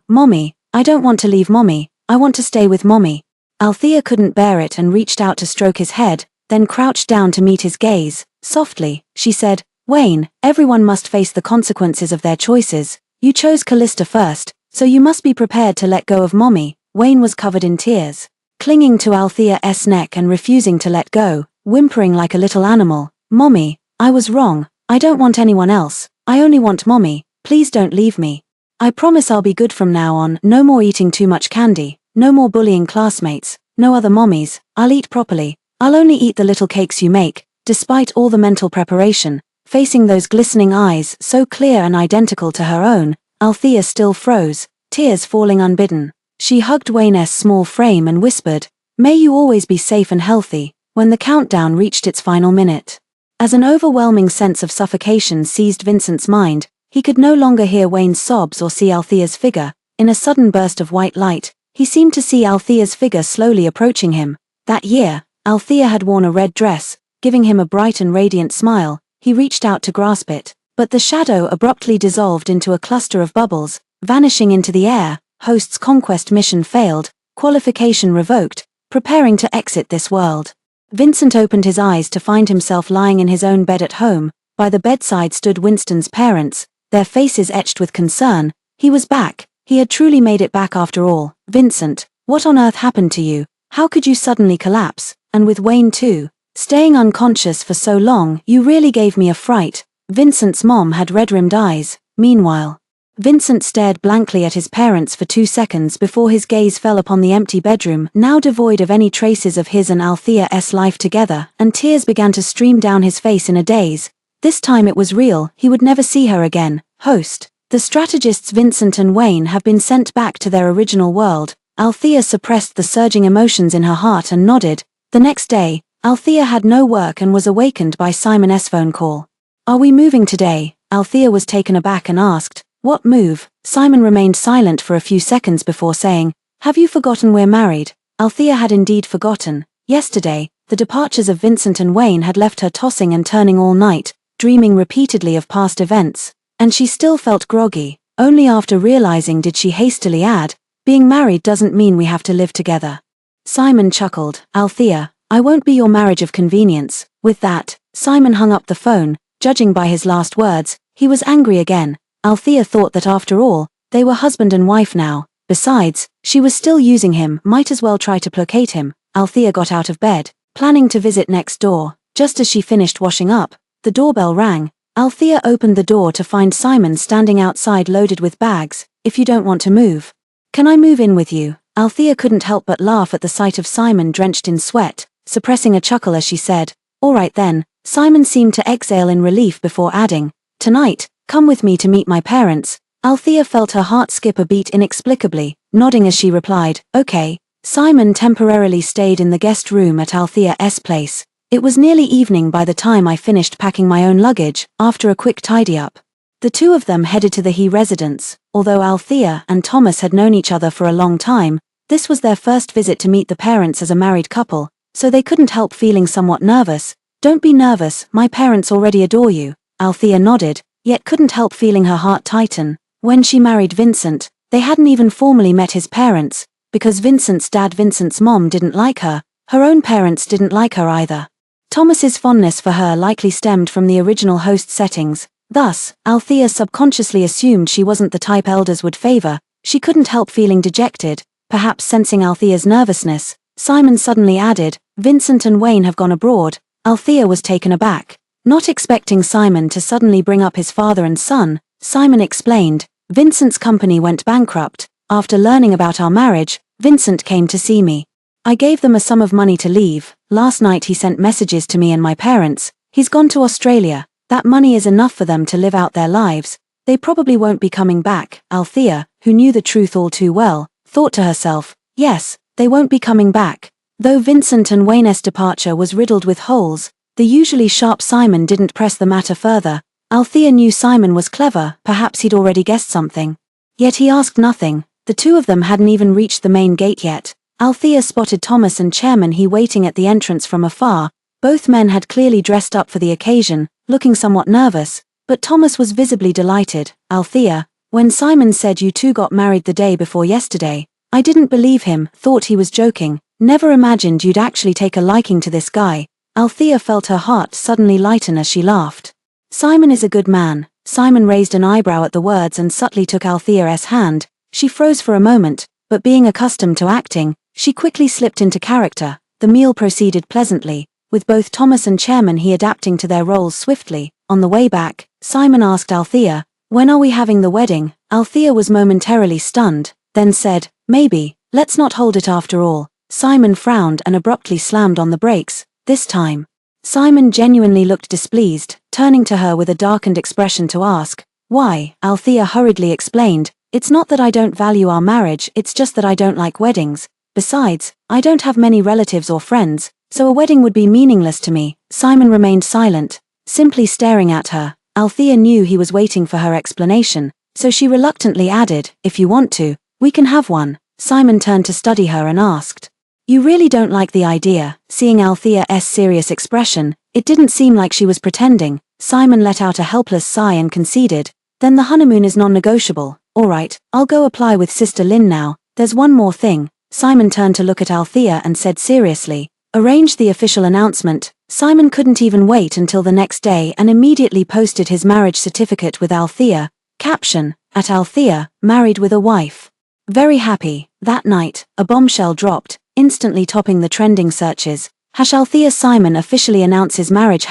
Mommy, I don't want to leave Mommy, I want to stay with Mommy. Althea couldn't bear it and reached out to stroke his head, then crouched down to meet his gaze. Softly, she said, Wayne, everyone must face the consequences of their choices. You chose Callista first, so you must be prepared to let go of Mommy. Wayne was covered in tears, clinging to Althea's neck and refusing to let go, whimpering like a little animal. Mommy, I was wrong. I don't want anyone else. I only want Mommy. Please don't leave me. I promise I'll be good from now on. No more eating too much candy. No more bullying classmates. No other mommies. I'll eat properly. I'll only eat the little cakes you make. Despite all the mental preparation, facing those glistening eyes so clear and identical to her own, Althea still froze, tears falling unbidden. She hugged Wayne's small frame and whispered, May you always be safe and healthy. When the countdown reached its final minute, as an overwhelming sense of suffocation seized Vincent's mind, he could no longer hear Wayne's sobs or see Althea's figure. In a sudden burst of white light, he seemed to see Althea's figure slowly approaching him. That year, Althea had worn a red dress, giving him a bright and radiant smile. He reached out to grasp it, but the shadow abruptly dissolved into a cluster of bubbles, vanishing into the air. Host's conquest mission failed, qualification revoked, preparing to exit this world. Vincent opened his eyes to find himself lying in his own bed at home. By the bedside stood Winston's parents, their faces etched with concern. He was back. He had truly made it back after all. Vincent, what on earth happened to you? How could you suddenly collapse? And with Wayne too? Staying unconscious for so long, you really gave me a fright. Vincent's mom had red-rimmed eyes. Meanwhile, Vincent stared blankly at his parents for 2 seconds before his gaze fell upon the empty bedroom, now devoid of any traces of his and Althea's life together, and tears began to stream down his face in a daze. This time it was real, he would never see her again. Host. The strategists Vincent and Wayne have been sent back to their original world. Althea suppressed the surging emotions in her heart and nodded. The next day, Althea had no work and was awakened by Simon's phone call. Are we moving today? Althea was taken aback and asked. What move? Simon remained silent for a few seconds before saying, have you forgotten we're married? Althea had indeed forgotten. Yesterday, the departures of Vincent and Wayne had left her tossing and turning all night, dreaming repeatedly of past events, and she still felt groggy. Only after realizing did she hastily add, being married doesn't mean we have to live together. Simon chuckled. Althea, I won't be your marriage of convenience. With that, Simon hung up the phone. Judging by his last words, he was angry again. Althea thought that after all, they were husband and wife now. Besides, she was still using him, might as well try to placate him. Althea got out of bed, planning to visit next door. Just as she finished washing up, the doorbell rang. Althea opened the door to find Simon standing outside loaded with bags. If you don't want to move, can I move in with you? Althea couldn't help but laugh at the sight of Simon drenched in sweat, suppressing a chuckle as she said, all right then. Simon seemed to exhale in relief before adding, tonight, come with me to meet my parents. Althea felt her heart skip a beat inexplicably, nodding as she replied, okay. Simon temporarily stayed in the guest room at Althea's place. It was nearly evening by the time I finished packing my own luggage. After a quick tidy-up, the two of them headed to the He residence. Although Althea and Thomas had known each other for a long time, this was their first visit to meet the parents as a married couple, so they couldn't help feeling somewhat nervous. Don't be nervous, my parents already adore you. Althea nodded, yet couldn't help feeling her heart tighten. When she married Vincent, they hadn't even formally met his parents, because Vincent's dad Vincent's mom didn't like her. Her own parents didn't like her either. Thomas's fondness for her likely stemmed from the original host settings. Thus, Althea subconsciously assumed she wasn't the type elders would favor. She couldn't help feeling dejected, perhaps sensing Althea's nervousness. Simon suddenly added, Vincent and Wayne have gone abroad. Althea was taken aback. Not expecting Simon to suddenly bring up his father and son, Simon explained, Vincent's company went bankrupt. After learning about our marriage, Vincent came to see me. I gave them a sum of money to leave. Last night he sent messages to me and my parents. He's gone to Australia. That money is enough for them to live out their lives. They probably won't be coming back. Althea, who knew the truth all too well, thought to herself, yes, they won't be coming back. Though Vincent and Wayne's departure was riddled with holes, the usually sharp Simon didn't press the matter further. Althea knew Simon was clever, perhaps he'd already guessed something. Yet he asked nothing. The two of them hadn't even reached the main gate yet. Althea spotted Thomas and Chairman He waiting at the entrance from afar. Both men had clearly dressed up for the occasion, looking somewhat nervous, but Thomas was visibly delighted. Althea, when Simon said you two got married the day before yesterday, I didn't believe him, thought he was joking. Never imagined you'd actually take a liking to this guy. Althea felt her heart suddenly lighten as she laughed. Simon is a good man. Simon raised an eyebrow at the words and subtly took Althea's hand. She froze for a moment, but being accustomed to acting, she quickly slipped into character. The meal proceeded pleasantly, with both Thomas and Chairman He adapting to their roles swiftly. On the way back, Simon asked Althea, when are we having the wedding? Althea was momentarily stunned, then said, maybe, let's not hold it after all. Simon frowned and abruptly slammed on the brakes. This time, Simon genuinely looked displeased, turning to her with a darkened expression to ask, why? Althea hurriedly explained, it's not that I don't value our marriage, it's just that I don't like weddings. Besides, I don't have many relatives or friends, so a wedding would be meaningless to me. Simon remained silent, simply staring at her. Althea knew he was waiting for her explanation, so she reluctantly added, if you want to, we can have one. Simon turned to study her and asked, you really don't like the idea? Seeing Althea's serious expression, it didn't seem like she was pretending. Simon let out a helpless sigh and conceded, then the honeymoon is non-negotiable. All right, I'll go apply with Sister Lynn now. There's one more thing. Simon turned to look at Althea and said seriously, arranged the official announcement. Simon couldn't even wait until the next day and immediately posted his marriage certificate with Althea. Caption, at Althea, married with a wife. Very happy. That night, a bombshell dropped, instantly topping the trending searches. Althea Simon officially announces marriage.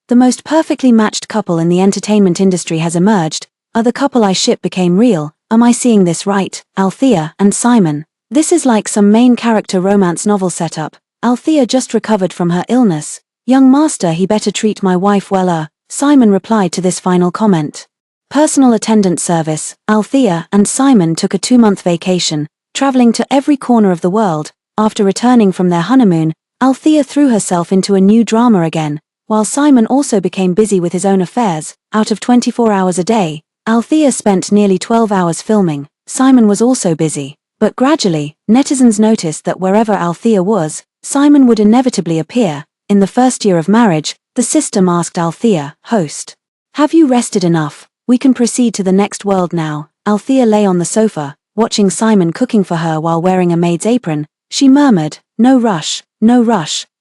The most perfectly matched couple in the entertainment industry has emerged. The couple I ship became real. Am I seeing this right? Althea and Simon. This is like some main character romance novel setup. Althea just recovered from her illness. Young master, he better treat my wife well. Simon replied to this final comment. Personal attendant service. Althea and Simon took a 2-month vacation, traveling to every corner of the world. After returning from their honeymoon, Althea threw herself into a new drama again, while Simon also became busy with his own affairs. Out of 24 hours a day, Althea spent nearly 12 hours filming. Simon was also busy. But gradually, netizens noticed that wherever Althea was, Simon would inevitably appear. In the first year of marriage, the system asked Althea, host, have you rested enough? We can proceed to the next world now. Althea lay on the sofa, watching Simon cooking for her while wearing a maid's apron. She murmured, no rush,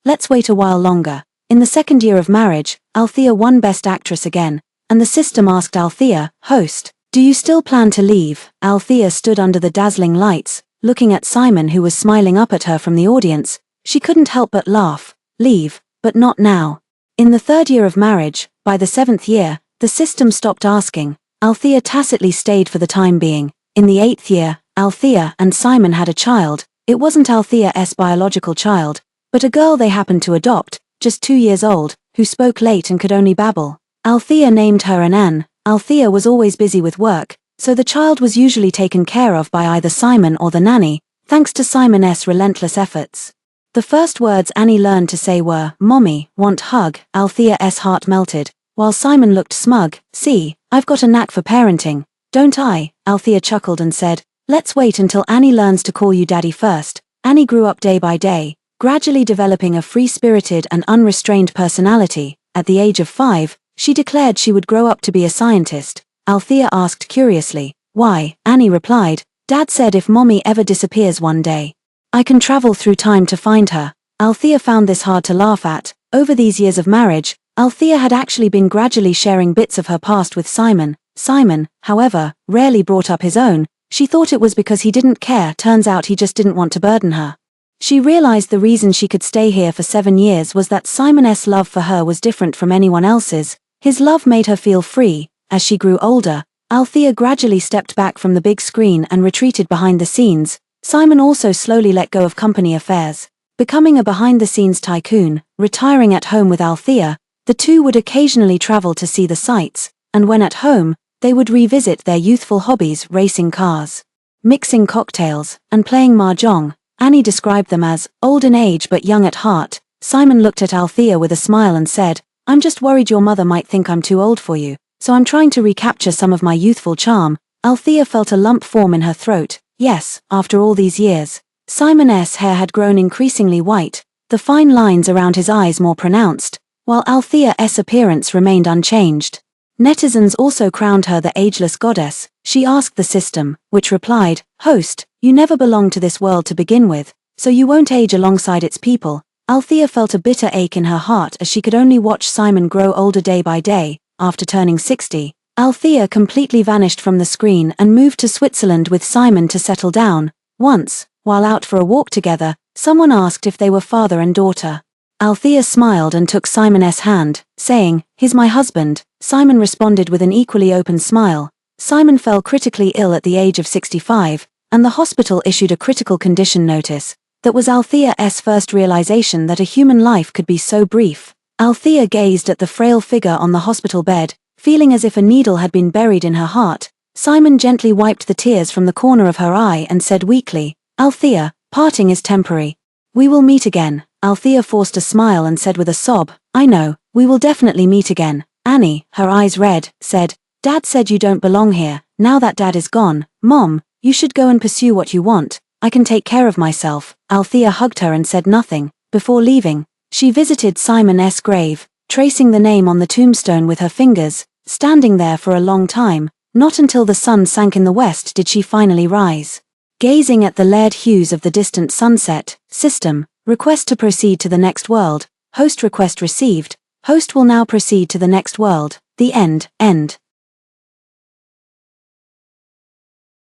let's wait a while longer. In the second year of marriage, Althea won Best Actress again, and the system asked Althea, host, do you still plan to leave? Althea stood under the dazzling lights, looking at Simon, who was smiling up at her from the audience. She couldn't help but laugh. Leave, but not now. In the third year of marriage, by the 7th year, the system stopped asking. Althea tacitly stayed for the time being. In the 8th year, Althea and Simon had a child. It wasn't Althea's biological child, but a girl they happened to adopt, just 2 years old, who spoke late and could only babble. Althea named her Anne. Althea was always busy with work, so the child was usually taken care of by either Simon or the nanny, thanks to Simon's relentless efforts. The first words Annie learned to say were, Mommy, want hug? Althea's heart melted, while Simon looked smug. See, I've got a knack for parenting, don't I? Althea chuckled and said, let's wait until Annie learns to call you daddy first. Annie grew up day by day, gradually developing a free-spirited and unrestrained personality. At the age of 5, she declared she would grow up to be a scientist. Althea asked curiously, why? Annie replied, Dad said if Mommy ever disappears one day, I can travel through time to find her. Althea found this hard to laugh at. Over these years of marriage, Althea had actually been gradually sharing bits of her past with Simon. Simon, however, rarely brought up his own. She thought it was because he didn't care. Turns out he just didn't want to burden her. She realized the reason she could stay here for 7 years was that Simon's love for her was different from anyone else's. His love made her feel free. As she grew older, Althea gradually stepped back from the big screen and retreated behind the scenes. Simon also slowly let go of company affairs, becoming a behind-the-scenes tycoon. Retiring at home with Althea, the two would occasionally travel to see the sights, and when at home, they would revisit their youthful hobbies, racing cars, mixing cocktails, and playing mahjong. Annie described them as old in age but young at heart. Simon looked at Althea with a smile and said, I'm just worried your mother might think I'm too old for you, so I'm trying to recapture some of my youthful charm. Althea felt a lump form in her throat. Yes, after all these years. Simon's hair had grown increasingly white, the fine lines around his eyes more pronounced, while Althea's appearance remained unchanged. Netizens also crowned her the ageless goddess. She asked the system, which replied, host, you never belonged to this world to begin with, so you won't age alongside its people. Althea felt a bitter ache in her heart as she could only watch Simon grow older day by day. After turning 60, Althea completely vanished from the screen and moved to Switzerland with Simon to settle down. Once, while out for a walk together, someone asked if they were father and daughter. Althea smiled and took Simon's hand, saying, he's my husband. Simon responded with an equally open smile. Simon fell critically ill at the age of 65, and the hospital issued a critical condition notice. That was Althea's first realization that a human life could be so brief. Althea gazed at the frail figure on the hospital bed, feeling as if a needle had been buried in her heart. Simon gently wiped the tears from the corner of her eye and said weakly, Althea, parting is temporary. We will meet again. Althea forced a smile and said with a sob, I know, we will definitely meet again. Annie, her eyes red, said, Dad said you don't belong here. Now that Dad is gone, Mom, you should go and pursue what you want. I can take care of myself. Althea hugged her and said nothing. Before leaving, she visited Simon's grave, tracing the name on the tombstone with her fingers, standing there for a long time. Not until the sun sank in the west did she finally rise. Gazing at the layered hues of the distant sunset, system, Request to proceed to the next world. Host request received. Host will now proceed to the next world. The end.